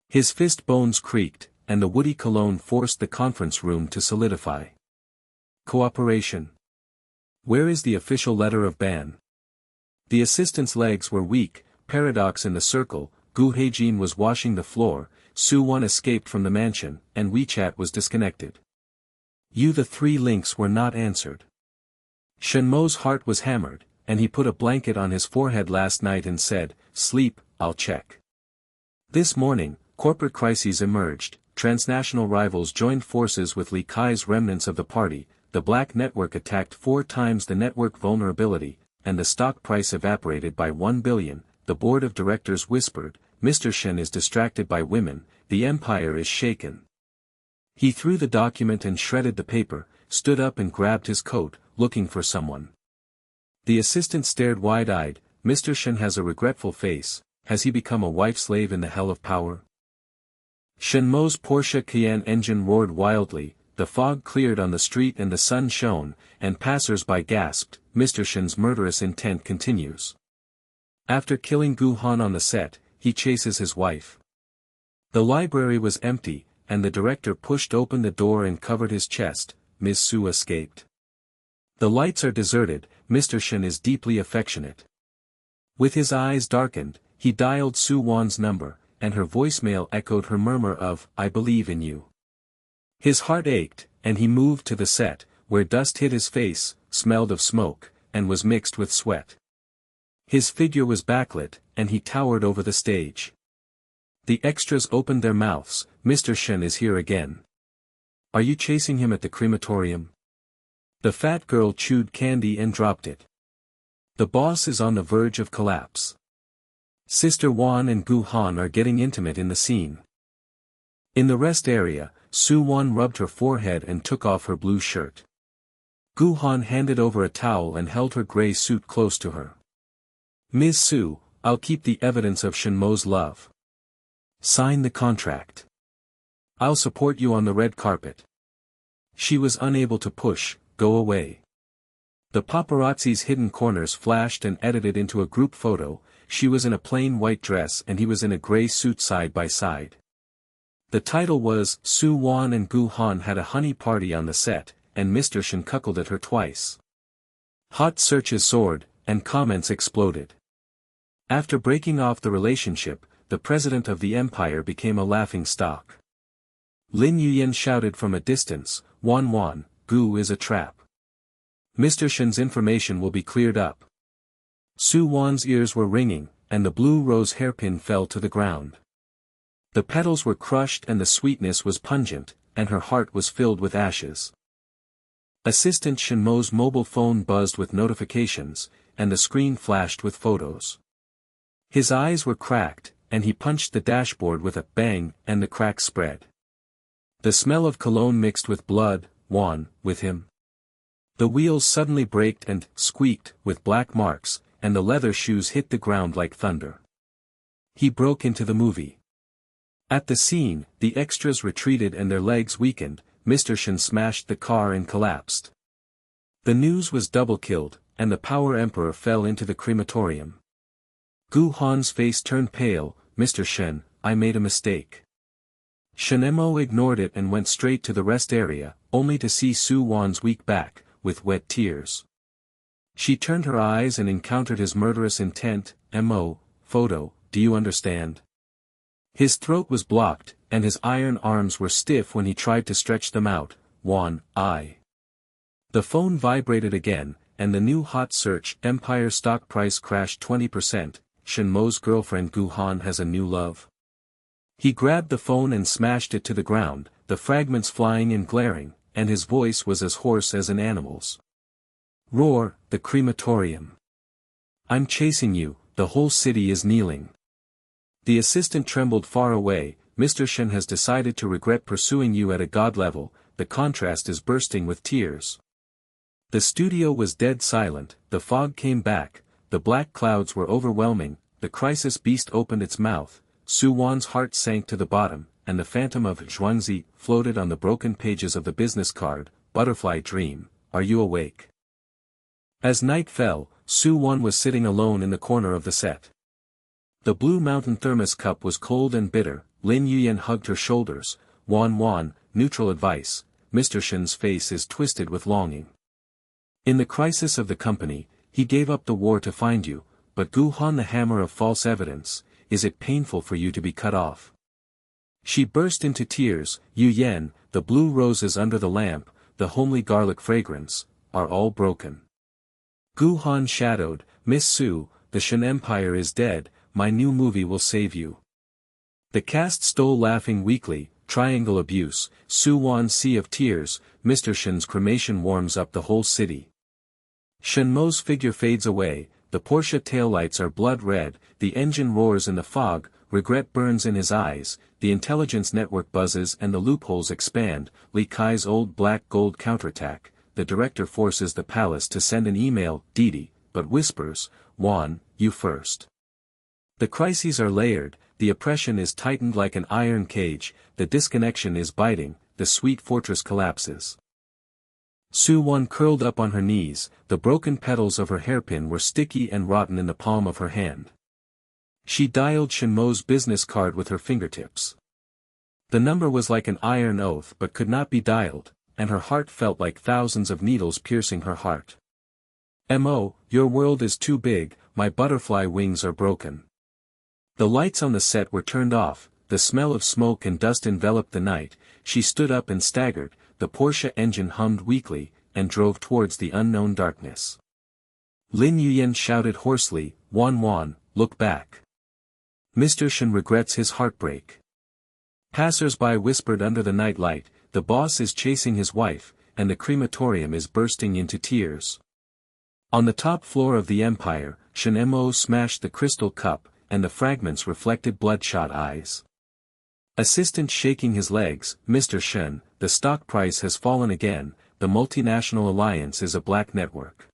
His fist bones creaked, and the woody cologne forced the conference room to solidify. Cooperation. Where is the official letter of ban? The assistant's legs were weak. Paradox in the circle. Gu Heijin was washing the floor. Su Wan escaped from the mansion, and WeChat was disconnected. The three links were not answered. Shen Mo's heart was hammered, and he put a blanket on his forehead last night and said, sleep, I'll check. This morning, corporate crises emerged. Transnational rivals joined forces with Li Kai's remnants of the party. The black network attacked 4 times the network vulnerability, and the stock price evaporated by 1 billion. The board of directors whispered, Mr. Shen is distracted by women, the empire is shaken. He threw the document and shredded the paper, stood up and grabbed his coat, looking for someone. The assistant stared wide-eyed. Mr. Shen has a regretful face. Has he become a wife slave in the hell of power? Shen Mo's Porsche Cayenne engine roared wildly, the fog cleared on the street and the sun shone, and passers-by gasped, Mr. Shen's murderous intent continues. After killing Gu Han on the set, he chases his wife. The library was empty, and the director pushed open the door and covered his chest. Ms. Su escaped. The lights are deserted, Mr. Shen is deeply affectionate. With his eyes darkened, he dialed Su Wan's number, and her voicemail echoed her murmur of, "I believe in you." His heart ached, and he moved to the set, where dust hit his face, smelled of smoke, and was mixed with sweat. His figure was backlit, and he towered over the stage. The extras opened their mouths. "Mr. Shen is here again. Are you chasing him at the crematorium?" The fat girl chewed candy and dropped it. "The boss is on the verge of collapse. Sister Wan and Gu Han are getting intimate in the scene." In the rest area, Su Wan rubbed her forehead and took off her blue shirt. Gu Han handed over a towel and held her gray suit close to her. "Ms. Su, I'll keep the evidence of Shen Mo's love. Sign the contract. I'll support you on the red carpet." She was unable to push, "Go away." The paparazzi's hidden corners flashed and edited into a group photo. She was in a plain white dress and he was in a gray suit side by side. The title was, Su Wan and Gu Han had a honey party on the set, and Mr. Shen cuckolded at her twice. Hot searches soared, and comments exploded. After breaking off the relationship, the president of the empire became a laughing stock. Lin Yuyan shouted from a distance, Wan, Gu is a trap. Mr. Shen's information will be cleared up." Su Wan's ears were ringing, and the blue rose hairpin fell to the ground. The petals were crushed and the sweetness was pungent, and her heart was filled with ashes. Assistant Shen Mo's mobile phone buzzed with notifications, and the screen flashed with photos. His eyes were cracked, and he punched the dashboard with a bang, and the cracks spread. The smell of cologne mixed with blood. Wan, with him. The wheels suddenly braked and squeaked with black marks, and the leather shoes hit the ground like thunder. He broke into the movie. At the scene, the extras retreated and their legs weakened. Mr. Shen smashed the car and collapsed. The news was double-killed, and the Power Emperor fell into the crematorium. Gu Han's face turned pale. "Mr. Shen, I made a mistake." Shen Mo ignored it and went straight to the rest area, only to see Su Wan's weak back, with wet tears. She turned her eyes and encountered his murderous intent. "Mo, photo, do you understand?" His throat was blocked, and his iron arms were stiff when he tried to stretch them out. "Wan, I." The phone vibrated again, and the new hot search Empire stock price crashed 20%. Shen Mo's girlfriend Gu Han has a new love. He grabbed the phone and smashed it to the ground, the fragments flying and glaring, and his voice was as hoarse as an animal's. "Roar, the crematorium. I'm chasing you, the whole city is kneeling." The assistant trembled far away. "Mr. Shen has decided to regret pursuing you at a god level, the contrast is bursting with tears." The studio was dead silent, the fog came back, the black clouds were overwhelming, the crisis beast opened its mouth, Su Wan's heart sank to the bottom, and the phantom of Zhuangzi floated on the broken pages of the business card. "Butterfly dream, are you awake?" As night fell, Su Wan was sitting alone in the corner of the set. The Blue Mountain thermos cup was cold and bitter. Lin Yuyan hugged her shoulders. Wan, neutral advice. Mr. Shen's face is twisted with longing. In the crisis of the company, he gave up the war to find you, but Gu Han the hammer of false evidence, is it painful for you to be cut off? She burst into tears. Yu Yan, the blue roses under the lamp, the homely garlic fragrance, are all broken. Gu Han shadowed. "Miss Su, the Shen Empire is dead, my new movie will save you." The cast stole laughing weakly. Triangle abuse. Su Wan's sea of tears. Mr. Shen's cremation warms up the whole city. Shen Mo's figure fades away, the Porsche taillights are blood red, the engine roars in the fog, regret burns in his eyes, the intelligence network buzzes and the loopholes expand. Li Kai's old black gold counterattack. The director forces the palace to send an email, Didi, but whispers, "Wan, you first." The crises are layered, the oppression is tightened like an iron cage, the disconnection is biting, the sweet fortress collapses. Su Wan curled up on her knees, the broken petals of her hairpin were sticky and rotten in the palm of her hand. She dialed Shen Mo's business card with her fingertips. The number was like an iron oath but could not be dialed, and her heart felt like thousands of needles piercing her heart. "Mo, your world is too big, my butterfly wings are broken." The lights on the set were turned off, the smell of smoke and dust enveloped the night. She stood up and staggered, the Porsche engine hummed weakly, and drove towards the unknown darkness. Lin Yuyan shouted hoarsely, "Wan, look back. Mr. Shen regrets his heartbreak." Passers-by whispered under the night light, "The boss is chasing his wife, and the crematorium is bursting into tears." On the top floor of the Empire, Shen Mo smashed the crystal cup, and the fragments reflected bloodshot eyes. Assistant shaking his legs, "Mr. Shen, the stock price has fallen again, the multinational alliance is a black network."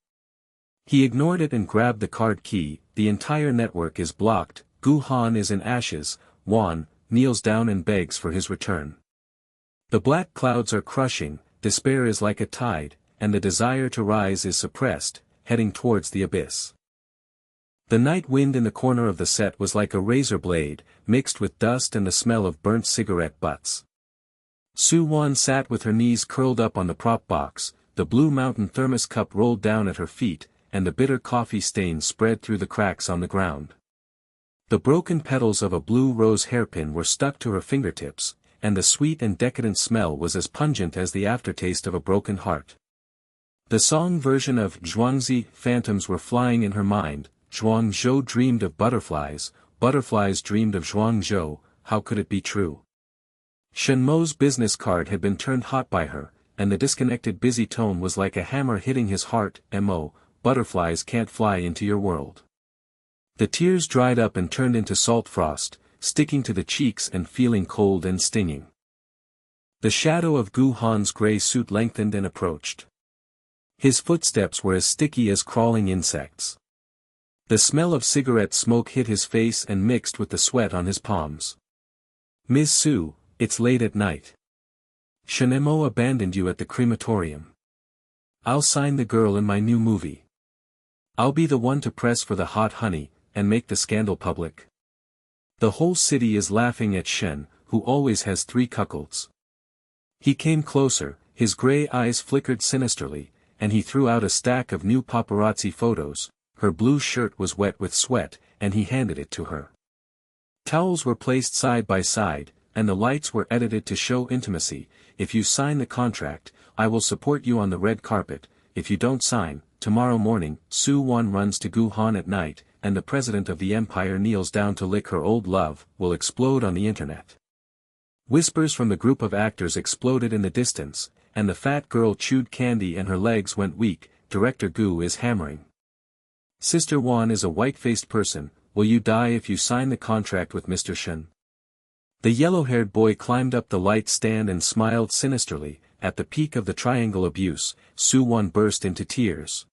He ignored it and grabbed the card key, "The entire network is blocked, Gu Han is in ashes." Wan kneels down and begs for his return. The black clouds are crushing, despair is like a tide, and the desire to rise is suppressed, heading towards the abyss. The night wind in the corner of the set was like a razor blade, mixed with dust and the smell of burnt cigarette butts. Su Wan sat with her knees curled up on the prop box, the Blue Mountain thermos cup rolled down at her feet, and the bitter coffee stains spread through the cracks on the ground. The broken petals of a blue rose hairpin were stuck to her fingertips, and the sweet and decadent smell was as pungent as the aftertaste of a broken heart. The song version of Zhuangzi phantoms were flying in her mind. Zhuangzhou dreamed of butterflies, butterflies dreamed of Zhuangzhou, how could it be true? Shen Mo's business card had been turned hot by her, and the disconnected busy tone was like a hammer hitting his heart. "Mo, butterflies can't fly into your world." The tears dried up and turned into salt frost, sticking to the cheeks and feeling cold and stinging. The shadow of Gu Han's gray suit lengthened and approached. His footsteps were as sticky as crawling insects. The smell of cigarette smoke hit his face and mixed with the sweat on his palms. "Ms. Su, it's late at night. Shen Mo abandoned you at the crematorium. I'll sign the girl in my new movie. I'll be the one to press for the hot honey, and make the scandal public. The whole city is laughing at Shen, who always has 3 cuckolds." He came closer, his gray eyes flickered sinisterly, and he threw out a stack of new paparazzi photos. Her blue shirt was wet with sweat, and he handed it to her. Towels were placed side by side, and the lights were edited to show intimacy. "If you sign the contract, I will support you on the red carpet. If you don't sign, tomorrow morning, Su Wan runs to Gu Han at night, and the president of the empire kneels down to lick her old love, will explode on the internet." Whispers from the group of actors exploded in the distance, and the fat girl chewed candy and her legs went weak. "Director Gu is hammering. Sister Wan is a white-faced person, will you die if you sign the contract with Mr. Shen?" The yellow-haired boy climbed up the light stand and smiled sinisterly. At the peak of the triangle abuse, Su Wan burst into tears.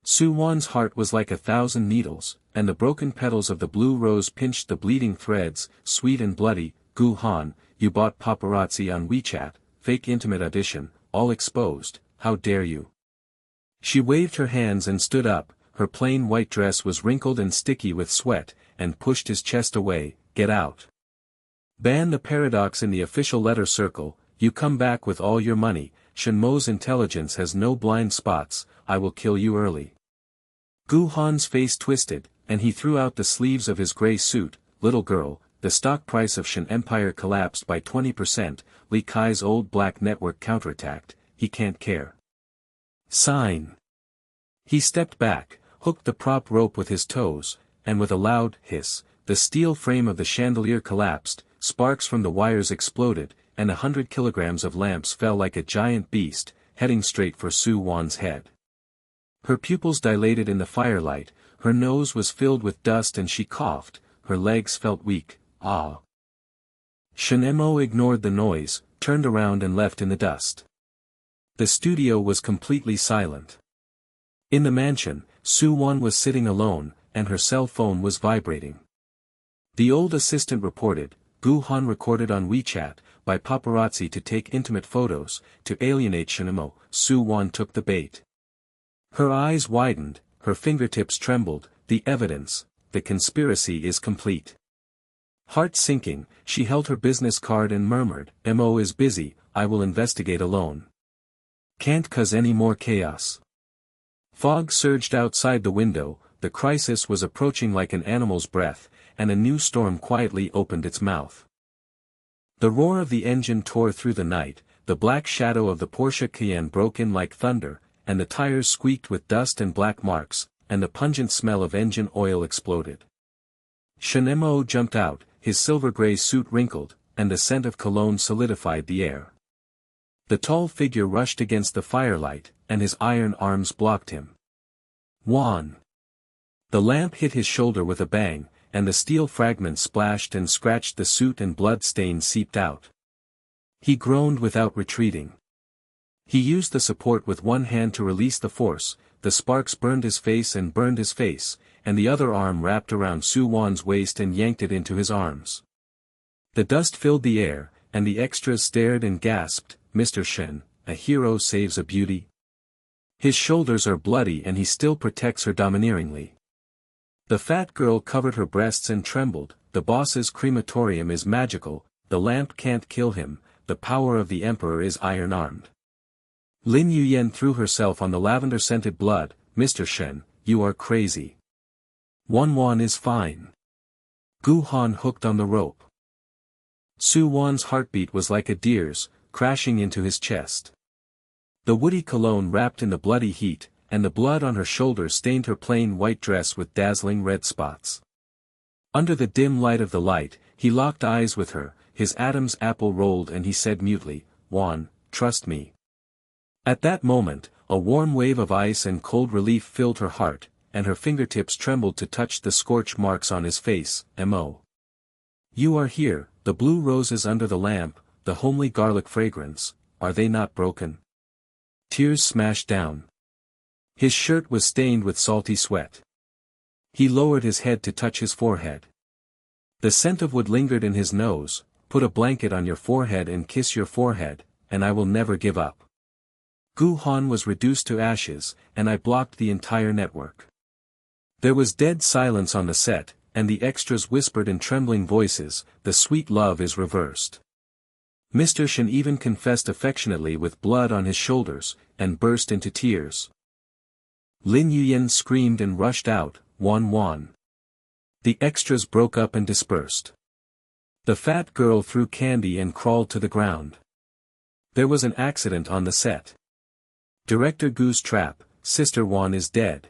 Su Wan's heart was like 1,000 needles, and the broken petals of the blue rose pinched the bleeding threads. "Sweet and bloody, Gu Han, you bought paparazzi on WeChat, fake intimate audition, all exposed, how dare you?" She waved her hands and stood up. Her plain white dress was wrinkled and sticky with sweat, and pushed his chest away. "Get out. Ban the paradox in the official letter circle, you come back with all your money, Shen Mo's intelligence has no blind spots, I will kill you early." Gu Han's face twisted, and he threw out the sleeves of his gray suit. "Little girl, the stock price of Shen Empire collapsed by 20%, Li Kai's old black network counterattacked, he can't care. Sign." He stepped back, hooked the prop rope with his toes, and with a loud hiss, the steel frame of the chandelier collapsed, sparks from the wires exploded, and 100 kilograms of lamps fell like a giant beast, heading straight for Su Wan's head. Her pupils dilated in the firelight, her nose was filled with dust and she coughed, her legs felt weak. "Ah." Shen Mo ignored the noise, turned around and left in the dust. The studio was completely silent. In the mansion, Su Wan was sitting alone, and her cell phone was vibrating. The old assistant reported, Gu Han recorded on WeChat, by paparazzi to take intimate photos, to alienate Shen Mo. Su Wan took the bait. Her eyes widened, her fingertips trembled, the evidence, the conspiracy is complete. Heart sinking, she held her business card and murmured, Mo is busy, I will investigate alone. Can't cause any more chaos. Fog surged outside the window, the crisis was approaching like an animal's breath, and a new storm quietly opened its mouth. The roar of the engine tore through the night, the black shadow of the Porsche Cayenne broke in like thunder, and the tires squeaked with dust and black marks, and the pungent smell of engine oil exploded. Shen Mo jumped out, his silver-gray suit wrinkled, and the scent of cologne solidified the air. The tall figure rushed against the firelight, and his iron arms blocked him. Wan! The lamp hit his shoulder with a bang, and the steel fragments splashed and scratched the suit and blood stains seeped out. He groaned without retreating. He used the support with one hand to release the force, the sparks burned his face, and the other arm wrapped around Su Wan's waist and yanked it into his arms. The dust filled the air, and the extras stared and gasped, Mr. Shen, a hero saves a beauty. His shoulders are bloody and he still protects her domineeringly. The fat girl covered her breasts and trembled, the boss's crematorium is magical, the lamp can't kill him, the power of the emperor is iron-armed. Lin Yuyen threw herself on the lavender-scented blood, Mr. Shen, you are crazy. Wan is fine. Gu Han hooked on the rope. Su Wan's heartbeat was like a deer's, crashing into his chest. The woody cologne wrapped in the bloody heat, and the blood on her shoulder stained her plain white dress with dazzling red spots. Under the dim light of the light, he locked eyes with her, his Adam's apple rolled, and he said mutely, Wan, trust me. At that moment, a warm wave of ice and cold relief filled her heart, and her fingertips trembled to touch the scorch marks on his face. Mo. You are here, the blue roses under the lamp, the homely garlic fragrance, are they not broken? Tears smashed down. His shirt was stained with salty sweat. He lowered his head to touch his forehead. The scent of wood lingered in his nose, put a blanket on your forehead and kiss your forehead, and I will never give up. Gu Han was reduced to ashes, and I blocked the entire network. There was dead silence on the set, and the extras whispered in trembling voices, the sweet love is reversed. Mr. Shen even confessed affectionately with blood on his shoulders, and burst into tears. Lin Yuyen screamed and rushed out, Wan. The extras broke up and dispersed. The fat girl threw candy and crawled to the ground. There was an accident on the set. Director Gu's trap, Sister Wan is dead.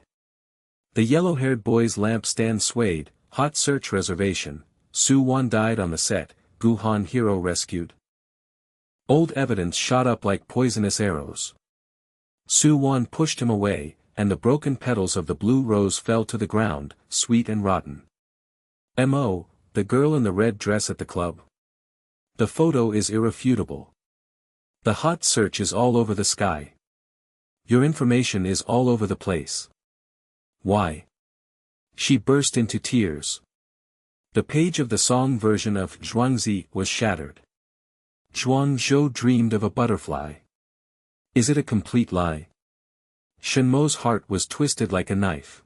The yellow-haired boy's lampstand swayed, hot search reservation, Su Wan died on the set, Gu Han hero rescued. Old evidence shot up like poisonous arrows. Su Wan pushed him away, and the broken petals of the blue rose fell to the ground, sweet and rotten. Mo, the girl in the red dress at the club. The photo is irrefutable. The hot search is all over the sky. Your information is all over the place. Why? She burst into tears. The page of the song version of Zhuangzi was shattered. Zhuang Zhou dreamed of a butterfly. Is it a complete lie? Shen Mo's heart was twisted like a knife.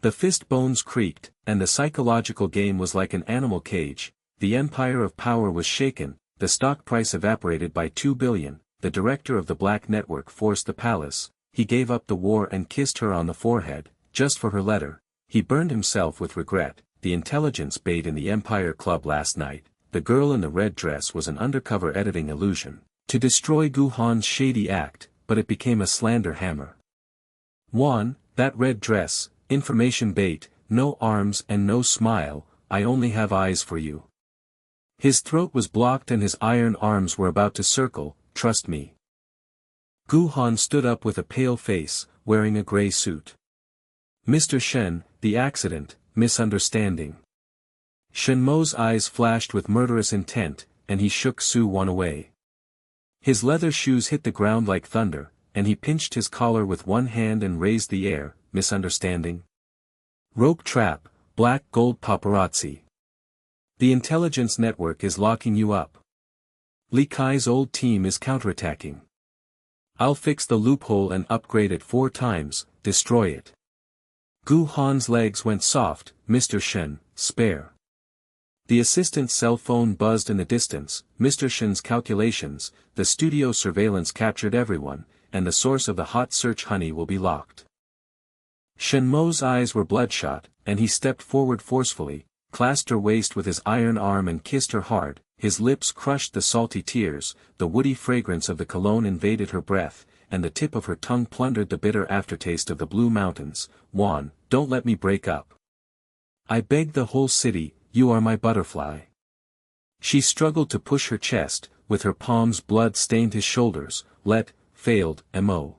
The fist bones creaked, and the psychological game was like an animal cage. The empire of power was shaken, the stock price evaporated by 2 billion, the director of the black network forced the palace, he gave up the war and kissed her on the forehead, just for her letter, he burned himself with regret, the intelligence bait in the Empire Club last night, the girl in the red dress was an undercover editing illusion, to destroy Gu Han's shady act, but it became a slander hammer. Wan, that red dress, information bait, no arms and no smile, I only have eyes for you. His throat was blocked and his iron arms were about to circle, trust me. Gu Han stood up with a pale face, wearing a gray suit. Mr. Shen, the accident, misunderstanding. Shen Mo's eyes flashed with murderous intent, and he shook Su Wan away. His leather shoes hit the ground like thunder, and he pinched his collar with one hand and raised the air, misunderstanding. Rope trap, black gold paparazzi. The intelligence network is locking you up. Li Kai's old team is counterattacking. I'll fix the loophole and upgrade it 4 times, destroy it. Gu Han's legs went soft, Mr. Shen, spare. The assistant's cell phone buzzed in the distance, Mr. Shen's calculations, the studio surveillance captured everyone, and the source of the hot search honey will be locked. Shen Mo's eyes were bloodshot, and he stepped forward forcefully, clasped her waist with his iron arm and kissed her hard. His lips crushed the salty tears, the woody fragrance of the cologne invaded her breath, and the tip of her tongue plundered the bitter aftertaste of the Blue Mountains. Wan, don't let me break up. I beg the whole city, you are my butterfly. She struggled to push her chest, with her palms blood stained his shoulders, failed, Mo.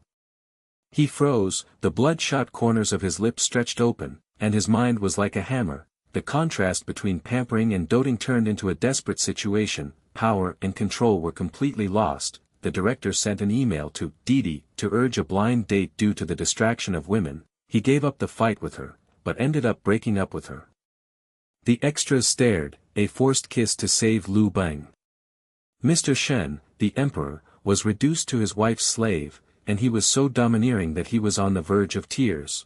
He froze, the bloodshot corners of his lips stretched open, and his mind was like a hammer. The contrast between pampering and doting turned into a desperate situation, power and control were completely lost. The director sent an email to Didi to urge a blind date due to the distraction of women. He gave up the fight with her, but ended up breaking up with her. The extras stared, a forced kiss to save Lu Bang. Mr. Shen, the emperor, was reduced to his wife's slave, and he was so domineering that he was on the verge of tears.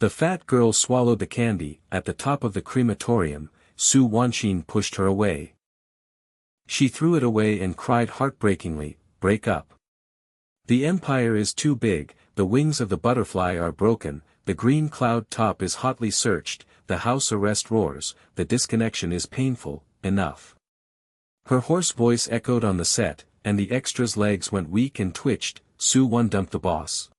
The fat girl swallowed the candy. At the top of the crematorium, Su Wan pushed her away. She threw it away and cried heartbreakingly, break up. The empire is too big, the wings of the butterfly are broken, the green cloud top is hotly searched, the house arrest roars, the disconnection is painful, enough. Her hoarse voice echoed on the set, and the extras' legs went weak and twitched. Su Wan dumped the boss.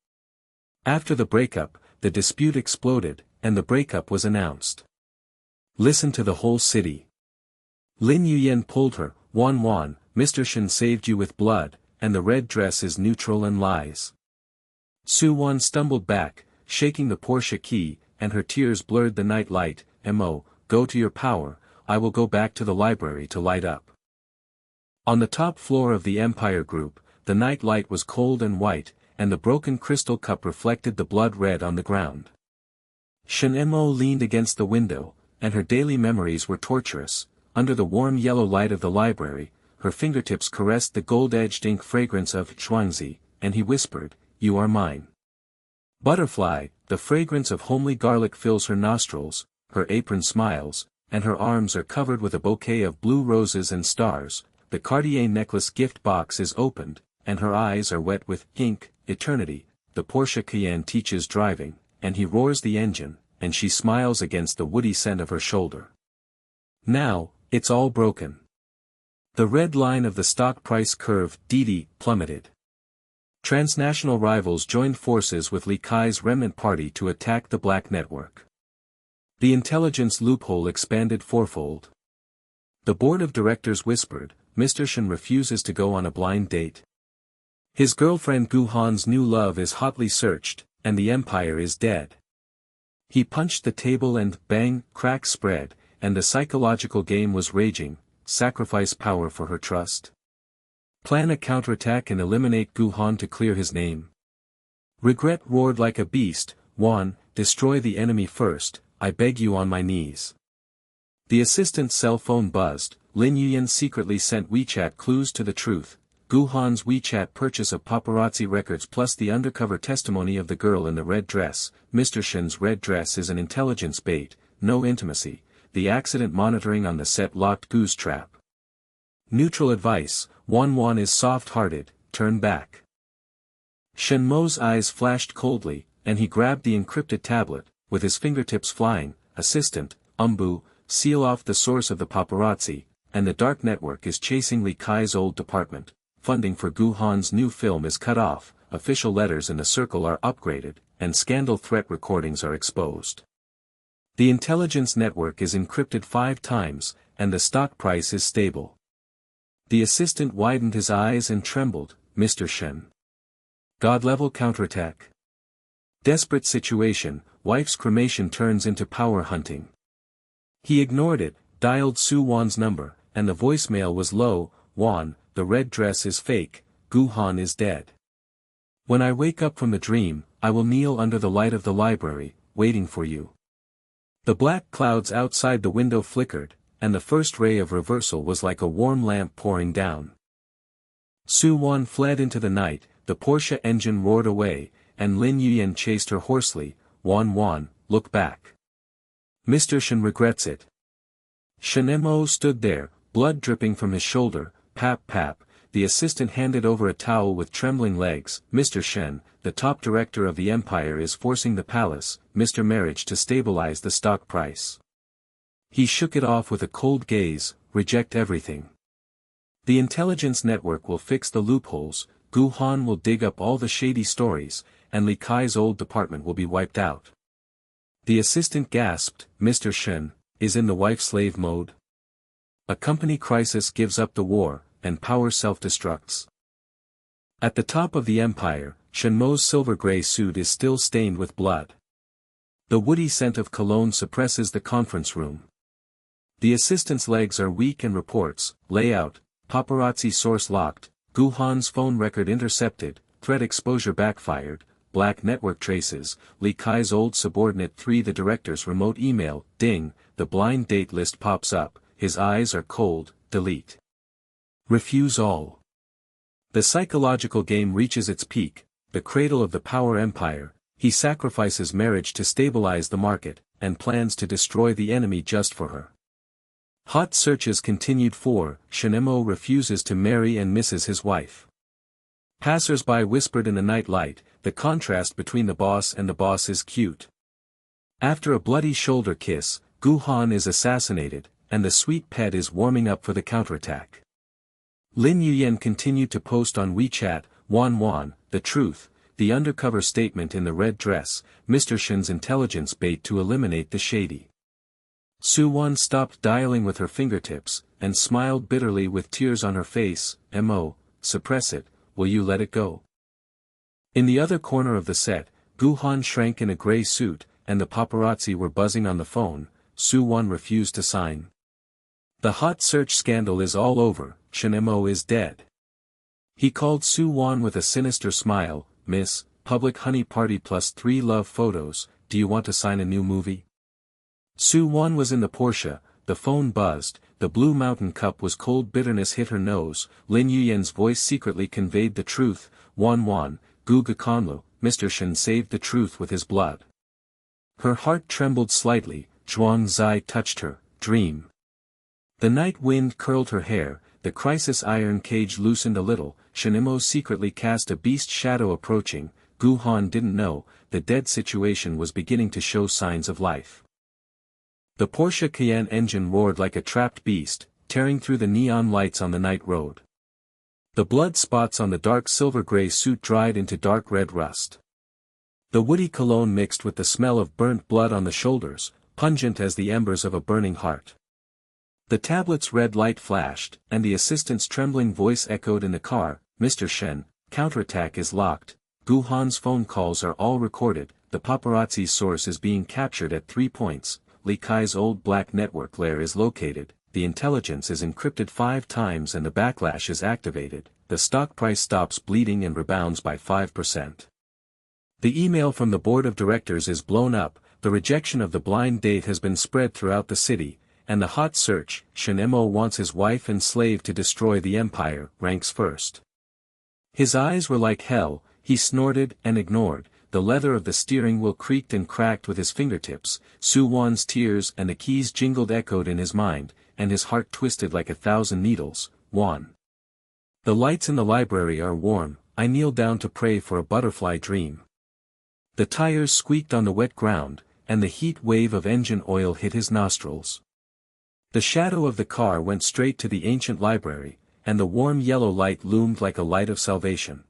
After the breakup, the dispute exploded, and the breakup was announced. Listen to the whole city. Lin Yuyen pulled her, Wan, Mr. Shen saved you with blood, and the red dress is neutral and lies. Su Wan stumbled back, shaking the Porsche key, and her tears blurred the night light. Mo, go to your power, I will go back to the library to light up. On the top floor of the Empire Group, the night light was cold and white, and the broken crystal cup reflected the blood red on the ground. Shen Mo leaned against the window, and her daily memories were torturous. Under the warm yellow light of the library, her fingertips caressed the gold-edged ink fragrance of Chuangzi, and he whispered, you are mine. Butterfly, the fragrance of homely garlic fills her nostrils, her apron smiles, and her arms are covered with a bouquet of blue roses and stars. The Cartier necklace gift box is opened, and her eyes are wet with ink. Eternity. The Porsche Cayenne teaches driving, and he roars the engine, and she smiles against the woody scent of her shoulder. Now, it's all broken. The red line of the stock price curve, Didi, plummeted. Transnational rivals joined forces with Li Kai's remnant party to attack the black network. The intelligence loophole expanded fourfold. The board of directors whispered, Mr. Shen refuses to go on a blind date. His girlfriend Gu Han's new love is hotly searched, and the empire is dead. He punched the table and, bang, crack spread, and the psychological game was raging. Sacrifice power for her trust. Plan a counterattack and eliminate Gu Han to clear his name. Regret roared like a beast, Wan, destroy the enemy first, I beg you on my knees. The assistant's cell phone buzzed. Lin Yuyen secretly sent WeChat clues to the truth. Gu Han's WeChat purchase of paparazzi records plus the undercover testimony of the girl in the red dress. Mr. Shen's red dress is an intelligence bait, no intimacy. The accident monitoring on the set locked Gu's trap. Neutral advice, Wan is soft-hearted, turn back. Shen Mo's eyes flashed coldly, and he grabbed the encrypted tablet, with his fingertips flying. Assistant, Umbu, seal off the source of the paparazzi, and the dark network is chasing Li Kai's old department. Funding for Gu Han's new film is cut off, official letters in the circle are upgraded, and scandal threat recordings are exposed. The intelligence network is encrypted 5 times, and the stock price is stable. The assistant widened his eyes and trembled, Mr. Shen. God-level counterattack. Desperate situation, wife's cremation turns into power hunting. He ignored it, dialed Su Wan's number, and the voicemail was low, Wan, the red dress is fake, Gu Han is dead. When I wake up from the dream, I will kneel under the light of the library, waiting for you. The black clouds outside the window flickered, and the first ray of reversal was like a warm lamp pouring down. Su Wan fled into the night, the Porsche engine roared away, and Lin Yuyan chased her hoarsely. Wan, look back. Mr. Shen regrets it. Shen Mo stood there, blood dripping from his shoulder. Pap. The assistant handed over a towel with trembling legs. Mr. Shen, the top director of the empire, is forcing the palace, Mr. Marriage, to stabilize the stock price. He shook it off with a cold gaze. Reject everything. The intelligence network will fix the loopholes, Gu Han will dig up all the shady stories, and Li Kai's old department will be wiped out. The assistant gasped. Mr. Shen, is in the wife-slave mode? A company crisis gives up the war, and power self-destructs. At the top of the empire, Shen Mo's silver-gray suit is still stained with blood. The woody scent of cologne suppresses the conference room. The assistant's legs are weak and reports. Layout, paparazzi source locked, Gu Han's phone record intercepted, threat exposure backfired, black network traces, Li Kai's old subordinate 3. The director's remote email. Ding, the blind date list pops up, his eyes are cold. Delete. Refuse all. The psychological game reaches its peak, the cradle of the power empire. He sacrifices marriage to stabilize the market, and plans to destroy the enemy just for her. Hot searches continued for, Shen Mo refuses to marry and misses his wife. Passers-by whispered in the night light, the contrast between the boss and the boss is cute. After a bloody shoulder kiss, Gu Han is assassinated, and the sweet pet is warming up for the counterattack. Lin Yuyan continued to post on WeChat. Wan, the truth, the undercover statement in the red dress, Mr. Shen's intelligence bait to eliminate the shady. Su Wan stopped dialing with her fingertips, and smiled bitterly with tears on her face. Mo, suppress it, will you let it go? In the other corner of the set, Gu Han shrank in a gray suit, and the paparazzi were buzzing on the phone. Su Wan refused to sign. The hot search scandal is all over, Shen Mo is dead. He called Su Wan with a sinister smile. Miss, public honey party plus 3 love photos, do you want to sign a new movie? Su Wan was in the Porsche, the phone buzzed, the Blue Mountain cup was cold. Bitterness hit her nose. Lin Yuyan's voice secretly conveyed the truth. Wan, Gu Gakonlu, Mr. Shen saved the truth with his blood. Her heart trembled slightly. Zhuang Zai touched her. Dream. The night wind curled her hair, the crisis iron cage loosened a little. Shen Mo secretly cast a beast shadow approaching. Gu Han didn't know, the dead situation was beginning to show signs of life. The Porsche Cayenne engine roared like a trapped beast, tearing through the neon lights on the night road. The blood spots on the dark silver-gray suit dried into dark red rust. The woody cologne mixed with the smell of burnt blood on the shoulders, pungent as the embers of a burning heart. The tablet's red light flashed, and the assistant's trembling voice echoed in the car. Mr. Shen, counterattack is locked. Gu Han's phone calls are all recorded. The paparazzi's source is being captured at 3 points. Li Kai's old black network lair is located. The intelligence is encrypted 5 times and the backlash is activated. The stock price stops bleeding and rebounds by 5%. The email from the board of directors is blown up. The rejection of the blind date has been spread throughout the city. And the hot search, Shen Mo wants his wife and slave to destroy the empire, ranks first. His eyes were like hell, he snorted and ignored, the leather of the steering wheel creaked and cracked with his fingertips. Su Wan's tears and the keys jingled echoed in his mind, and his heart twisted like 1,000 needles. Wan. The lights in the library are warm, I kneel down to pray for a butterfly dream. The tires squeaked on the wet ground, and the heat wave of engine oil hit his nostrils. The shadow of the car went straight to the ancient library, and the warm yellow light loomed like a light of salvation.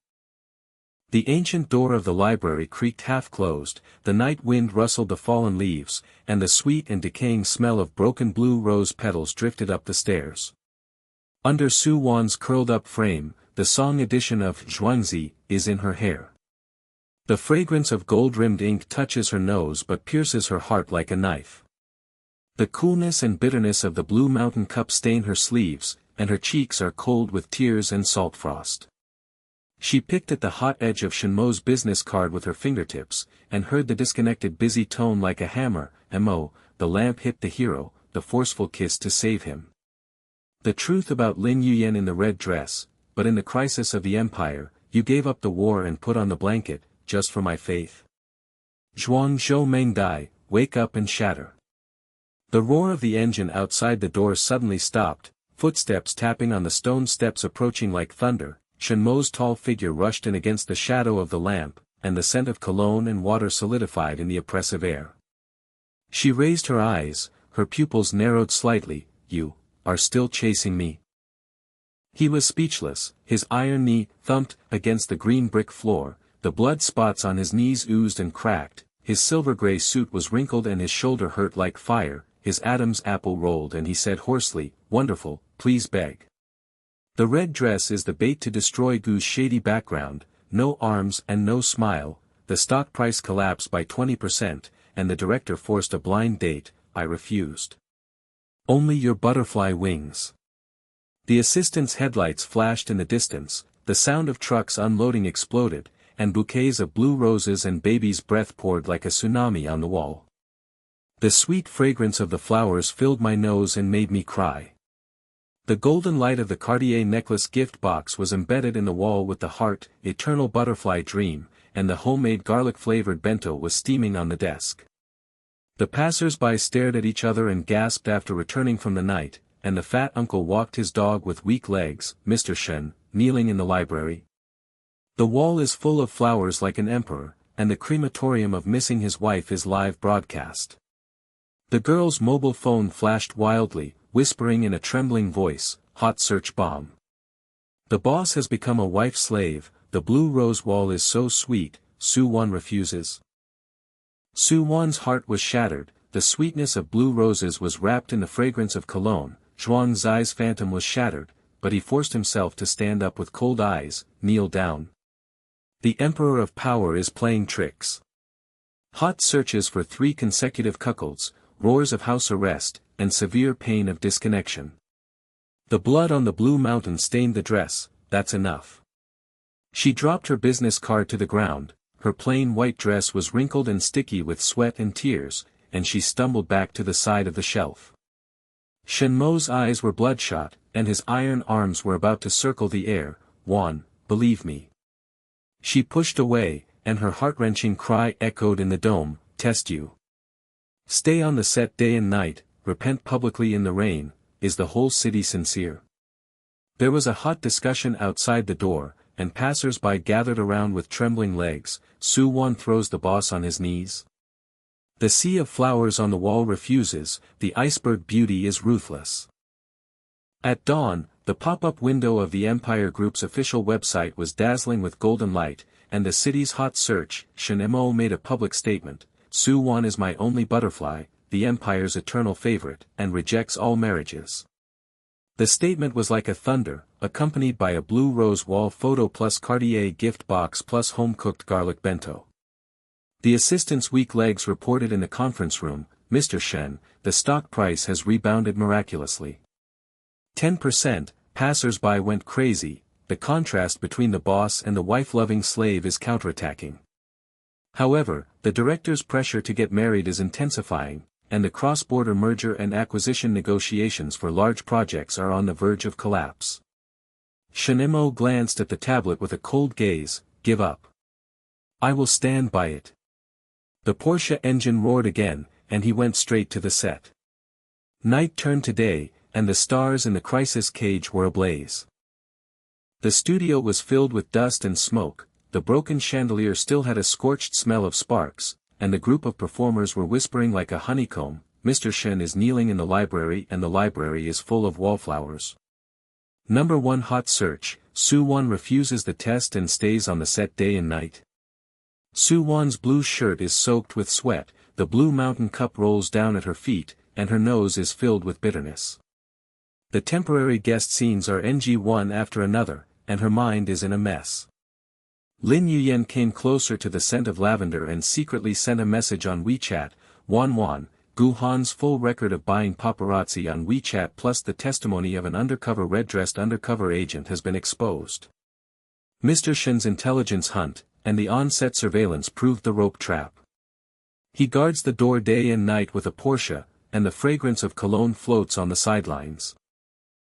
The ancient door of the library creaked half-closed, the night wind rustled the fallen leaves, and the sweet and decaying smell of broken blue rose petals drifted up the stairs. Under Su Wan's curled-up frame, the song edition of Zhuangzi is in her hair. The fragrance of gold-rimmed ink touches her nose but pierces her heart like a knife. The coolness and bitterness of the Blue Mountain cup stain her sleeves, and her cheeks are cold with tears and salt frost. She picked at the hot edge of Shen Mo's business card with her fingertips, and heard the disconnected busy tone like a hammer. Mo, the lamp hit the hero, the forceful kiss to save him. The truth about Lin Yuyan in the red dress, but in the crisis of the empire, you gave up the war and put on the blanket, just for my faith. Zhuang Zhou Meng Dai, wake up and shatter. The roar of the engine outside the door suddenly stopped, footsteps tapping on the stone steps approaching like thunder. Shen Mo's tall figure rushed in against the shadow of the lamp, and the scent of cologne and water solidified in the oppressive air. She raised her eyes, her pupils narrowed slightly. You are still chasing me. He was speechless, his iron knee thumped against the green brick floor, the blood spots on his knees oozed and cracked, his silver-gray suit was wrinkled and his shoulder hurt like fire, his Adam's apple rolled and he said hoarsely, "Wonderful, please beg." The red dress is the bait to destroy Gu's shady background, no arms and no smile, the stock price collapsed by 20%, and the director forced a blind date. I refused. Only your butterfly wings. The assistant's headlights flashed in the distance, the sound of trucks unloading exploded, and bouquets of blue roses and baby's breath poured like a tsunami on the wall. The sweet fragrance of the flowers filled my nose and made me cry. The golden light of the Cartier necklace gift box was embedded in the wall with the heart, eternal butterfly dream, and the homemade garlic-flavored bento was steaming on the desk. The passers-by stared at each other and gasped after returning from the night, and the fat uncle walked his dog with weak legs, Mr. Shen, kneeling in the library. The wall is full of flowers like an emperor, and the crematorium of missing his wife is live broadcast. The girl's mobile phone flashed wildly, whispering in a trembling voice, "Hot search bomb. The boss has become a wife slave, the blue rose wall is so sweet, Su Wan refuses." Su Wan's heart was shattered, the sweetness of blue roses was wrapped in the fragrance of cologne, Zhuang Zai's phantom was shattered, but he forced himself to stand up with cold eyes, kneel down. The Emperor of Power is playing tricks. Hot searches for 3 consecutive cuckolds, roars of house arrest, and severe pain of disconnection. The blood on the blue mountain stained the dress, that's enough. She dropped her business card to the ground, her plain white dress was wrinkled and sticky with sweat and tears, and she stumbled back to the side of the shelf. Shen Mo's eyes were bloodshot, and his iron arms were about to circle the air. "Wan, believe me." She pushed away, and her heart-wrenching cry echoed in the dome, "Test you. Stay on the set day and night, repent publicly in the rain, is the whole city sincere?" There was a hot discussion outside the door, and passers-by gathered around with trembling legs. Su Wan throws the boss on his knees. The sea of flowers on the wall refuses, the iceberg beauty is ruthless. At dawn, the pop-up window of the Empire Group's official website was dazzling with golden light, and the city's hot search. Shen Mo made a public statement, "Su Wan is my only butterfly, the Empire's eternal favorite, and rejects all marriages." The statement was like a thunder, accompanied by a blue rose wall photo plus Cartier gift box plus home-cooked garlic bento. The assistant's weak legs reported in the conference room, "Mr. Shen, the stock price has rebounded miraculously. 10%, passers-by went crazy, the contrast between the boss and the wife-loving slave is counterattacking. However, the director's pressure to get married is intensifying, and the cross-border merger and acquisition negotiations for large projects are on the verge of collapse." Shen Mo glanced at the tablet with a cold gaze, "Give up. I will stand by it." The Porsche engine roared again, and he went straight to the set. Night turned to day, and the stars in the crisis cage were ablaze. The studio was filled with dust and smoke, the broken chandelier still had a scorched smell of sparks, and the group of performers were whispering like a honeycomb. "Mr. Shen is kneeling in the library and the library is full of wallflowers. Number 1 hot search, Su Wan refuses the test and stays on the set day and night. Su Wan's blue shirt is soaked with sweat, the blue mountain cup rolls down at her feet, and her nose is filled with bitterness. The temporary guest scenes are NG one after another, and her mind is in a mess." Lin Yuyan came closer to the scent of lavender and secretly sent a message on WeChat, "Wan, Gu Han's full record of buying paparazzi on WeChat plus the testimony of an undercover red-dressed undercover agent has been exposed. Mr. Shen's intelligence hunt, and the on-set surveillance proved the rope trap. He guards the door day and night with a Porsche, and the fragrance of cologne floats on the sidelines.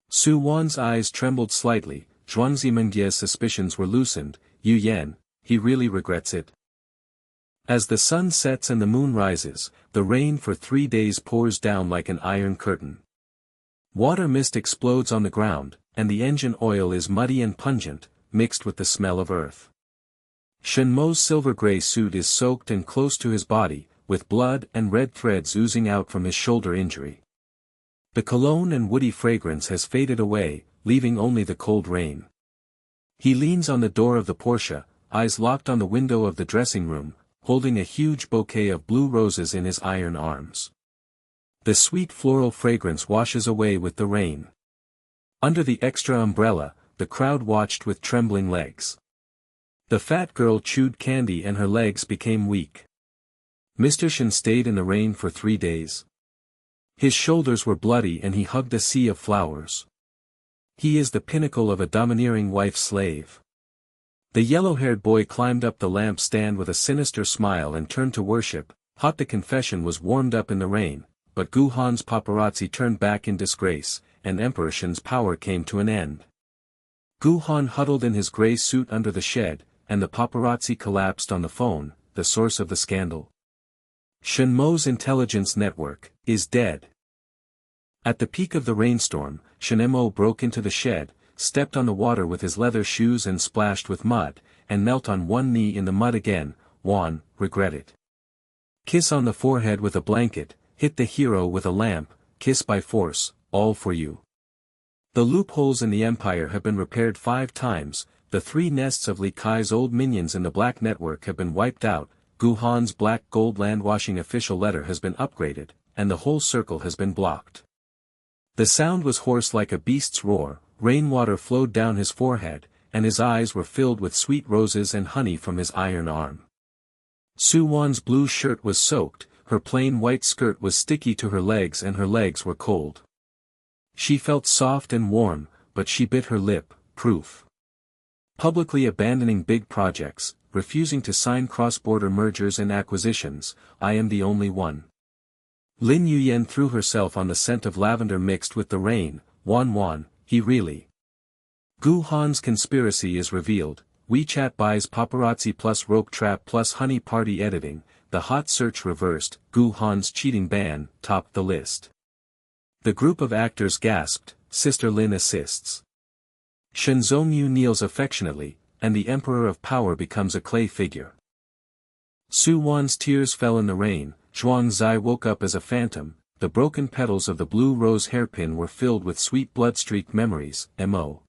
Su Wan's eyes trembled slightly. Zhuang Zimengye's suspicions were loosened. Yu Yan, he really regrets it. As the sun sets and the moon rises, the rain for 3 days pours down like an iron curtain. Water mist explodes on the ground, and the engine oil is muddy and pungent, mixed with the smell of earth. Shen Mo's silver-gray suit is soaked and close to his body, with blood and red threads oozing out from his shoulder injury. The cologne and woody fragrance has faded away, leaving only the cold rain. He leans on the door of the Porsche, eyes locked on the window of the dressing room, holding a huge bouquet of blue roses in his iron arms. The sweet floral fragrance washes away with the rain. Under the extra umbrella, the crowd watched with trembling legs. The fat girl chewed candy and her legs became weak. Mr. Shen stayed in the rain for 3 days. His shoulders were bloody and he hugged a sea of flowers. He is the pinnacle of a domineering wife-slave. The yellow-haired boy climbed up the lamp stand with a sinister smile and turned to worship. Hot the confession was warmed up in the rain, but Gu Han's paparazzi turned back in disgrace, and Emperor Shen's power came to an end. Gu Han huddled in his gray suit under the shed, and the paparazzi collapsed on the phone, the source of the scandal. Shen Mo's intelligence network is dead. At the peak of the rainstorm, Shen Mo broke into the shed, stepped on the water with his leather shoes and splashed with mud, and knelt on one knee in the mud again. Wan, regret it. Kiss on the forehead with a blanket, hit the hero with a lamp, kiss by force, all for you. The loopholes in the empire have been repaired 5 times, the 3 nests of Li Kai's old minions in the black network have been wiped out, Gu Han's black gold land-washing official letter has been upgraded, and the whole circle has been blocked. The sound was hoarse like a beast's roar, rainwater flowed down his forehead, and his eyes were filled with sweet roses and honey from his iron arm. Su Wan's blue shirt was soaked, her plain white skirt was sticky to her legs and her legs were cold. She felt soft and warm, but she bit her lip, proof. Publicly abandoning big projects, refusing to sign cross-border mergers and acquisitions, I am the only one. Lin Yuyan threw herself on the scent of lavender mixed with the rain. Wan, he really. Gu Han's conspiracy is revealed. WeChat buys paparazzi plus rope trap plus honey party editing, the hot search reversed, Gu Han's cheating ban topped the list. The group of actors gasped, Sister Lin assists. Shen Zhongyu kneels affectionately, and the Emperor of Power becomes a clay figure. Su Wan's tears fell in the rain. Zhuang Zai woke up as a phantom, the broken petals of the blue rose hairpin were filled with sweet blood-streaked memories. Mo.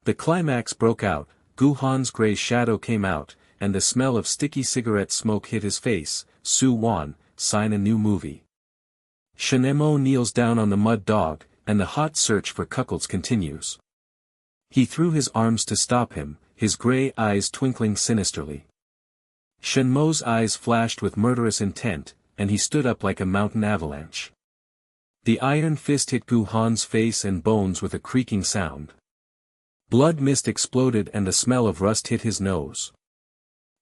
The climax broke out, Gu Han's gray shadow came out, and the smell of sticky cigarette smoke hit his face. Su Wan, sign a new movie. Shen Mo kneels down on the mud dog, and the hot search for cuckolds continues. He threw his arms to stop him, his gray eyes twinkling sinisterly. Shen Mo's eyes flashed with murderous intent, and he stood up like a mountain avalanche. The iron fist hit Gu Han's face and bones with a creaking sound. Blood mist exploded and the smell of rust hit his nose.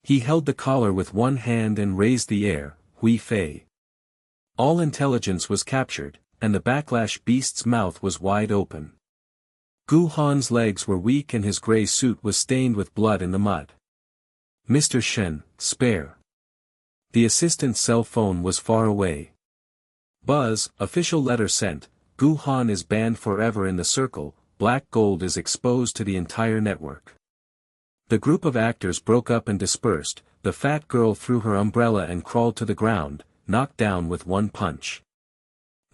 He held the collar with one hand and raised the air, Hui Fei. All intelligence was captured, and the backlash beast's mouth was wide open. Gu Han's legs were weak and his gray suit was stained with blood in the mud. Mr. Shen, spare. The assistant's cell phone was far away. Buzz, official letter sent, Gu Han is banned forever in the circle, black gold is exposed to the entire network. The group of actors broke up and dispersed, the fat girl threw her umbrella and crawled to the ground, knocked down with one punch.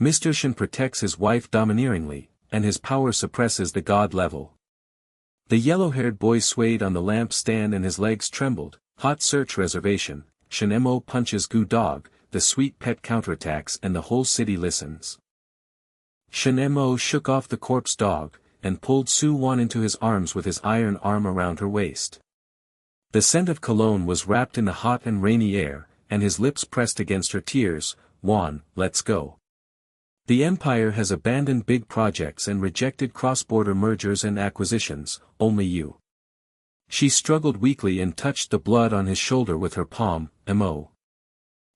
Mr. Shen protects his wife domineeringly, and his power suppresses the god level. The yellow-haired boy swayed on the lamp stand and his legs trembled. Hot search reservation. Shen Mo punches Gu Dog, the sweet pet counterattacks and the whole city listens. Shen Mo shook off the corpse dog, and pulled Su Wan into his arms with his iron arm around her waist. The scent of cologne was wrapped in the hot and rainy air, and his lips pressed against her tears. Wan, let's go. The Empire has abandoned big projects and rejected cross-border mergers and acquisitions, only you. She struggled weakly and touched the blood on his shoulder with her palm. Mo.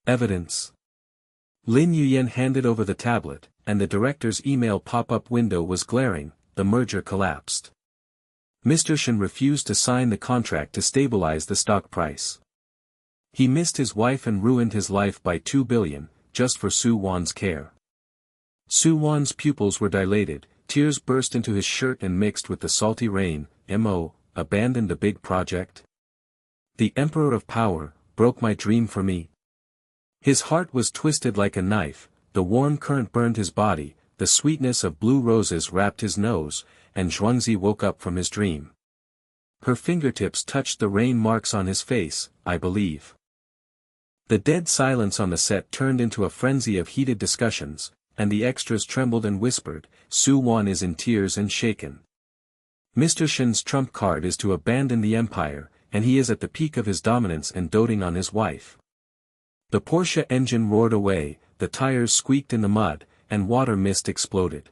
Evidence. Lin Yuyen handed over the tablet, and the director's email pop-up window was glaring. The merger collapsed. Mr. Shen refused to sign the contract to stabilize the stock price. He missed his wife and ruined his life by 2 billion, just for Su Wan's care. Su Wan's pupils were dilated, tears burst into his shirt and mixed with the salty rain. Mo, abandoned the big project? The Emperor of Power, broke my dream for me. His heart was twisted like a knife, the warm current burned his body, the sweetness of blue roses wrapped his nose, and Zhuangzi woke up from his dream. Her fingertips touched the rain marks on his face, I believe. The dead silence on the set turned into a frenzy of heated discussions, and the extras trembled and whispered, Su Wan is in tears and shaken. Mr. Shen's trump card is to abandon the empire, and he is at the peak of his dominance and doting on his wife. The Porsche engine roared away, the tires squeaked in the mud, and water mist exploded.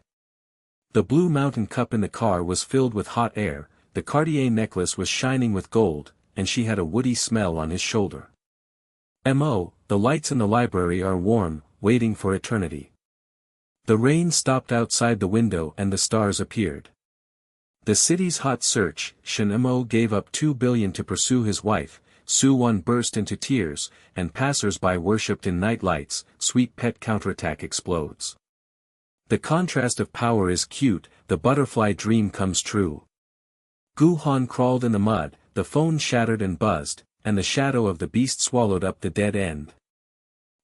The Blue Mountain cup in the car was filled with hot air, the Cartier necklace was shining with gold, and she had a woody smell on his shoulder. Mo, the lights in the library are warm, waiting for eternity. The rain stopped outside the window and the stars appeared. The city's hot search, Shen Mo gave up 2 billion to pursue his wife, Su Wan burst into tears, and passers-by worshipped in night lights, sweet pet counterattack explodes. The contrast of power is cute, the butterfly dream comes true. Gu Han crawled in the mud, the phone shattered and buzzed, and the shadow of the beast swallowed up the dead end.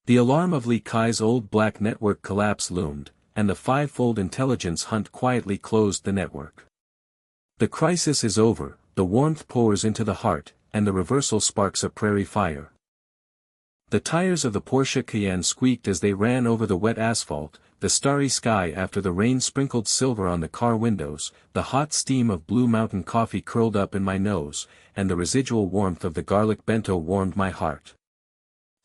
The alarm of Li Kai's old black network collapse loomed, and the five-fold intelligence hunt quietly closed the network. The crisis is over, the warmth pours into the heart, and the reversal sparks a prairie fire. The tires of the Porsche Cayenne squeaked as they ran over the wet asphalt, the starry sky after the rain sprinkled silver on the car windows, the hot steam of Blue Mountain coffee curled up in my nose, and the residual warmth of the garlic bento warmed my heart.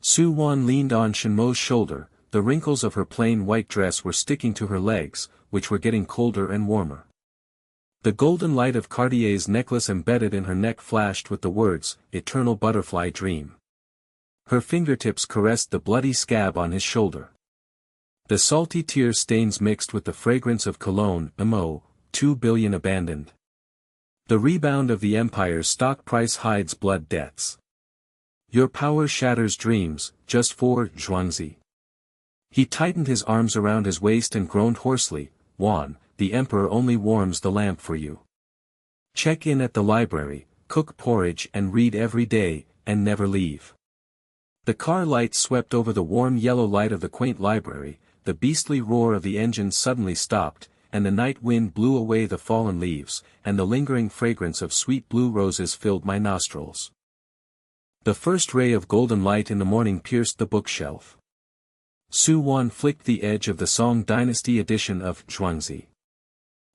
Su Wan leaned on Shen Mo's shoulder, the wrinkles of her plain white dress were sticking to her legs, which were getting colder and warmer. The golden light of Cartier's necklace embedded in her neck flashed with the words, Eternal Butterfly Dream. Her fingertips caressed the bloody scab on his shoulder. The salty tear stains mixed with the fragrance of cologne. Mo, 2 billion abandoned. The rebound of the empire's stock price hides blood debts. Your power shatters dreams, just for Zhuangzi. He tightened his arms around his waist and groaned hoarsely, Wan, the emperor only warms the lamp for you. Check in at the library, cook porridge and read every day, and never leave. The car lights swept over the warm yellow light of the quaint library, the beastly roar of the engine suddenly stopped, and the night wind blew away the fallen leaves, and the lingering fragrance of sweet blue roses filled my nostrils. The first ray of golden light in the morning pierced the bookshelf. Su Wan flicked the edge of the Song Dynasty edition of Zhuangzi.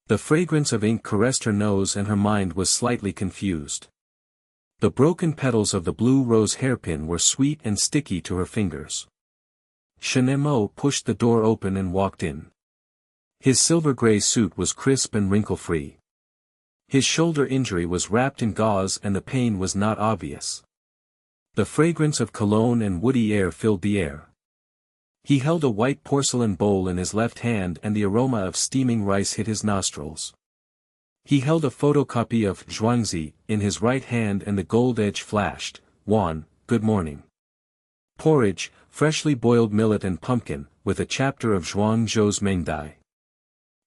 The fragrance of ink caressed her nose and her mind was slightly confused. The broken petals of the blue rose hairpin were sweet and sticky to her fingers. Shen Mo pushed the door open and walked in. His silver-gray suit was crisp and wrinkle-free. His shoulder injury was wrapped in gauze and the pain was not obvious. The fragrance of cologne and woody air filled the air. He held a white porcelain bowl in his left hand and the aroma of steaming rice hit his nostrils. He held a photocopy of Zhuangzi in his right hand and the gold edge flashed. Wan, good morning. Porridge, freshly boiled millet and pumpkin, with a chapter of Zhuang Zhou's Mengdai.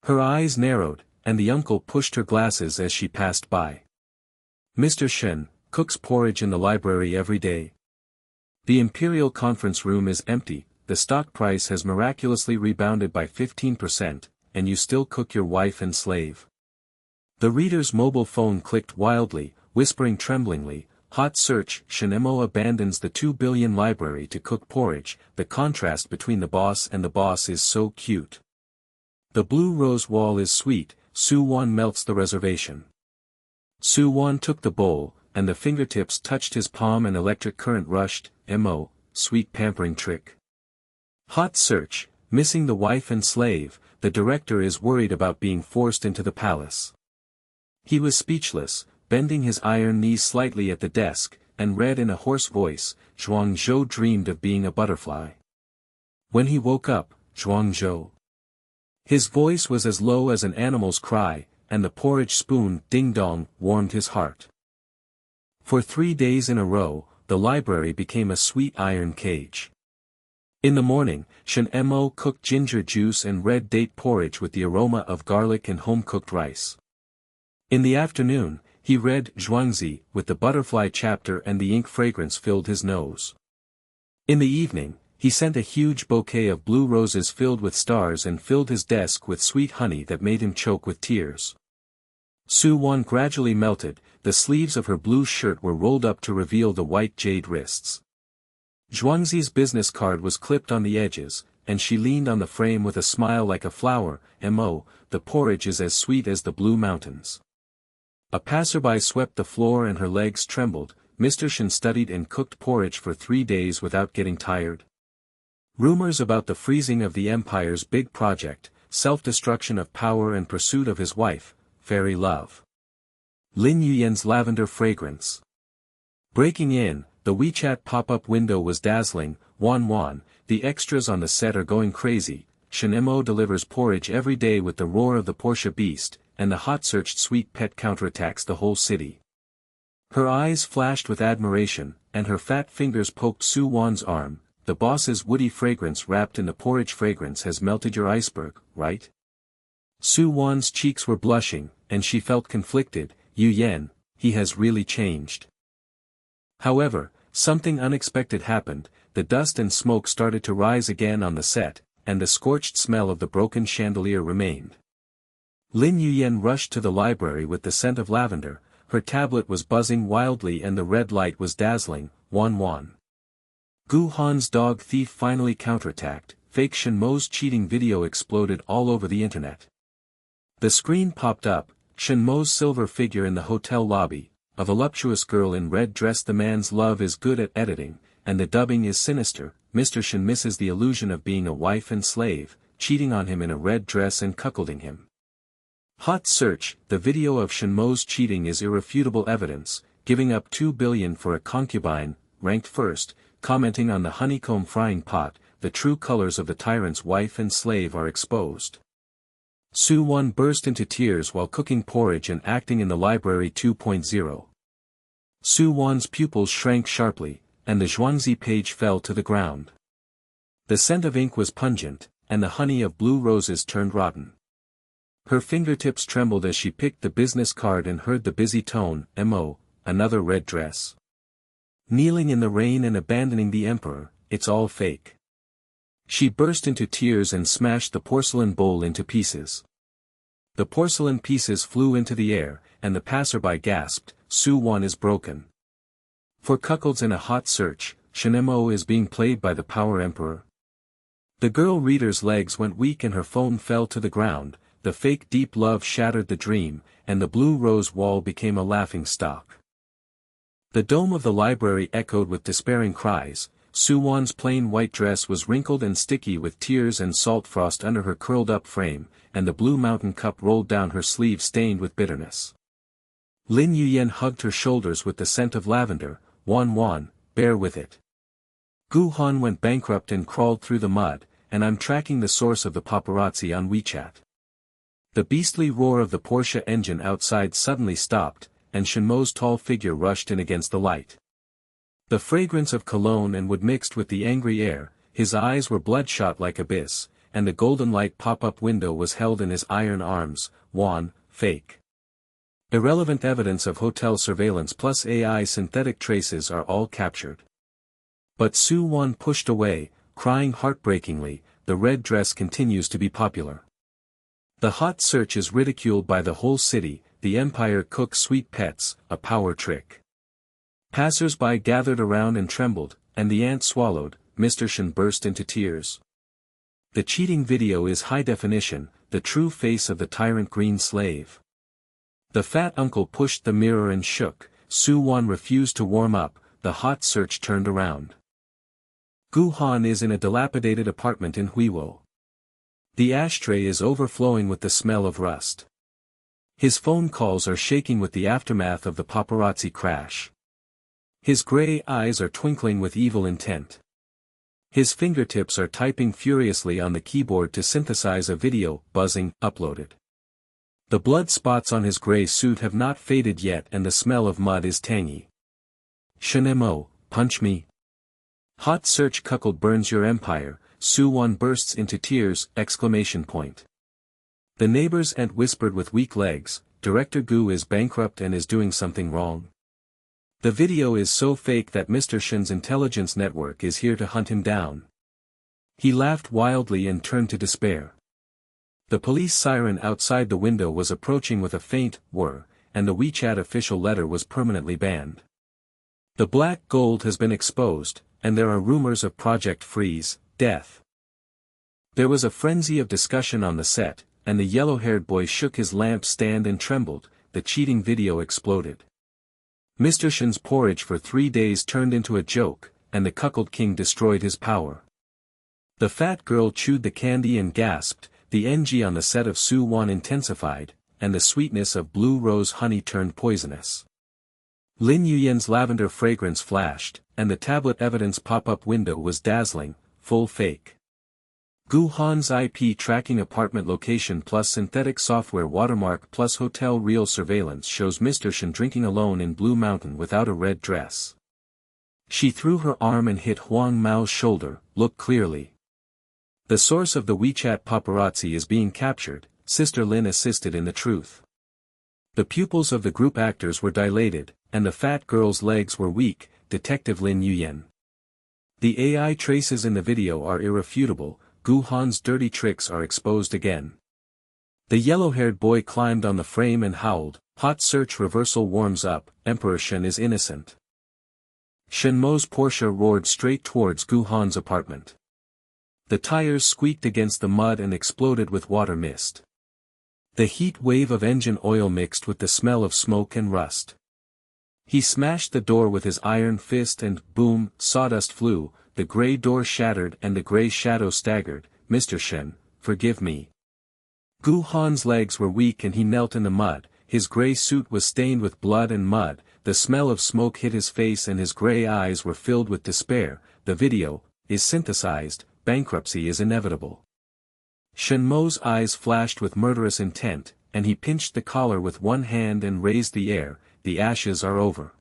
Her eyes narrowed, and the uncle pushed her glasses as she passed by. Mr. Shen, cooks porridge in the library every day. The Imperial Conference Room is empty, the stock price has miraculously rebounded by 15%, and you still cook your wife and slave. The reader's mobile phone clicked wildly, whispering tremblingly, Hot search, Shen Mo abandons the 2 billion library to cook porridge, the contrast between the boss and the boss is so cute. The blue rose wall is sweet, Su Wan melts the reservation. Su Wan took the bowl, and the fingertips touched his palm and electric current rushed, Mo, sweet pampering trick. Hot search, missing the wife and slave, the director is worried about being forced into the palace. He was speechless, bending his iron knees slightly at the desk, and read in a hoarse voice, Zhuang Zhou dreamed of being a butterfly. When he woke up, Zhuangzhou. His voice was as low as an animal's cry, and the porridge spoon, ding-dong, warmed his heart. For 3 days in a row, the library became a sweet iron cage. In the morning, Shen Mo cooked ginger juice and red date porridge with the aroma of garlic and home-cooked rice. In the afternoon, he read Zhuangzi with the butterfly chapter and the ink fragrance filled his nose. In the evening, he sent a huge bouquet of blue roses filled with stars and filled his desk with sweet honey that made him choke with tears. Su Wan gradually melted, the sleeves of her blue shirt were rolled up to reveal the white jade wrists. Zhuangzi's business card was clipped on the edges, and she leaned on the frame with a smile like a flower. Mo, the porridge is as sweet as the blue mountains. A passerby swept the floor and her legs trembled. Mr. Shen studied and cooked porridge for 3 days without getting tired. Rumors about the freezing of the empire's big project, self-destruction of power and pursuit of his wife, fairy love. Lin Yuyan's lavender fragrance. Breaking in, the WeChat pop-up window was dazzling. Wan, the extras on the set are going crazy. Shen Mo delivers porridge every day with the roar of the Porsche beast, and the hot-searched sweet pet counterattacks the whole city. Her eyes flashed with admiration, and her fat fingers poked Su Wan's arm. The boss's woody fragrance wrapped in the porridge fragrance has melted your iceberg, right? Su Wan's cheeks were blushing, and she felt conflicted. Yu Yan, he has really changed. However, something unexpected happened. The dust and smoke started to rise again on the set, and the scorched smell of the broken chandelier remained. Lin Yuyan rushed to the library with the scent of lavender. Her tablet was buzzing wildly and the red light was dazzling. Wan. Gu Han's dog thief finally counterattacked. Fake Shen Mo's cheating video exploded all over the internet. The screen popped up, Shen Mo's silver figure in the hotel lobby, a voluptuous girl in red dress. The man's love is good at editing, and the dubbing is sinister. Mr. Shen misses the illusion of being a wife and slave, cheating on him in a red dress and cuckolding him. Hot search, the video of Shen Mo's cheating is irrefutable evidence, giving up 2 billion for a concubine, ranked first, commenting on the honeycomb frying pot, the true colors of the tyrant's wife and slave are exposed. Su Wan burst into tears while cooking porridge and acting in the library 2.0. Su Wan's pupils shrank sharply, and the Zhuangzi page fell to the ground. The scent of ink was pungent, and the honey of blue roses turned rotten. Her fingertips trembled as she picked the business card and heard the busy tone. Mo, another red dress. Kneeling in the rain and abandoning the emperor, it's all fake. She burst into tears and smashed the porcelain bowl into pieces. The porcelain pieces flew into the air, and the passerby gasped, Su Wan is broken. For cuckolds in a hot search, Shen Mo is being played by the power emperor. The girl reader's legs went weak and her phone fell to the ground. The fake deep love shattered the dream, and the blue rose wall became a laughing stock. The dome of the library echoed with despairing cries. Su Wan's plain white dress was wrinkled and sticky with tears and salt frost under her curled-up frame, and the blue mountain cup rolled down her sleeve stained with bitterness. Lin Yuyan hugged her shoulders with the scent of lavender. Wan, bear with it. Gu Han went bankrupt and crawled through the mud, and I'm tracking the source of the paparazzi on WeChat. The beastly roar of the Porsche engine outside suddenly stopped, and Shen Mo's tall figure rushed in against the light. The fragrance of cologne and wood mixed with the angry air, his eyes were bloodshot like abyss, and the golden light pop-up window was held in his iron arms. Wan, fake. Irrelevant evidence of hotel surveillance plus AI synthetic traces are all captured. But Su Wan pushed away, crying heartbreakingly, the red dress continues to be popular. The hot search is ridiculed by the whole city. The empire cooks sweet pets, a power trick. Passers-by gathered around and trembled, and the ant swallowed. Mr. Shen burst into tears. The cheating video is high definition, the true face of the tyrant green slave. The fat uncle pushed the mirror and shook. Su Wan refused to warm up. The hot search turned around. Gu Han is in a dilapidated apartment in Huiwo. The ashtray is overflowing with the smell of rust. His phone calls are shaking with the aftermath of the paparazzi crash. His gray eyes are twinkling with evil intent. His fingertips are typing furiously on the keyboard to synthesize a video, buzzing, uploaded. The blood spots on his gray suit have not faded yet and the smell of mud is tangy. Shen Mo, punch me. Hot search cuckold burns your empire, Su Wan bursts into tears, exclamation point. The neighbor's aunt whispered with weak legs, Director Gu is bankrupt and is doing something wrong. The video is so fake that Mr. Shen's intelligence network is here to hunt him down. He laughed wildly and turned to despair. The police siren outside the window was approaching with a faint whir, and the WeChat official letter was permanently banned. The black gold has been exposed, and there are rumors of Project Freeze, death. There was a frenzy of discussion on the set, and the yellow-haired boy shook his lamp stand and trembled. The cheating video exploded. Mr. Shen's porridge for 3 days turned into a joke, and the cuckold king destroyed his power. The fat girl chewed the candy and gasped, the NG on the set of Su Wan intensified, and the sweetness of blue rose honey turned poisonous. Lin Yuyan's lavender fragrance flashed, and the tablet evidence pop-up window was dazzling, full fake. Gu Han's IP tracking apartment location plus synthetic software watermark plus hotel real surveillance shows Mr. Shen drinking alone in Blue Mountain without a red dress. She threw her arm and hit Huang Mao's shoulder, look clearly. The source of the WeChat paparazzi is being captured, Sister Lin assisted in the truth. The pupils of the group actors were dilated, and the fat girl's legs were weak, Detective Lin Yuyan. The AI traces in the video are irrefutable, Gu Han's dirty tricks are exposed again. The yellow-haired boy climbed on the frame and howled, hot search reversal warms up, Emperor Shen is innocent. Shen Mo's Porsche roared straight towards Gu Han's apartment. The tires squeaked against the mud and exploded with water mist. The heat wave of engine oil mixed with the smell of smoke and rust. He smashed the door with his iron fist and, boom, sawdust flew, the gray door shattered and the gray shadow staggered. Mr. Shen, forgive me. Gu Han's legs were weak and he knelt in the mud, his gray suit was stained with blood and mud, the smell of smoke hit his face and his gray eyes were filled with despair. The video is synthesized, bankruptcy is inevitable. Shen Mo's eyes flashed with murderous intent, and he pinched the collar with one hand and raised the air. The ashes are over.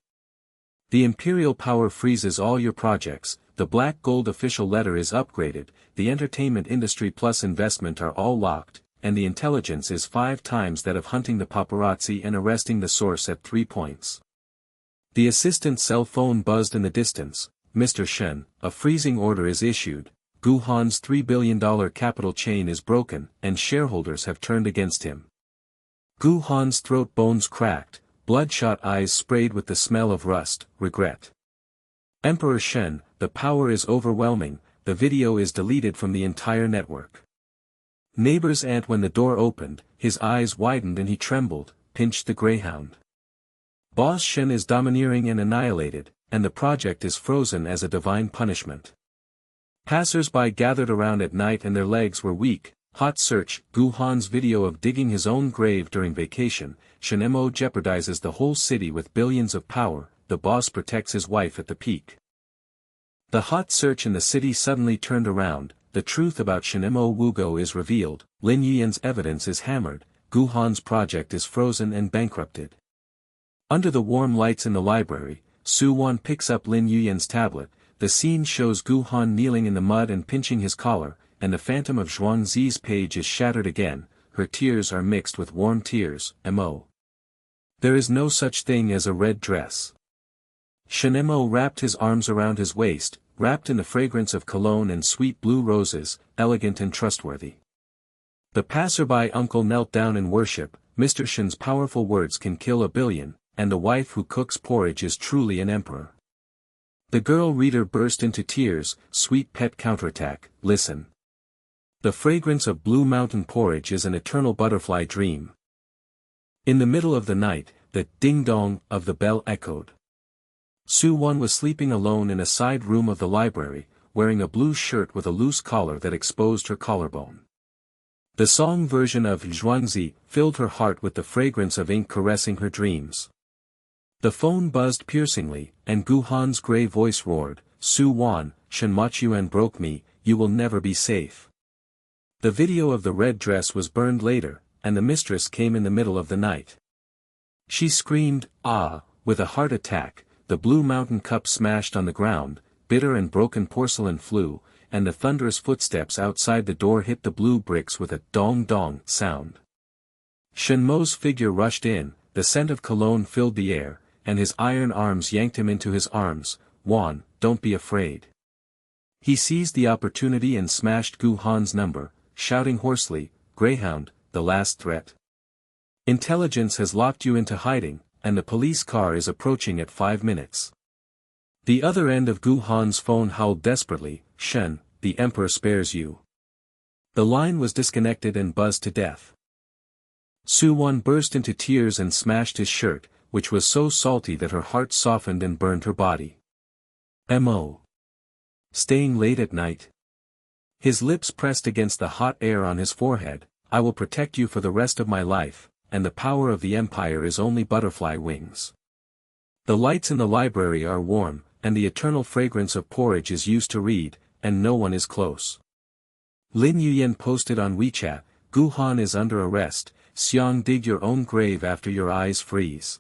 The imperial power freezes all your projects, the black gold official letter is upgraded, the entertainment industry plus investment are all locked, and the intelligence is 5 times that of hunting the paparazzi and arresting the source at 3 points. The assistant's cell phone buzzed in the distance. Mr. Shen, a freezing order is issued, Gu Han's $3 billion capital chain is broken, and shareholders have turned against him. Gu Han's throat bones cracked, bloodshot eyes sprayed with the smell of rust, regret. Emperor Shen, the power is overwhelming, the video is deleted from the entire network. Neighbor's aunt when the door opened, his eyes widened and he trembled, pinched the greyhound. Boss Shen is domineering and annihilated, and the project is frozen as a divine punishment. Passers-by gathered around at night and their legs were weak. Hot search, Gu Han's video of digging his own grave during vacation, Shen Mo jeopardizes the whole city with billions of power, the boss protects his wife at the peak. The hot search in the city suddenly turned around, the truth about Shen Mo Wugo is revealed, Lin Yuyan's evidence is hammered, Gu Han's project is frozen and bankrupted. Under the warm lights in the library, Su Wan picks up Lin Yuyan's tablet, the scene shows Gu Han kneeling in the mud and pinching his collar, and the phantom of Zhuangzi's page is shattered again, her tears are mixed with warm tears, Mo. There is no such thing as a red dress. Shen Mo wrapped his arms around his waist, wrapped in the fragrance of cologne and sweet blue roses, elegant and trustworthy. The passerby uncle knelt down in worship, Mr. Shen's powerful words can kill 1 billion, and the wife who cooks porridge is truly an emperor. The girl reader burst into tears, sweet pet counterattack, listen. The fragrance of Blue Mountain porridge is an eternal butterfly dream. In the middle of the night, the ding-dong of the bell echoed. Su Wan was sleeping alone in a side room of the library, wearing a blue shirt with a loose collar that exposed her collarbone. The song version of Zhuangzi filled her heart with the fragrance of ink caressing her dreams. The phone buzzed piercingly, and Gu Han's gray voice roared, Su Wan, Shen Mo broke me, you will never be safe. The video of the red dress was burned later, and the mistress came in the middle of the night. She screamed, "Ah," with a heart attack, the blue mountain cup smashed on the ground, bitter and broken porcelain flew, and the thunderous footsteps outside the door hit the blue bricks with a dong-dong sound. Shen Mo's figure rushed in, the scent of cologne filled the air, and his iron arms yanked him into his arms. "Wan, don't be afraid." He seized the opportunity and smashed Gu Han's number, shouting hoarsely, "Greyhound, the last threat. Intelligence has locked you into hiding, and the police car is approaching at 5 minutes. The other end of Gu Han's phone howled desperately, "Shen, the Emperor spares you." The line was disconnected and buzzed to death. Su Wan burst into tears and smashed his shirt, which was so salty that her heart softened and burned her body. Mo. Staying late at night. His lips pressed against the hot air on his forehead. "I will protect you for the rest of my life, and the power of the Empire is only butterfly wings. The lights in the library are warm, and the eternal fragrance of porridge is used to read, and no one is close." Lin Yuyan posted on WeChat, "Gu Han is under arrest, Xiang dig your own grave after your eyes freeze."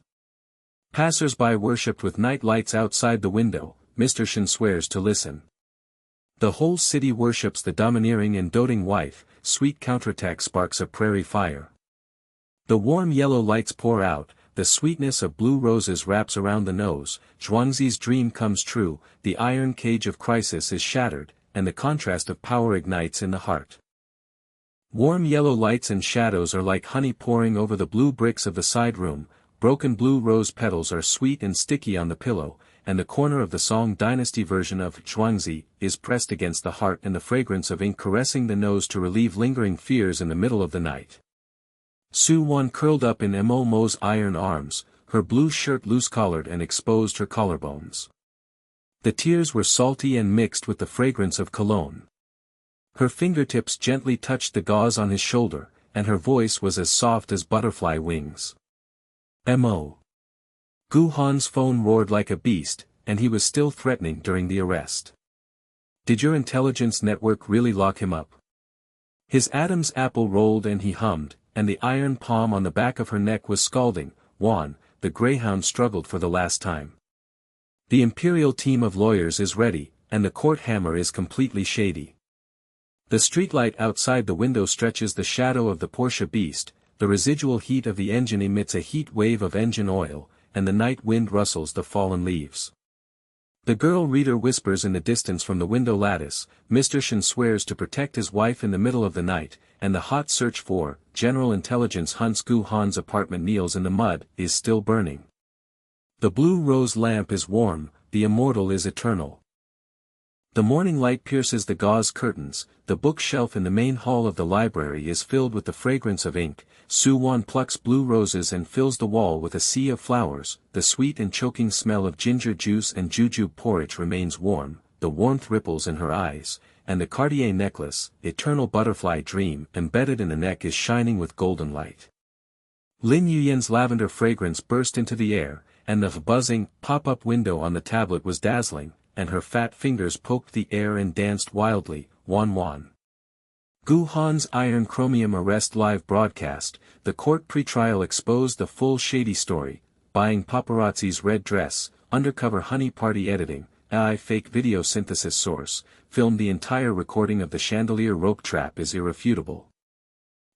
Passers-by worshipped with night lights outside the window. Mr. Shen swears to listen. The whole city worships the domineering and doting wife. Sweet counterattack sparks a prairie fire. The warm yellow lights pour out, the sweetness of blue roses wraps around the nose, Zhuangzi's dream comes true, the iron cage of crisis is shattered, and the contrast of power ignites in the heart. Warm yellow lights and shadows are like honey pouring over the blue bricks of the side room, broken blue rose petals are sweet and sticky on the pillow, and the corner of the Song Dynasty version of Zhuangzi is pressed against the heart and the fragrance of ink caressing the nose to relieve lingering fears in the middle of the night. Su Wan curled up in Mo's iron arms, her blue shirt loose-collared and exposed her collarbones. The tears were salty and mixed with the fragrance of cologne. Her fingertips gently touched the gauze on his shoulder, and her voice was as soft as butterfly wings. Mo. Gu Han's phone roared like a beast, and he was still threatening during the arrest. "Did your intelligence network really lock him up?" His Adam's apple rolled and he hummed, and the iron palm on the back of her neck was scalding. "Wan," the greyhound struggled for the last time. "The imperial team of lawyers is ready, and the court hammer is completely shady." The streetlight outside the window stretches the shadow of the Porsche beast, the residual heat of the engine emits a heat wave of engine oil, and the night wind rustles the fallen leaves. The girl reader whispers in the distance from the window lattice, Mr. Shen swears to protect his wife in the middle of the night, and the hot search for General Intelligence hunts Gu Han's apartment kneels in the mud, is still burning. The blue rose lamp is warm, the immortal is eternal. The morning light pierces the gauze curtains, the bookshelf in the main hall of the library is filled with the fragrance of ink. Su Wan plucks blue roses and fills the wall with a sea of flowers, the sweet and choking smell of ginger juice and jujube porridge remains warm, the warmth ripples in her eyes, and the Cartier necklace, eternal butterfly dream embedded in the neck is shining with golden light. Lin Yuyan's lavender fragrance burst into the air, and the buzzing, pop-up window on the tablet was dazzling, and her fat fingers poked the air and danced wildly. Wan Wan. Gu Han's iron chromium arrest live broadcast, the court pretrial exposed the full shady story, buying paparazzi's red dress, undercover honey party editing, AI fake video synthesis source, filmed the entire recording of the chandelier rope trap is irrefutable.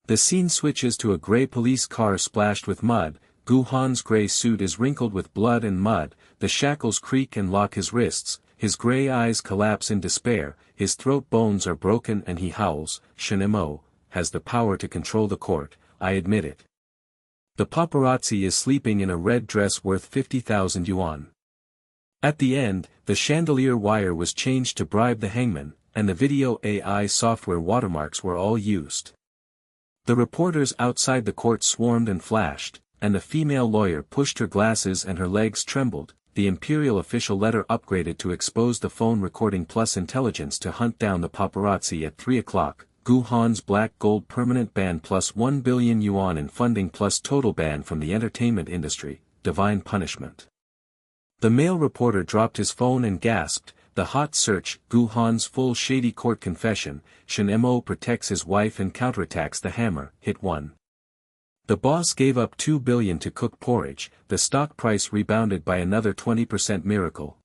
The scene switches to a grey police car splashed with mud, Gu Han's grey suit is wrinkled with blood and mud, the shackles creak and lock his wrists, his grey eyes collapse in despair, his throat bones are broken and he howls, Shen Mo has the power to control the court, I admit it. The paparazzi is sleeping in a red dress worth 50,000 yuan. At the end, the chandelier wire was changed to bribe the hangman, and the video AI software watermarks were all used. The reporters outside the court swarmed and flashed, and the female lawyer pushed her glasses and her legs trembled. The imperial official letter upgraded to expose the phone recording plus intelligence to hunt down the paparazzi at 3 o'clock, Gu Han's black gold permanent ban plus 1 billion yuan in funding plus total ban from the entertainment industry, divine punishment. The male reporter dropped his phone and gasped, The Hot Search, Gu Han's full shady court confession, Shen Mo protects his wife and counterattacks the hammer, hit 1. The boss gave up 2 billion to cook porridge, the stock price rebounded by another 20% miracle.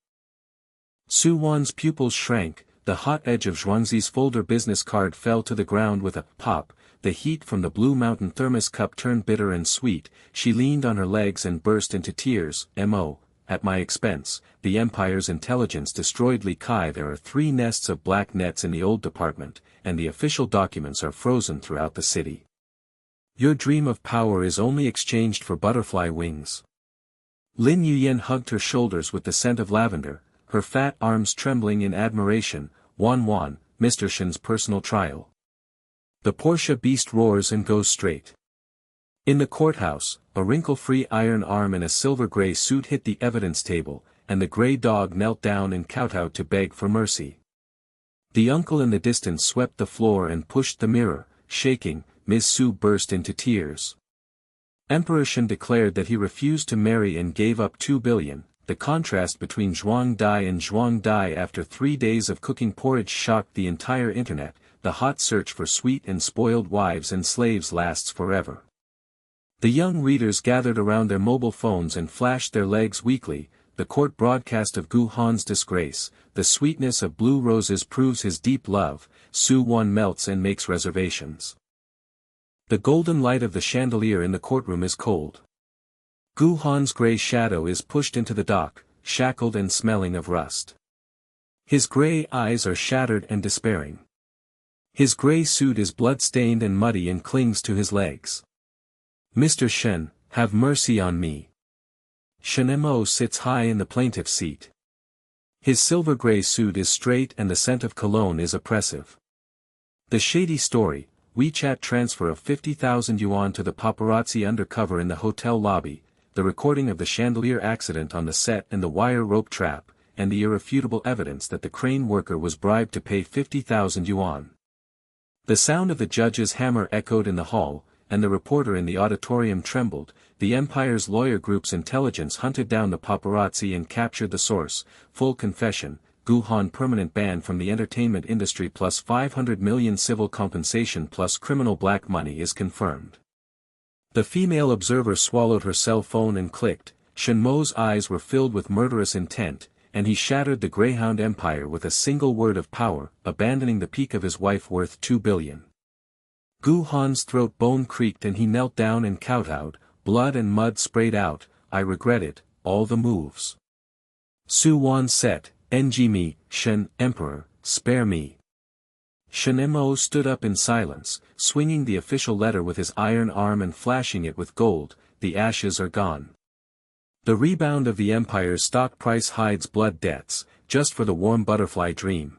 Su Wan's pupils shrank, the hot edge of Zhuangzi's folder business card fell to the ground with a pop, the heat from the Blue Mountain thermos cup turned bitter and sweet, she leaned on her legs and burst into tears. Mo. At my expense, the Empire's intelligence destroyed Li Kai. There are 3 nests of black nets in the old department, and the official documents are frozen throughout the city. Your dream of power is only exchanged for butterfly wings. Lin Yuyan hugged her shoulders with the scent of lavender, her fat arms trembling in admiration. Wan, Mr. Shen's personal trial. The Porsche beast roars and goes straight. In the courthouse, a wrinkle-free iron arm in a silver-gray suit hit the evidence table, and the gray dog knelt down and kowtowed to beg for mercy. The uncle in the distance swept the floor and pushed the mirror, shaking. Ms. Su burst into tears. Emperor Shen declared that he refused to marry and gave up 2 billion. The contrast between Zhuang Dai and Zhuang Dai after 3 days of cooking porridge shocked the entire internet. The hot search for sweet and spoiled wives and slaves lasts forever. The young readers gathered around their mobile phones and flashed their legs weakly. The court broadcast of Gu Han's disgrace, the sweetness of blue roses proves his deep love. Su Wan melts and makes reservations. The golden light of the chandelier in the courtroom is cold. Gu Han's gray shadow is pushed into the dock, shackled and smelling of rust. His gray eyes are shattered and despairing. His gray suit is blood-stained and muddy and clings to his legs. Mr. Shen, have mercy on me. Shen Mo sits high in the plaintiff's seat. His silver-gray suit is straight and the scent of cologne is oppressive. The shady story, WeChat transfer of 50,000 yuan to the paparazzi undercover in the hotel lobby, the recording of the chandelier accident on the set and the wire rope trap, and the irrefutable evidence that the crane worker was bribed to pay 50,000 yuan. The sound of the judge's hammer echoed in the hall, and the reporter in the auditorium trembled. The Empire's lawyer group's intelligence hunted down the paparazzi and captured the source. Full confession, Gu Han permanent ban from the entertainment industry plus 500 million civil compensation plus criminal black money is confirmed. The female observer swallowed her cell phone and clicked. Shen Mo's eyes were filled with murderous intent, and he shattered the Greyhound Empire with a single word of power, abandoning the peak of his wife worth 2 billion. Gu Han's throat bone creaked and he knelt down and kowtowed, blood and mud sprayed out. I regret it, all the moves. Su Wan set, NG me, Shen, Emperor, spare me. Shen Mo stood up in silence, swinging the official letter with his iron arm and flashing it with gold. The ashes are gone. The rebound of the Empire's stock price hides blood debts, just for the warm butterfly dream.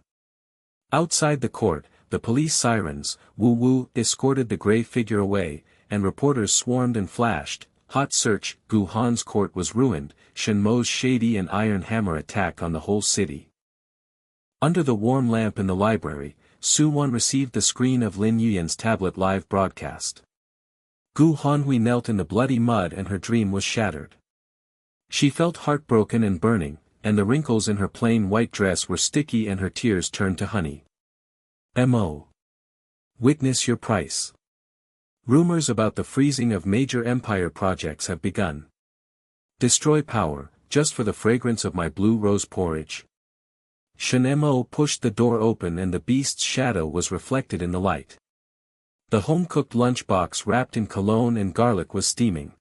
Outside the court, the police sirens, woo-woo, escorted the gray figure away, and reporters swarmed and flashed. Hot search, Gu Han's court was ruined, Shen Mo's shady and iron hammer attack on the whole city. Under the warm lamp in the library, Su Wan received the screen of Lin Yuyan's tablet live broadcast. Gu Hanhui knelt in the bloody mud and her dream was shattered. She felt heartbroken and burning, and the wrinkles in her plain white dress were sticky and her tears turned to honey. Mo. Witness your price. Rumors about the freezing of major empire projects have begun. Destroy power, just for the fragrance of my blue rose porridge. Shen Mo pushed the door open and the beast's shadow was reflected in the light. The home-cooked lunchbox wrapped in cologne and garlic was steaming.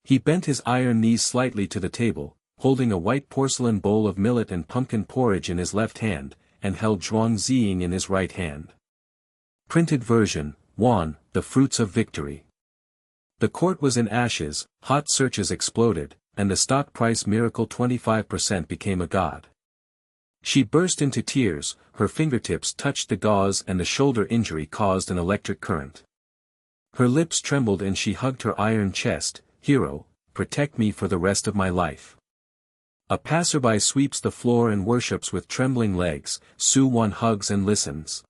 He bent his iron knees slightly to the table, holding a white porcelain bowl of millet and pumpkin porridge in his left hand, and held Zhuangzi in his right hand. Printed version, Wan, the fruits of victory. The court was in ashes, hot searches exploded, and the stock price miracle 25% became a god. She burst into tears, her fingertips touched the gauze and the shoulder injury caused an electric current. Her lips trembled and she hugged her iron chest. Hero, protect me for the rest of my life. A passerby sweeps the floor and worships with trembling legs. Su Wan hugs and listens.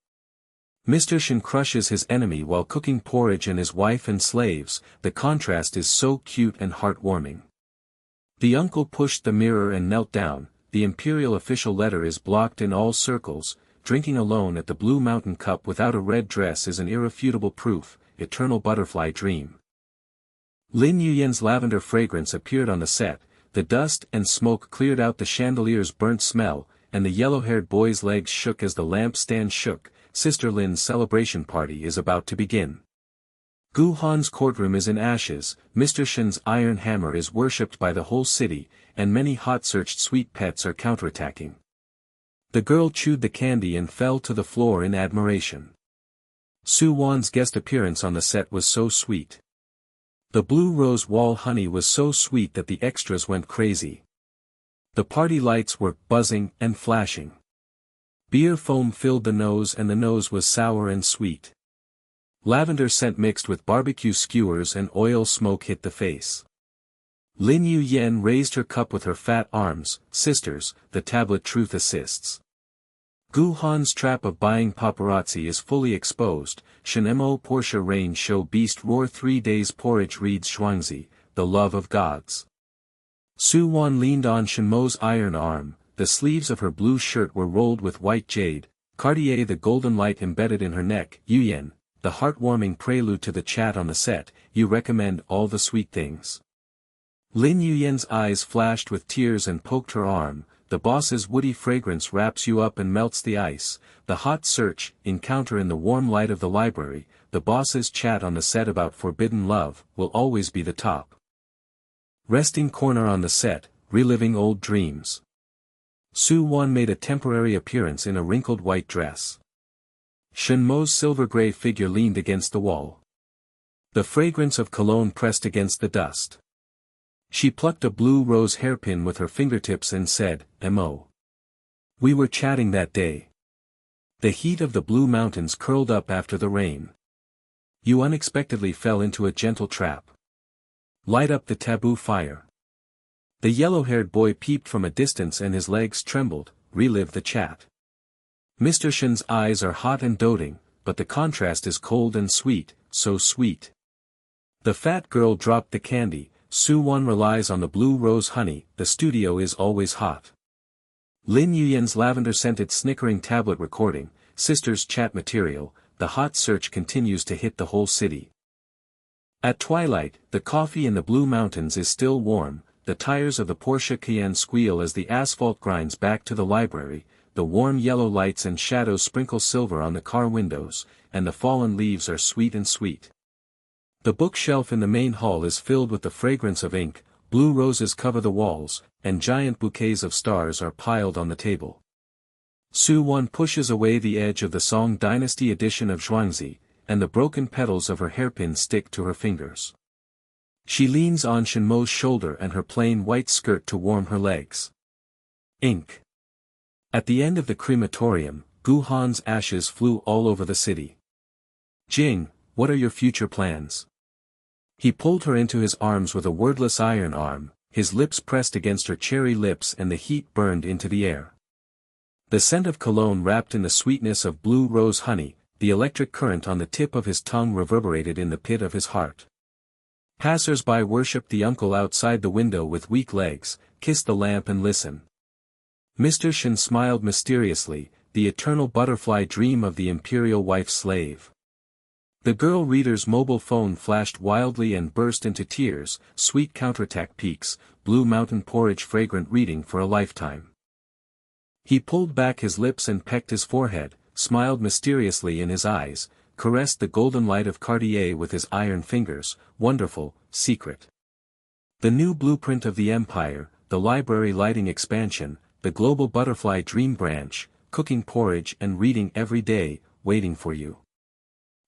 Mr. Shen crushes his enemy while cooking porridge and his wife and slaves. The contrast is so cute and heartwarming. The uncle pushed the mirror and knelt down. the imperial official letter is blocked in all circles, drinking alone at the Blue Mountain Cup without a red dress is an irrefutable proof, eternal butterfly dream. Lin Yuyen's lavender fragrance appeared on the set, the dust and smoke cleared out the chandelier's burnt smell, and the yellow-haired boy's legs shook as the lamp stand shook. Sister Lin's celebration party is about to begin. Gu Han's courtroom is in ashes, Mr. Shen's iron hammer is worshipped by the whole city, and many hot-searched sweet pets are counterattacking. The girl chewed the candy and fell to the floor in admiration. Su Wan's guest appearance on the set was so sweet. The blue rose wall honey was so sweet that the extras went crazy. The party lights were buzzing and flashing. Beer foam filled the nose and the nose was sour and sweet. Lavender scent mixed with barbecue skewers and oil smoke hit the face. Lin Yuyen raised her cup with her fat arms. Sisters, the tablet truth assists. Gu Han's trap of buying paparazzi is fully exposed. Shen Mo Porsche rain show beast roar 3 days porridge reads Shuangzi, the love of gods. Su Wan leaned on Shen Mo's iron arm, the sleeves of her blue shirt were rolled with white jade, Cartier the golden light embedded in her neck. Yuyen, the heartwarming prelude to the chat on the set, you recommend all the sweet things. Lin Yuyen's eyes flashed with tears and poked her arm. The boss's woody fragrance wraps you up and melts the ice, the hot search, encounter in the warm light of the library, the boss's chat on the set about forbidden love, will always be the top. Resting corner on the set, reliving old dreams. Su Wan made a temporary appearance in a wrinkled white dress. Shen Mo's silver-gray figure leaned against the wall. The fragrance of cologne pressed against the dust. She plucked a blue rose hairpin with her fingertips and said, "Mo. We were chatting that day. The heat of the Blue Mountains curled up after the rain. You unexpectedly fell into a gentle trap. Light up the taboo fire." The yellow-haired boy peeped from a distance and his legs trembled. Relive the chat. Mr. Shen's eyes are hot and doting, but the contrast is cold and sweet, so sweet. The fat girl dropped the candy. Su Wan relies on the blue rose honey, the studio is always hot. Lin Yuyen's lavender-scented snickering tablet recording, sisters chat material, the hot search continues to hit the whole city. At twilight, the coffee in the Blue Mountains is still warm, the tires of the Porsche Cayenne squeal as the asphalt grinds back to the library, the warm yellow lights and shadows sprinkle silver on the car windows, and the fallen leaves are sweet and sweet. The bookshelf in the main hall is filled with the fragrance of ink, blue roses cover the walls, and giant bouquets of stars are piled on the table. Su Wan pushes away the edge of the Song Dynasty edition of Zhuangzi, and the broken petals of her hairpin stick to her fingers. She leans on Shen Mo's shoulder and her plain white skirt to warm her legs. Ink. At the end of the crematorium, Gu Han's ashes flew all over the city. "Jing, what are your future plans?" He pulled her into his arms with a wordless iron arm, his lips pressed against her cherry lips and the heat burned into the air. The scent of cologne wrapped in the sweetness of blue rose honey, the electric current on the tip of his tongue reverberated in the pit of his heart. Passers-by worshipped the uncle outside the window with weak legs, kissed the lamp and listened. Mr. Shen smiled mysteriously, the eternal butterfly dream of the imperial wife-slave. The girl reader's mobile phone flashed wildly and burst into tears. Sweet counterattack peaks, Blue Mountain porridge fragrant reading for a lifetime. He pulled back his lips and pecked his forehead, smiled mysteriously in his eyes, caressed the golden light of Cartier with his iron fingers. Wonderful, secret. The new blueprint of the empire, the library lighting expansion, the global butterfly dream branch, cooking porridge and reading every day, waiting for you.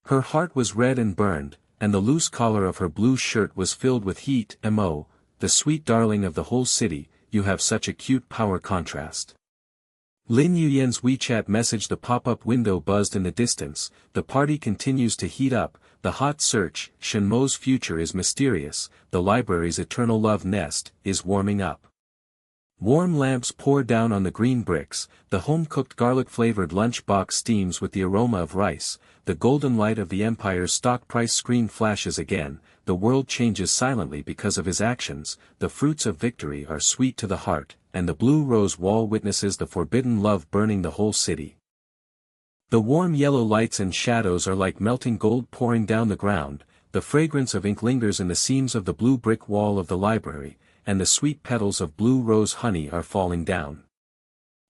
Her heart was red and burned, and the loose collar of her blue shirt was filled with heat. Mo, the sweet darling of the whole city, you have such a cute power contrast. Lin Yuyen's WeChat message. The pop-up window buzzed in the distance. The party continues to heat up, the hot search. Shen Mo's future is mysterious, the library's eternal love nest, is warming up. Warm lamps pour down on the green bricks, the home-cooked garlic-flavored lunch box steams with the aroma of rice, the golden light of the empire's stock price screen flashes again, the world changes silently because of his actions, the fruits of victory are sweet to the heart, and the blue rose wall witnesses the forbidden love burning the whole city. The warm yellow lights and shadows are like melting gold pouring down the ground, the fragrance of ink lingers in the seams of the blue brick wall of the library, and the sweet petals of blue rose honey are falling down.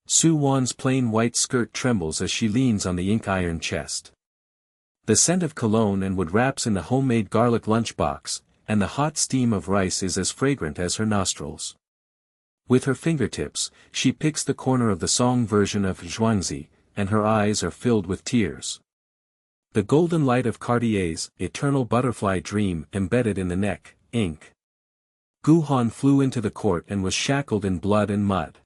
Su Wan's plain white skirt trembles as she leans on the ink iron chest. The scent of cologne and wood wraps in the homemade garlic lunchbox, and the hot steam of rice is as fragrant as her nostrils. With her fingertips, she picks the corner of the song version of Zhuangzi, and her eyes are filled with tears. The golden light of Cartier's eternal butterfly dream embedded in the neck, ink. Gu Han flew into the court and was shackled in blood and mud.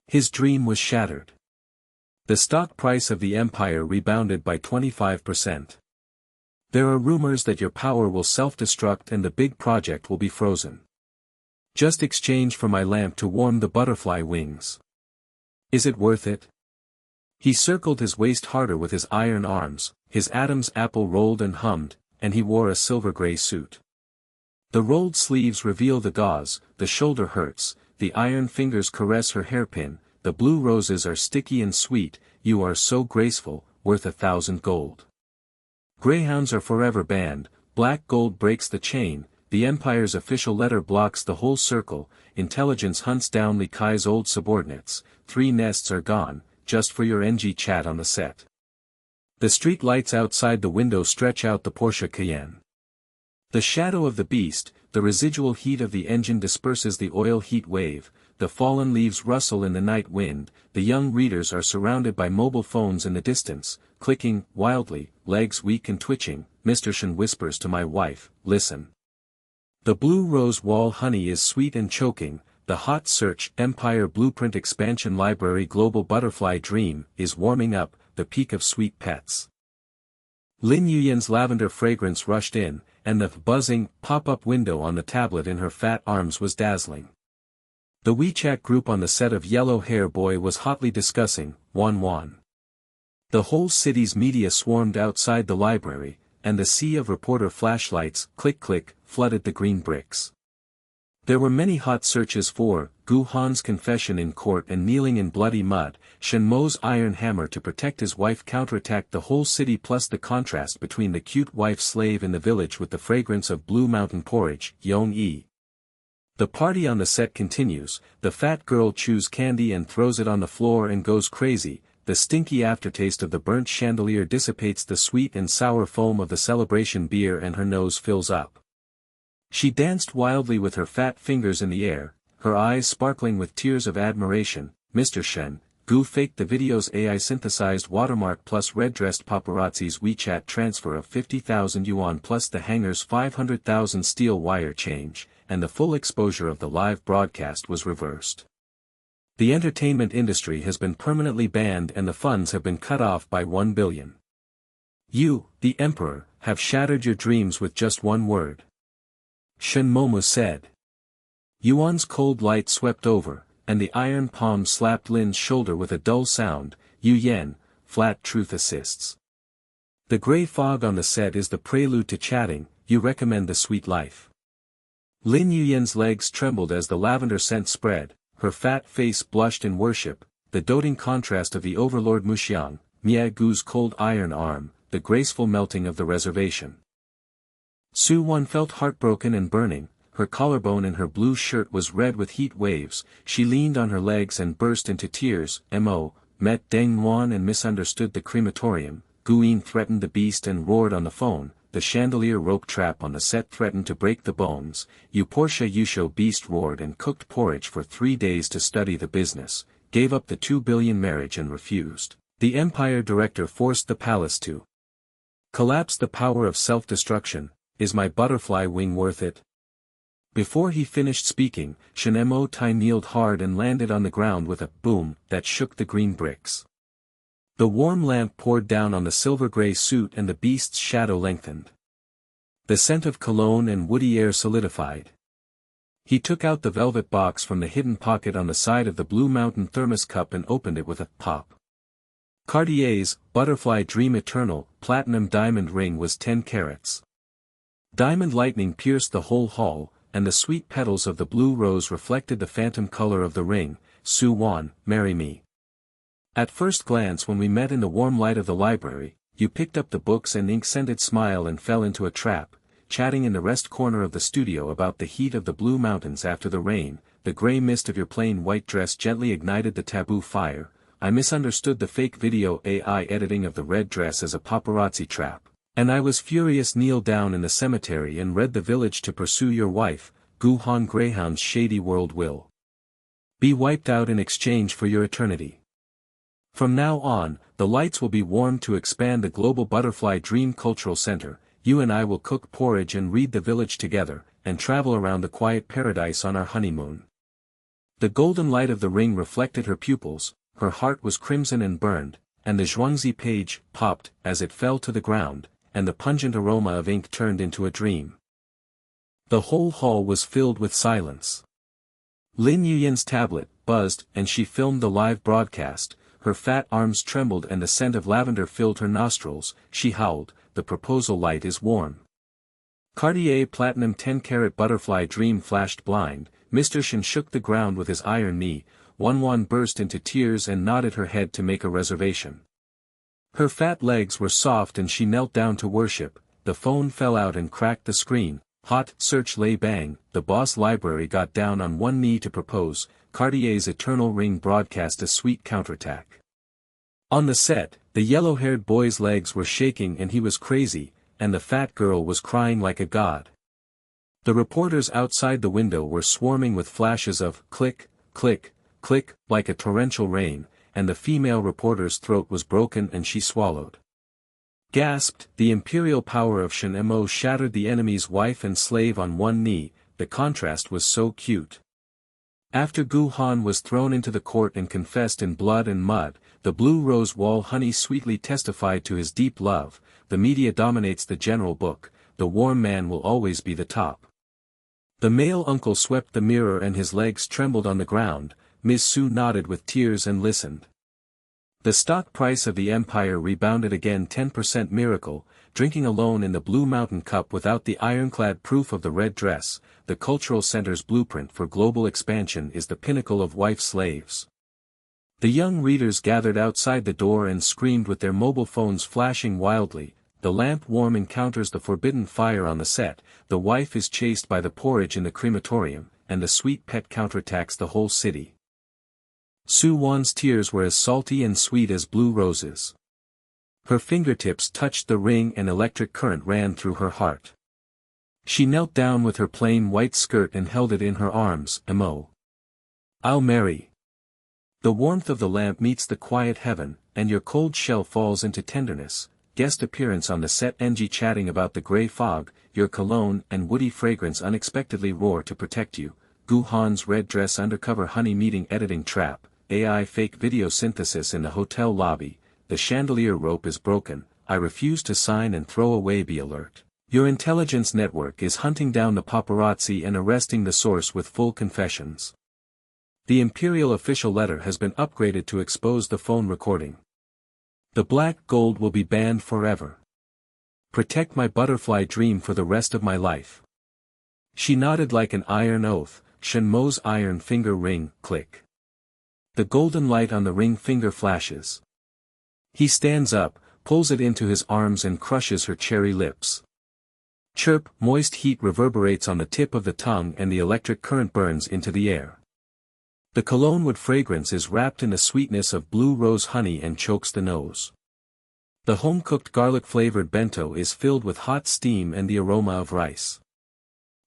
His dream was shattered. The stock price of the empire rebounded by 25%. There are rumors that your power will self-destruct and the big project will be frozen. Just exchange for my lamp to warm the butterfly wings. Is it worth it? He circled his waist harder with his iron arms, his Adam's apple rolled and hummed, and he wore a silver-gray suit. The rolled sleeves reveal the gauze, the shoulder hurts, the iron fingers caress her hairpin, the blue roses are sticky and sweet, you are so graceful, worth 1,000 gold. Greyhounds are forever banned, black gold breaks the chain, the Empire's official letter blocks the whole circle, intelligence hunts down Li Kai's old subordinates, 3 nests are gone, just for your NG chat on the set. The street lights outside the window stretch out the Porsche Cayenne. The shadow of the beast, the residual heat of the engine disperses the oil heat wave, the fallen leaves rustle in the night wind, the young readers are surrounded by mobile phones in the distance, clicking, wildly, legs weak and twitching, Mr. Shen whispers to my wife, listen. The blue rose wall honey is sweet and choking, the hot search Empire Blueprint Expansion Library Global Butterfly Dream is warming up, the peak of sweet pets. Lin Yuyan's lavender fragrance rushed in, and the buzzing, pop-up window on the tablet in her fat arms was dazzling. The WeChat group on the set of Yellow Hair Boy was hotly discussing, Wan. The whole city's media swarmed outside the library, and the sea of reporter flashlights, click, flooded the green bricks. There were many hot searches for Gu Han's confession in court and kneeling in bloody mud, Shen Mo's iron hammer to protect his wife counterattacked the whole city plus the contrast between the cute wife slave in the village with the fragrance of Blue Mountain porridge, Yong Yi. The party on the set continues, the fat girl chews candy and throws it on the floor and goes crazy, the stinky aftertaste of the burnt chandelier dissipates the sweet and sour foam of the celebration beer and her nose fills up. She danced wildly with her fat fingers in the air, her eyes sparkling with tears of admiration. Mr. Shen, Gu faked the video's AI-synthesized watermark plus red-dressed paparazzi's WeChat transfer of 50,000 yuan plus the hangar's 500,000 steel wire change, and the full exposure of the live broadcast was reversed. The entertainment industry has been permanently banned and the funds have been cut off by 1 billion. You, the Emperor, have shattered your dreams with just one word. Shen Mo said. Yuan's cold light swept over, and the iron palm slapped Lin's shoulder with a dull sound, Yu Yan, flat truth assists. The gray fog on the set is the prelude to chatting, you recommend the sweet life. Lin Yuyan's legs trembled as the lavender scent spread, her fat face blushed in worship, the doting contrast of the overlord Muxiang, Mia Gu's cold iron arm, the graceful melting of the reservation. Su Wan felt heartbroken and burning, her collarbone in her blue shirt was red with heat waves, she leaned on her legs and burst into tears. Mo, met Deng Yuan and misunderstood the crematorium, Guin threatened the beast and roared on the phone, the chandelier rope trap on the set threatened to break the bones, you Portia Yusho beast roared and cooked porridge for 3 days to study the business, gave up the 2 billion marriage and refused. The Empire director forced the palace to collapse. The power of self-destruction. Is my butterfly wing worth it? Before he finished speaking, Shen Mo kneeled hard and landed on the ground with a boom that shook the green bricks. The warm lamp poured down on the silver-gray suit and the beast's shadow lengthened. The scent of cologne and woody air solidified. He took out the velvet box from the hidden pocket on the side of the Blue Mountain thermos cup and opened it with a pop. Cartier's Butterfly Dream Eternal Platinum Diamond Ring was 10 carats. Diamond lightning pierced the whole hall, and the sweet petals of the blue rose reflected the phantom color of the ring. Su Wan, marry me. At first glance, when we met in the warm light of the library, you picked up the books and ink-scented smile and fell into a trap, chatting in the rest corner of the studio about the heat of the blue mountains after the rain. The gray mist of your plain white dress gently ignited the taboo fire. I misunderstood the fake video AI editing of the red dress as a paparazzi trap, and I was furious. Kneel down in the cemetery and read the village to pursue your wife. Gu Han Greyhound's shady world will be wiped out in exchange for your eternity. From now on, the lights will be warmed to expand the global butterfly dream cultural center. You and I will cook porridge and read the village together, and travel around the quiet paradise on our honeymoon. The golden light of the ring reflected her pupils, her heart was crimson and burned, and the Zhuangzi page popped as it fell to the ground, and the pungent aroma of ink turned into a dream. The whole hall was filled with silence. Lin Yuyan's tablet buzzed, and she filmed the live broadcast. Her fat arms trembled and the scent of lavender filled her nostrils. She howled, "The proposal light is warm." Cartier Platinum 10-carat butterfly dream flashed blind. Mr. Shen shook the ground with his iron knee. Wan burst into tears and nodded her head to make a reservation. Her fat legs were soft and she knelt down to worship. The phone fell out and cracked the screen. Hot search lay bang. The boss library got down on one knee to propose. Cartier's eternal ring broadcast a sweet counterattack. On the set, the yellow-haired boy's legs were shaking and he was crazy, and the fat girl was crying like a god. The reporters outside the window were swarming with flashes of click, click, click, like a torrential rain, and the female reporter's throat was broken and she swallowed. Gasped, the imperial power of Shen Mo shattered the enemy's wife and slave on one knee. The contrast was so cute. After Gu Han was thrown into the court and confessed in blood and mud, the blue rose wall honey sweetly testified to his deep love. The media dominates the general book, the warm man will always be the top. The male uncle swept the mirror and his legs trembled on the ground. Ms. Su nodded with tears and listened. The stock price of the empire rebounded again. 10% miracle. Drinking alone in the Blue Mountain Cup without the ironclad proof of the red dress. The cultural center's blueprint for global expansion is the pinnacle of wife slaves. The young readers gathered outside the door and screamed with their mobile phones flashing wildly. The lamp warm encounters the forbidden fire on the set. The wife is chased by the porridge in the crematorium, and the sweet pet counterattacks the whole city. Su Wan's tears were as salty and sweet as blue roses. Her fingertips touched the ring and electric current ran through her heart. She knelt down with her plain white skirt and held it in her arms. Mo. I'll marry. The warmth of the lamp meets the quiet heaven, and your cold shell falls into tenderness. Guest appearance on the set. NG chatting about the gray fog, your cologne and woody fragrance unexpectedly roar to protect you. Gu Han's red dress undercover honey meeting editing trap. AI fake video synthesis in the hotel lobby. The chandelier rope is broken. I refuse to sign and throw away. Be alert. Your intelligence network is hunting down the paparazzi and arresting the source with full confessions. The imperial official letter has been upgraded to expose the phone recording. The black gold will be banned forever. Protect my butterfly dream for the rest of my life. She nodded like an iron oath. Shen Mo's iron finger ring, click. The golden light on the ring finger flashes. He stands up, pulls it into his arms and crushes her cherry lips. Chirp, moist heat reverberates on the tip of the tongue and the electric current burns into the air. The cologne wood fragrance is wrapped in the sweetness of blue rose honey and chokes the nose. The home-cooked garlic-flavored bento is filled with hot steam and the aroma of rice.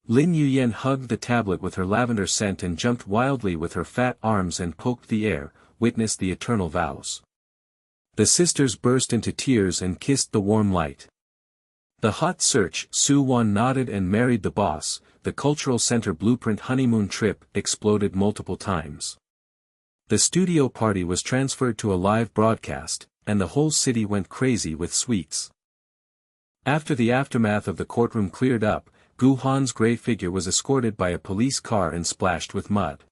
Lin Yuyan hugged the tablet with her lavender scent and jumped wildly with her fat arms and poked the air. Witness the eternal vows. The sisters burst into tears and kissed the warm light. The hot search. Su Wan nodded and married the boss. The cultural center blueprint honeymoon trip exploded multiple times. The studio party was transferred to a live broadcast, and the whole city went crazy with sweets. After the aftermath of the courtroom cleared up, Gu Han's gray figure was escorted by a police car and splashed with mud.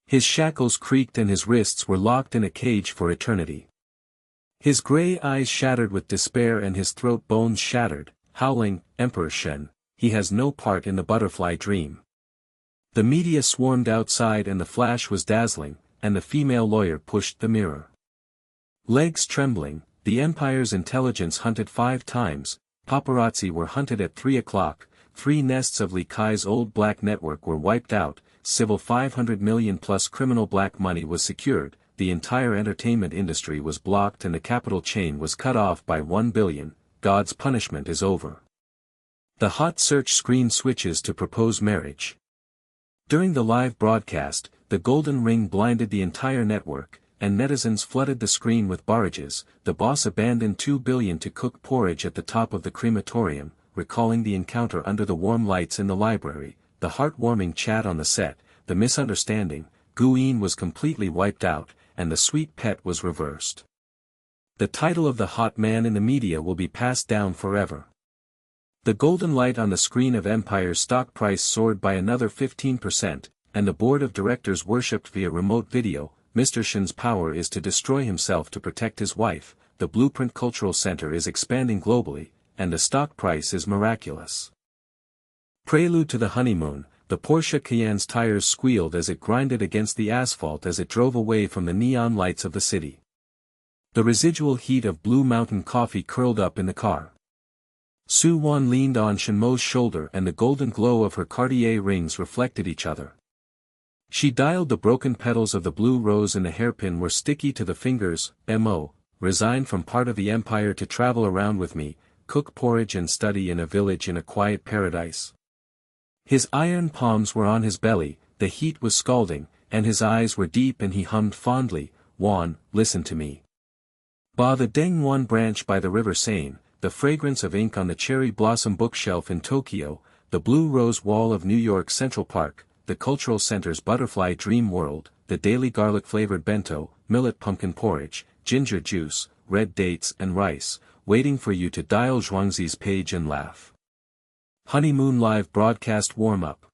His shackles creaked and his wrists were locked in a cage for eternity. His gray eyes shattered with despair and his throat bones shattered, howling, Emperor Shen, he has no part in the butterfly dream. The media swarmed outside and the flash was dazzling, and the female lawyer pushed the mirror. Legs trembling, the Empire's intelligence hunted 5 times, paparazzi were hunted at 3 o'clock, 3 nests of Li Kai's old black network were wiped out, civil 500 million plus criminal black money was secured, the entire entertainment industry was blocked and the capital chain was cut off by 1 billion, God's punishment is over. The hot search screen switches to propose marriage. During the live broadcast, the golden ring blinded the entire network, and netizens flooded the screen with barrages. The boss abandoned 2 billion to cook porridge at the top of the crematorium, recalling the encounter under the warm lights in the library, the heartwarming chat on the set, the misunderstanding, Guin was completely wiped out, and the sweet pet was reversed. The title of the hot man in the media will be passed down forever. The golden light on the screen of Empire's stock price soared by another 15%, and the board of directors worshipped via remote video. Mr. Shen's power is to destroy himself to protect his wife, the Blueprint Cultural Center is expanding globally, and the stock price is miraculous. Prelude to the honeymoon, the Porsche Cayenne's tires squealed as it grinded against the asphalt as it drove away from the neon lights of the city. The residual heat of Blue Mountain coffee curled up in the car. Su Wan leaned on Shen Mo's shoulder and the golden glow of her Cartier rings reflected each other. She dialed the broken petals of the blue rose and the hairpin were sticky to the fingers. Mo, resigned from part of the empire to travel around with me, cook porridge and study in a village in a quiet paradise. His iron palms were on his belly, the heat was scalding, and his eyes were deep and he hummed fondly, Wan, listen to me. Ba the Dengwan branch by the river Seine, the fragrance of ink on the cherry blossom bookshelf in Tokyo, the blue rose wall of New York Central Park, the cultural center's butterfly dream world, the daily garlic-flavored bento, millet pumpkin porridge, ginger juice, red dates and rice, waiting for you to dial Zhuangzi's page and laugh. Honeymoon live broadcast warm-up.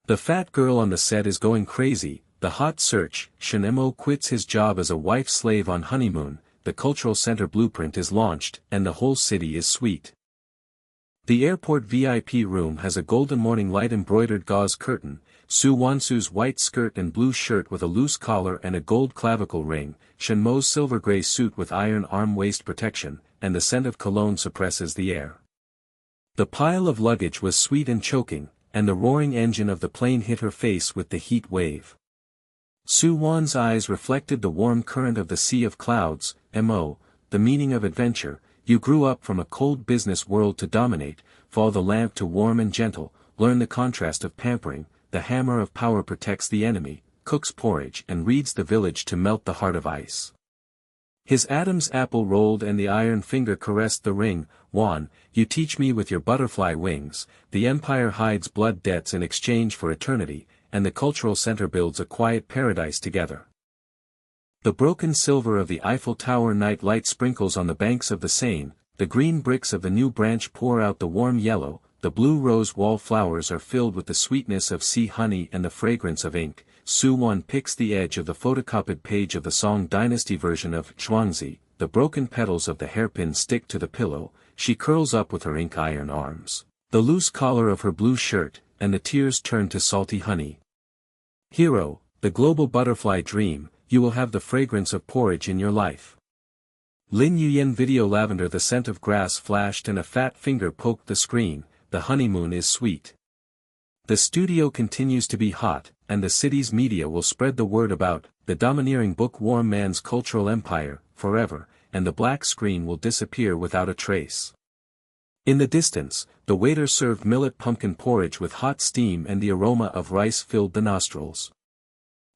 The fat girl on the set is going crazy, the hot search, Shen Mo quits his job as a wife slave on honeymoon, the cultural center blueprint is launched, and the whole city is sweet. The airport VIP room has a golden morning light embroidered gauze curtain, Su Wansu's white skirt and blue shirt with a loose collar and a gold clavicle ring, Shen Mo's silver gray suit with iron arm waist protection, and the scent of cologne suppresses the air. The pile of luggage was sweet and choking, and the roaring engine of the plane hit her face with the heat wave. Su Wan's eyes reflected the warm current of the sea of clouds. Mo, the meaning of adventure, you grew up from a cold business world to dominate, follow the lamp to warm and gentle, learn the contrast of pampering, the hammer of power protects the enemy, cooks porridge and reads the village to melt the heart of ice. His Adam's apple rolled and the iron finger caressed the ring, Wan, you teach me with your butterfly wings, the empire hides blood debts in exchange for eternity, and the cultural center builds a quiet paradise together. The broken silver of the Eiffel Tower night light sprinkles on the banks of the Seine, the green bricks of the new branch pour out the warm yellow, the blue rose wall flowers are filled with the sweetness of sea honey and the fragrance of ink. Su Wan picks the edge of the photocopied page of the Song Dynasty version of Zhuangzi, the broken petals of the hairpin stick to the pillow, she curls up with her ink iron arms, the loose collar of her blue shirt, and the tears turn to salty honey. Hero, the global butterfly dream, you will have the fragrance of porridge in your life. Lin Yuyen video lavender the scent of grass flashed and a fat finger poked the screen, the honeymoon is sweet. The studio continues to be hot, and the city's media will spread the word about the domineering bookworm man's cultural empire, forever, and the black screen will disappear without a trace. In the distance, the waiter served millet pumpkin porridge with hot steam and the aroma of rice filled the nostrils.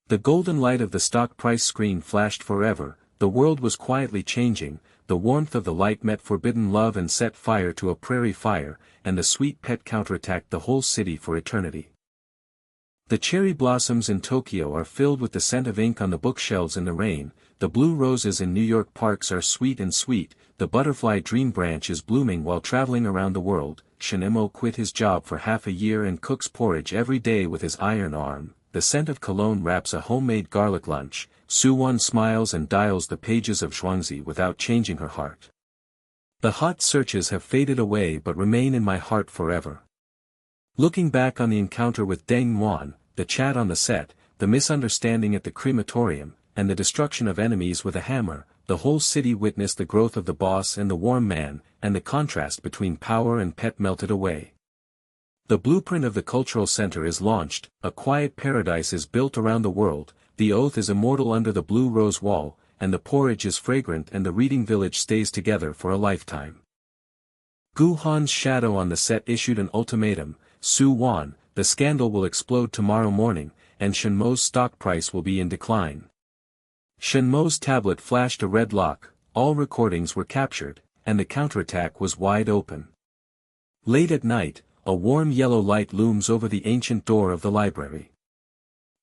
The golden light of the stock price screen flashed forever, the world was quietly changing, the warmth of the light met forbidden love and set fire to a prairie fire, and the sweet pet counterattacked the whole city for eternity. The cherry blossoms in Tokyo are filled with the scent of ink on the bookshelves in the rain, the blue roses in New York parks are sweet and sweet, the butterfly dream branch is blooming while traveling around the world. Shen Mo quit his job for half a year and cooks porridge every day with his iron arm, the scent of cologne wraps a homemade garlic lunch, Su Wan smiles and dials the pages of Zhuangzi without changing her heart. The hot searches have faded away but remain in my heart forever. Looking back on the encounter with Deng Yuan, the chat on the set, the misunderstanding at the crematorium, and the destruction of enemies with a hammer, the whole city witnessed the growth of the boss and the warm man, and the contrast between power and pet melted away. The blueprint of the cultural center is launched, a quiet paradise is built around the world, the oath is immortal under the blue rose wall, and the porridge is fragrant and the reading village stays together for a lifetime. Gu Han's shadow on the set issued an ultimatum: Su Wan, the scandal will explode tomorrow morning, and Shen Mo's stock price will be in decline. Shen Mo's tablet flashed a red lock, all recordings were captured, and the counterattack was wide open. Late at night, a warm yellow light looms over the ancient door of the library.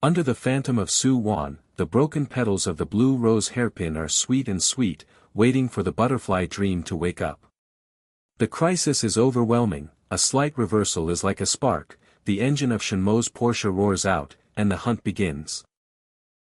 Under the phantom of Su Wan, the broken petals of the blue rose hairpin are sweet and sweet, waiting for the butterfly dream to wake up. The crisis is overwhelming, a slight reversal is like a spark, the engine of Shen Mo's Porsche roars out, and the hunt begins.